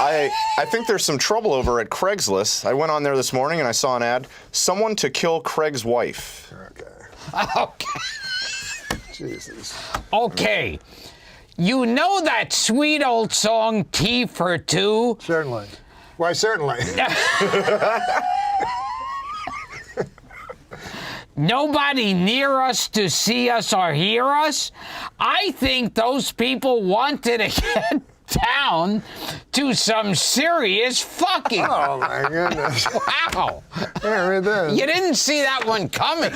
I think there's some trouble over at Craigslist. I went on there this morning and I saw an ad. Someone to kill Craig's wife. Okay. Jesus. Okay. You know that sweet old song, T for 2? Certainly. Why, certainly. Nobody near us to see us or hear us? I think those people wanted to get down to some serious fucking. Oh, my goodness. Wow. Here, read this. You didn't see that one coming.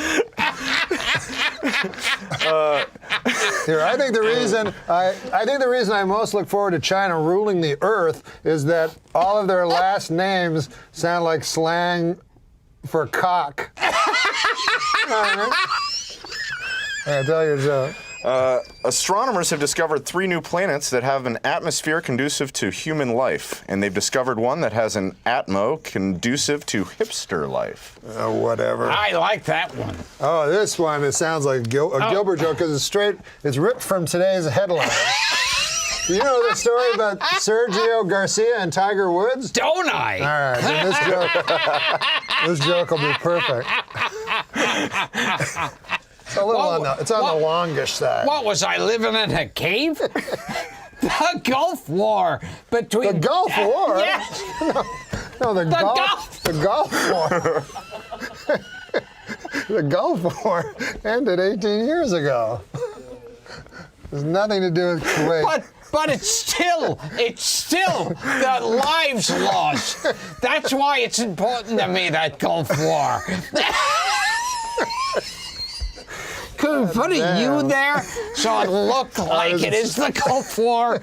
Here, I think the reason I most look forward to China ruling the earth is that all of their last names sound like slang for cock. Yeah, tell your joke. Astronomers have discovered 3 new planets that have an atmosphere conducive to human life, and they've discovered one that has an atmo conducive to hipster life. Whatever. I like that one. Oh, this one, it sounds like a Gilbert joke because it's ripped from today's headline. Do you know the story about Sergio Garcia and Tiger Woods? Don't I? All right, then this joke will be perfect. It's a little it's on the longish side. What was I living in a cave? The Gulf War between the Gulf War. Yes. No, the Gulf War. The Gulf War ended 18 years ago. There's nothing to do with Kuwait. But it's still the lives lost. That's why it's important to me, that Gulf War. Could we put a U there so it looked like it is the Gulf War?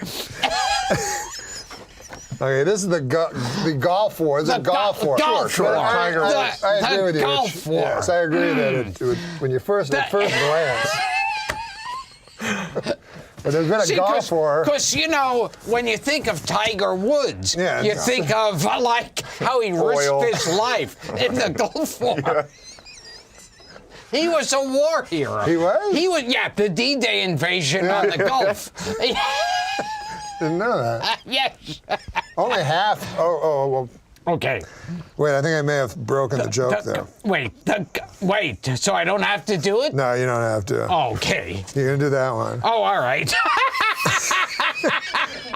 Okay, this is the Gulf War. It's a Gulf War. Gulf War. I agree with you. Gulf War. Yes, I agree that when you at first glance. But there's been a golf war. Because, you know, when you think of Tiger Woods, you think of, like, how he risked his life in the Gulf War. Yeah. He was a war hero. He was? He was, yeah, the D-Day invasion on the Gulf. Didn't know that. Yes. Only half. Well. Okay. Wait, I think I may have broken the joke there. Wait, so I don't have to do it? No, you don't have to. Okay. You're going to do that one. Oh, all right.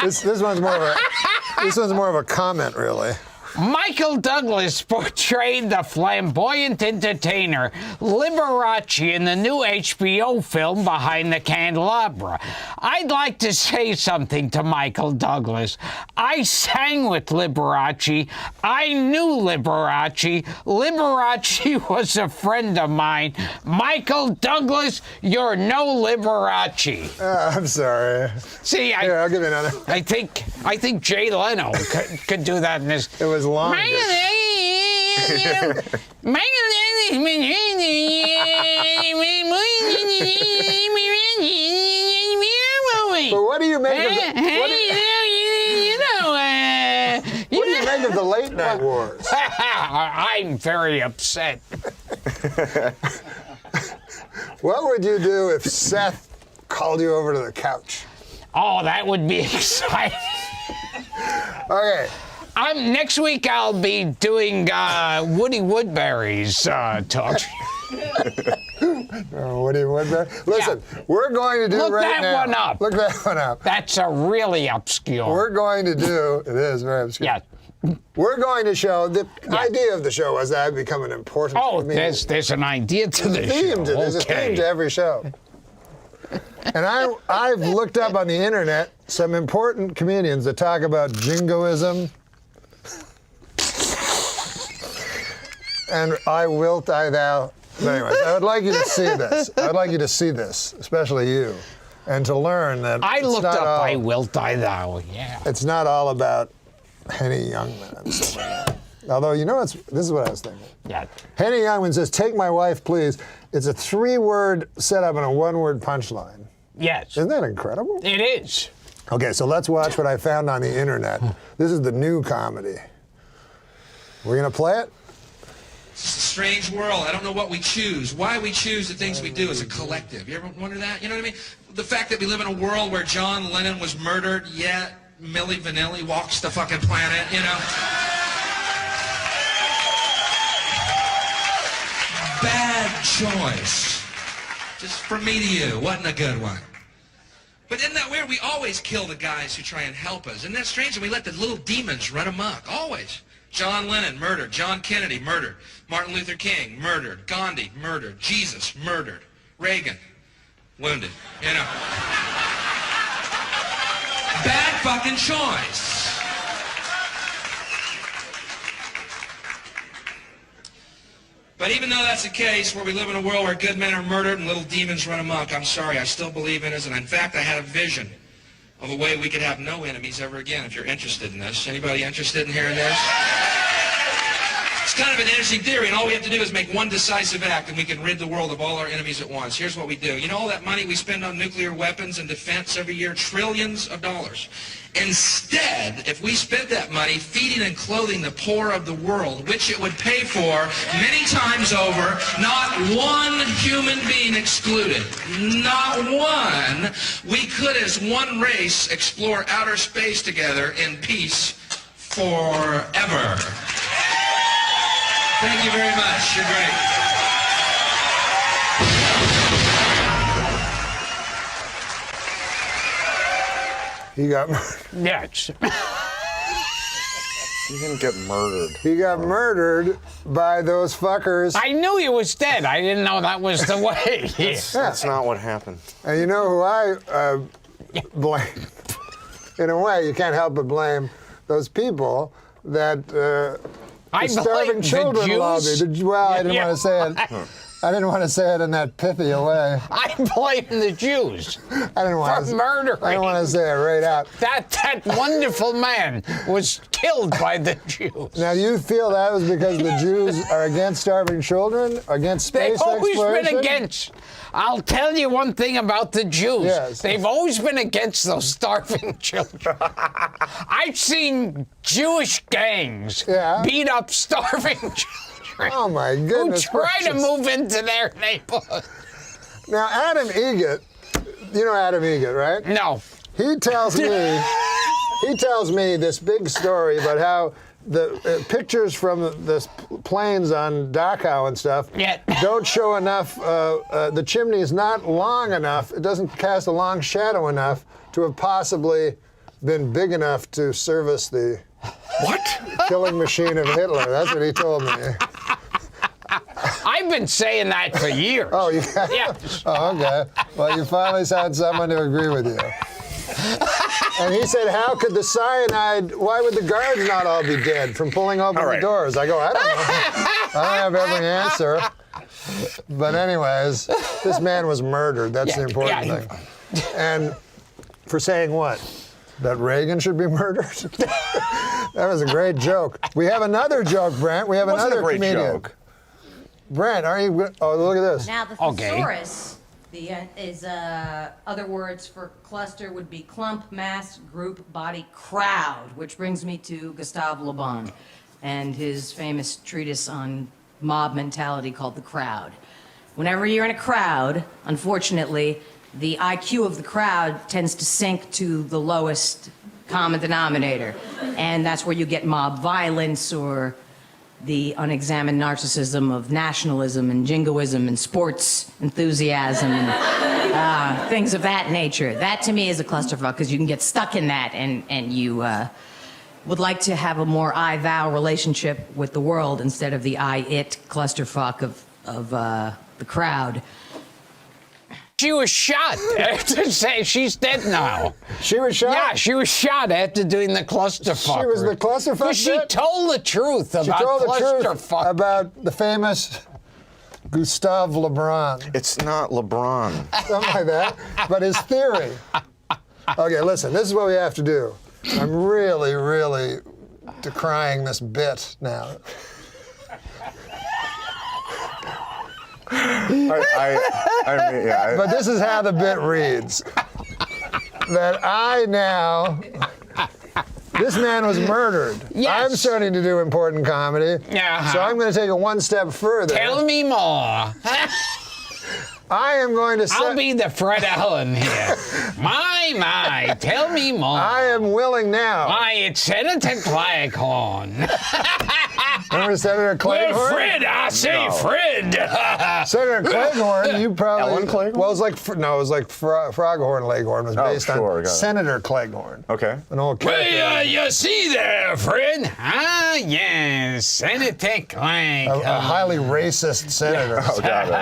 This one's more of a comment, really. Michael Douglas portrayed the flamboyant entertainer Liberace in the new HBO film Behind the Candelabra. I'd like to say something to Michael Douglas. I sang with Liberace. I knew Liberace. Liberace was a friend of mine. Michael Douglas, you're no Liberace. I'm sorry. See, Here, I'll give you another. I think Jay Leno could do that in his. It was long. But what do you make of what do you make of the late night wars? I'm very upset. What would you do if Seth called you over to the couch? Oh, that would be exciting. Okay. Next week I'll be doing Woody Woodbury's talk. Woody Woodbury? Listen, we're going to do Look right now. that one up. Look that one up. That's a really obscure. We're going to do, it is very obscure. Yeah. We're going to show, the idea of the show was that I'd become an important there's an idea to the show. There's a theme to every show. And I've looked up on the internet some important comedians that talk about jingoism. And I wilt I thou. But anyways, I would like you to see this. I would like you to see this, especially you, and to learn that I looked up I wilt I thou, yeah. It's not all about Henny Youngman and stuff like that. Although, you know, this is what I was thinking. Yeah. Henny Youngman says, "Take my wife, please." It's a 3-word setup and a 1-word punchline. Yes. Isn't that incredible? It is. Okay, so let's watch what I found on the internet. This is the new comedy. We're going to play it? It's a strange world. I don't know what we choose. Why we choose the things we do as a collective. You ever wonder that? You know what I mean? The fact that we live in a world where John Lennon was murdered, yet Milli Vanilli walks the fucking planet, you know? Bad choice. Just from me to you. Wasn't a good one. But isn't that weird? We always kill the guys who try and help us. Isn't that strange? And we let the little demons run amok. Always. John Lennon, murdered. John Kennedy, murdered. Martin Luther King, murdered. Gandhi, murdered. Jesus, murdered. Reagan, wounded. You know. Bad fucking choice. But even though that's the case, where we live in a world where good men are murdered and little demons run amok, I'm sorry, I still believe in us. And in fact, I had a vision of a way we could have no enemies ever again, if you're interested in this. Anybody interested in hearing this? It's kind of an interesting theory, and all we have to do is make one decisive act, and we can rid the world of all our enemies at once. Here's what we do. You know all that money we spend on nuclear weapons and defense every year? Trillions of dollars. Instead, if we spent that money feeding and clothing the poor of the world, which it would pay for many times over, not one human being excluded, not one, we could as one race explore outer space together in peace forever. Thank you very much. You're great. He got murdered. Yes. He didn't get murdered. He got murdered by those fuckers. I knew he was dead. I didn't know that was the way. That's not what happened. And you know who I blame? In a way, you can't help but blame those people that the starving children lobby. Well, I didn't want to say it. I didn't want to say it in that pithy way. I'm blaming the Jews I didn't want for murdering. I didn't want to say it right out. That wonderful man was killed by the Jews. Now, you feel that was because the Jews are against starving children, against space They've always exploration? been against. I'll tell you one thing about the Jews. Yes. They've always been against those starving children. I've seen Jewish gangs beat up starving children. Oh, my goodness. Who try to gracious. move into their neighborhood. Now, Adam Eget, you know Adam Eget, right? No. He tells me this big story about how the pictures from the planes on Dachau and stuff don't show enough. The chimney is not long enough. It doesn't cast a long shadow enough to have possibly been big enough to service the killing machine of Hitler. That's what he told me. I've been saying that for years. Oh, you have? Yes. Oh, okay. Well, you finally found someone to agree with you. And he said, how could the cyanide, why would the guards not all be dead from pulling open the doors? I go, I don't know. I don't have every answer. But anyways, this man was murdered. That's the important thing. And for saying what? That Reagan should be murdered? That was a great joke. We have another joke, Brent. We have another comedian. Joke. Brent, are you? Oh, look at this. Now the thesaurus is other words for cluster would be clump, mass, group, body, crowd, which brings me to Gustave Le Bon and his famous treatise on mob mentality called The Crowd. Whenever you're in a crowd, unfortunately, the IQ of the crowd tends to sink to the lowest common denominator, and that's where you get mob violence or the unexamined narcissism of nationalism and jingoism and sports enthusiasm and things of that nature. That to me is a clusterfuck because you can get stuck in that and you would like to have a more I-thou relationship with the world instead of the I-it clusterfuck of the crowd. She was shot. I have to say, she's dead now. She was shot? Yeah, she was shot after doing the clusterfuck. She was the clusterfuck? Because she told the truth about clusterfuck. She told the truth about the famous Gustave LeBron. It's not LeBron. Something like that. But his theory. Okay, listen, this is what we have to do. I'm really, really decrying this bit now. But this is how the bit reads. That this man was murdered. Yes. I'm starting to do important comedy. So I'm going to take it one step further. Tell me more. I am going to say... I'll be the Fred Allen here. My, tell me more. I am willing now. Why, it's Senator Claghorn. Remember Senator Claghorn? Well, Fred, I say Fred. Senator Claghorn, you probably... Ellen Claghorn? Well, it was like Froghorn Leghorn was based on Senator Claghorn. Okay. An old character. Well, you see there, Fred. Ah, yes, Senator Claghorn. A highly racist senator. Oh, got it.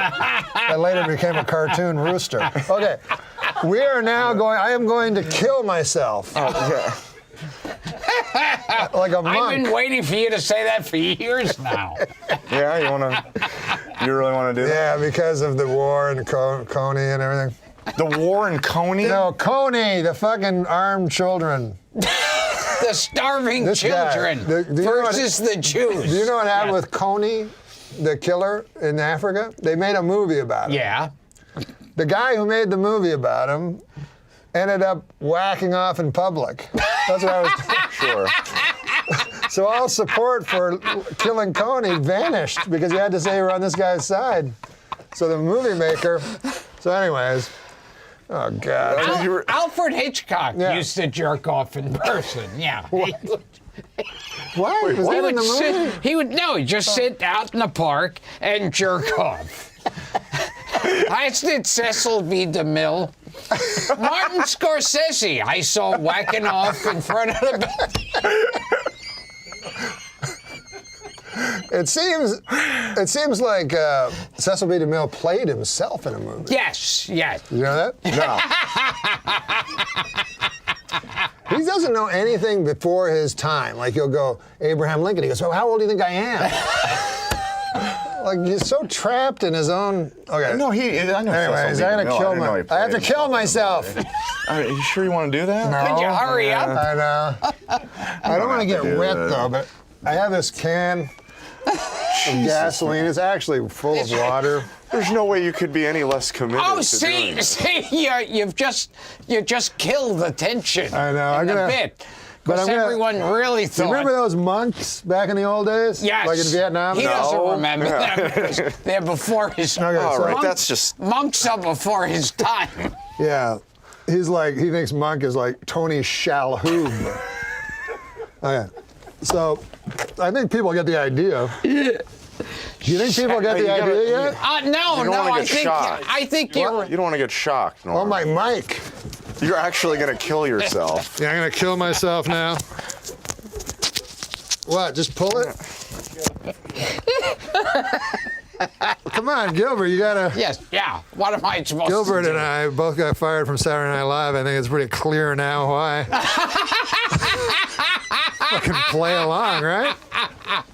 That later became a cartoon rooster. Okay. We are now I am going to kill myself. Oh, yeah. Like a monk. I've been waiting for you to say that for years now. Yeah, you really want to do that? Yeah, because of the war and Coney and everything. The war in Coney? No, Coney, the fucking armed children. The starving children versus the Jews. Do you know what happened with Coney, the killer in Africa? They made a movie about him. Yeah. The guy who made the movie about him ended up whacking off in public. That's what I was Sure. So all support for killing Coney vanished because you had to say you were on this guy's side. So the movie maker... So anyways... Oh, God. Alfred Hitchcock used to jerk off in person, yeah. What? What? Was that in the movie? He'd just sit out in the park and jerk off. As did Cecil B. DeMille. Martin Scorsese, I saw whacking off in front of the building. It seems like Cecil B. DeMille played himself in a movie. Yes. You know that? No. He doesn't know anything before his time. Like, you'll go, Abraham Lincoln. He goes, well, how old do you think I am? Like, he's so trapped in his own. Okay. No, I know. Anyways, I gotta kill myself. I have to kill myself. Are you sure you want to do that? No. Could you hurry up? I know. I don't want to get wet though, but I have this can of gasoline. It's actually full of water. There's no way you could be any less committed. Oh, to see, doing it. you just killed the tension. I know. In a bit. Because everyone really thought. You remember those monks back in the old days? Yes. Like in Vietnam? He doesn't remember them because they're before his time. Okay, so right, that's just... Monks are before his time. Yeah. He's like, he thinks Monk is like Tony Shalhoub. Okay. So, I think people get the idea. Yeah. Do you think people get the idea yet? No, I think you don't want to get shocked, Norm. Oh, my mic. You're actually going to kill yourself. Yeah, I'm going to kill myself now. What, just pull it? Come on, Gilbert, you got to... Yes, yeah. What am I supposed Gilbert to do? and I both got fired from Saturday Night Live. I think it's pretty clear now why. Fucking play along, right?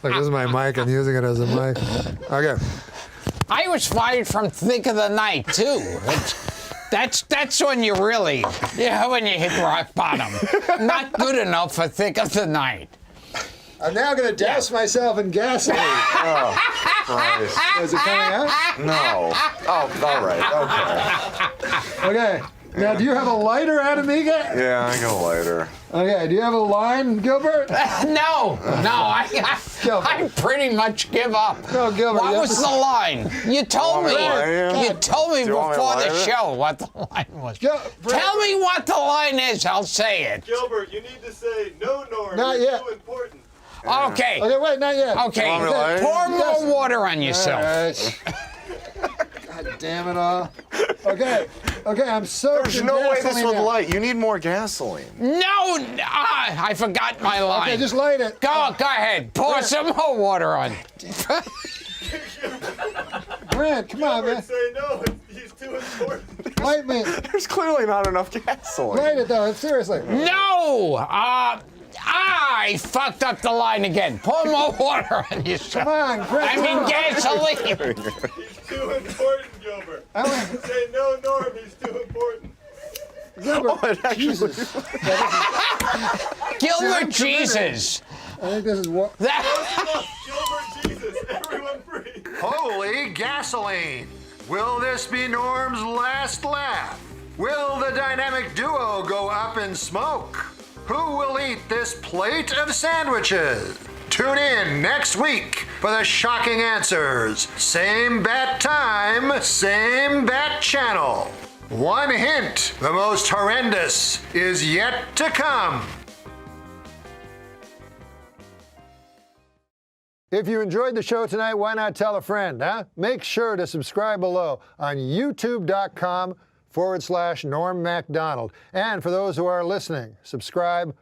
Look, this is my mic. I'm using it as a mic. Okay. I was fired from Thick of the Night, too. That's when you really, when you hit rock bottom. Not good enough for Thick of the Night. I'm now going to douse myself in gasoline. Oh, Christ. Is it coming out? No. Oh, all right. Okay. Okay. Now, do you have a lighter, Adamiga? Yeah, I got a lighter. Okay. Do you have a line, Gilbert? No. I pretty much give up. No, Gilbert. What was the line? You told me. You told me before the show what the line was. Tell me what the line is. I'll say it. Gilbert, you need to say no, Norm. Not yet. Too important. Okay. Okay, wait, not yet. Okay. Pour more water on yourself. God damn it all. Okay, I'm soaked. There's in no way this gasoline would now. light. You need more gasoline. No, I forgot my line. Okay, just light it. Go ahead. Pour some more water on. Grant, come on, man. Say no, he's too important. Light me. There's clearly not enough gasoline. Light it, though, seriously. No! I fucked up the line again. Pour more water on yourself. Come on, Grant. I mean gasoline. He's too important, Gilbert. Say no, Norm, he's too important. Gilbert, Jesus. Gilbert Jesus. I think this is what... Gilbert Jesus, everyone free. Holy gasoline! Will this be Norm's last laugh? Will the dynamic duo go up in smoke? Who will eat this plate of sandwiches? Tune in next week for the shocking answers. Same bat time, same bat channel. One hint, the most horrendous is yet to come. If you enjoyed the show tonight, why not tell a friend, huh? Make sure to subscribe below on youtube.com/Norm MacDonald. And for those who are listening, subscribe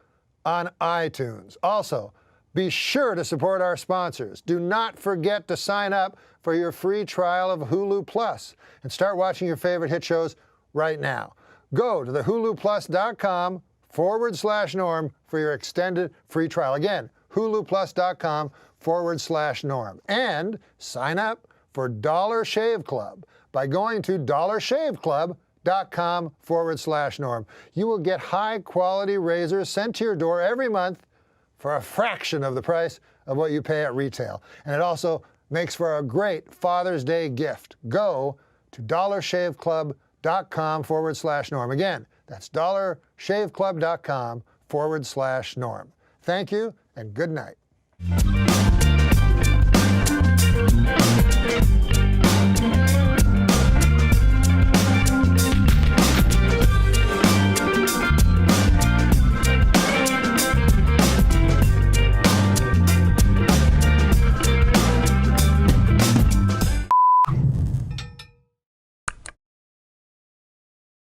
on iTunes. Also, be sure to support our sponsors. Do not forget to sign up for your free trial of Hulu Plus and start watching your favorite hit shows right now. Go to the huluplus.com/Norm for your extended free trial. Again, huluplus.com/Norm. And sign up for Dollar Shave Club by going to dollarshaveclub.com/Norm. You will get high-quality razors sent to your door every month for a fraction of the price of what you pay at retail. And it also makes for a great Father's Day gift. Go to dollarshaveclub.com/Norm. Again, that's dollarshaveclub.com/Norm. Thank you and good night.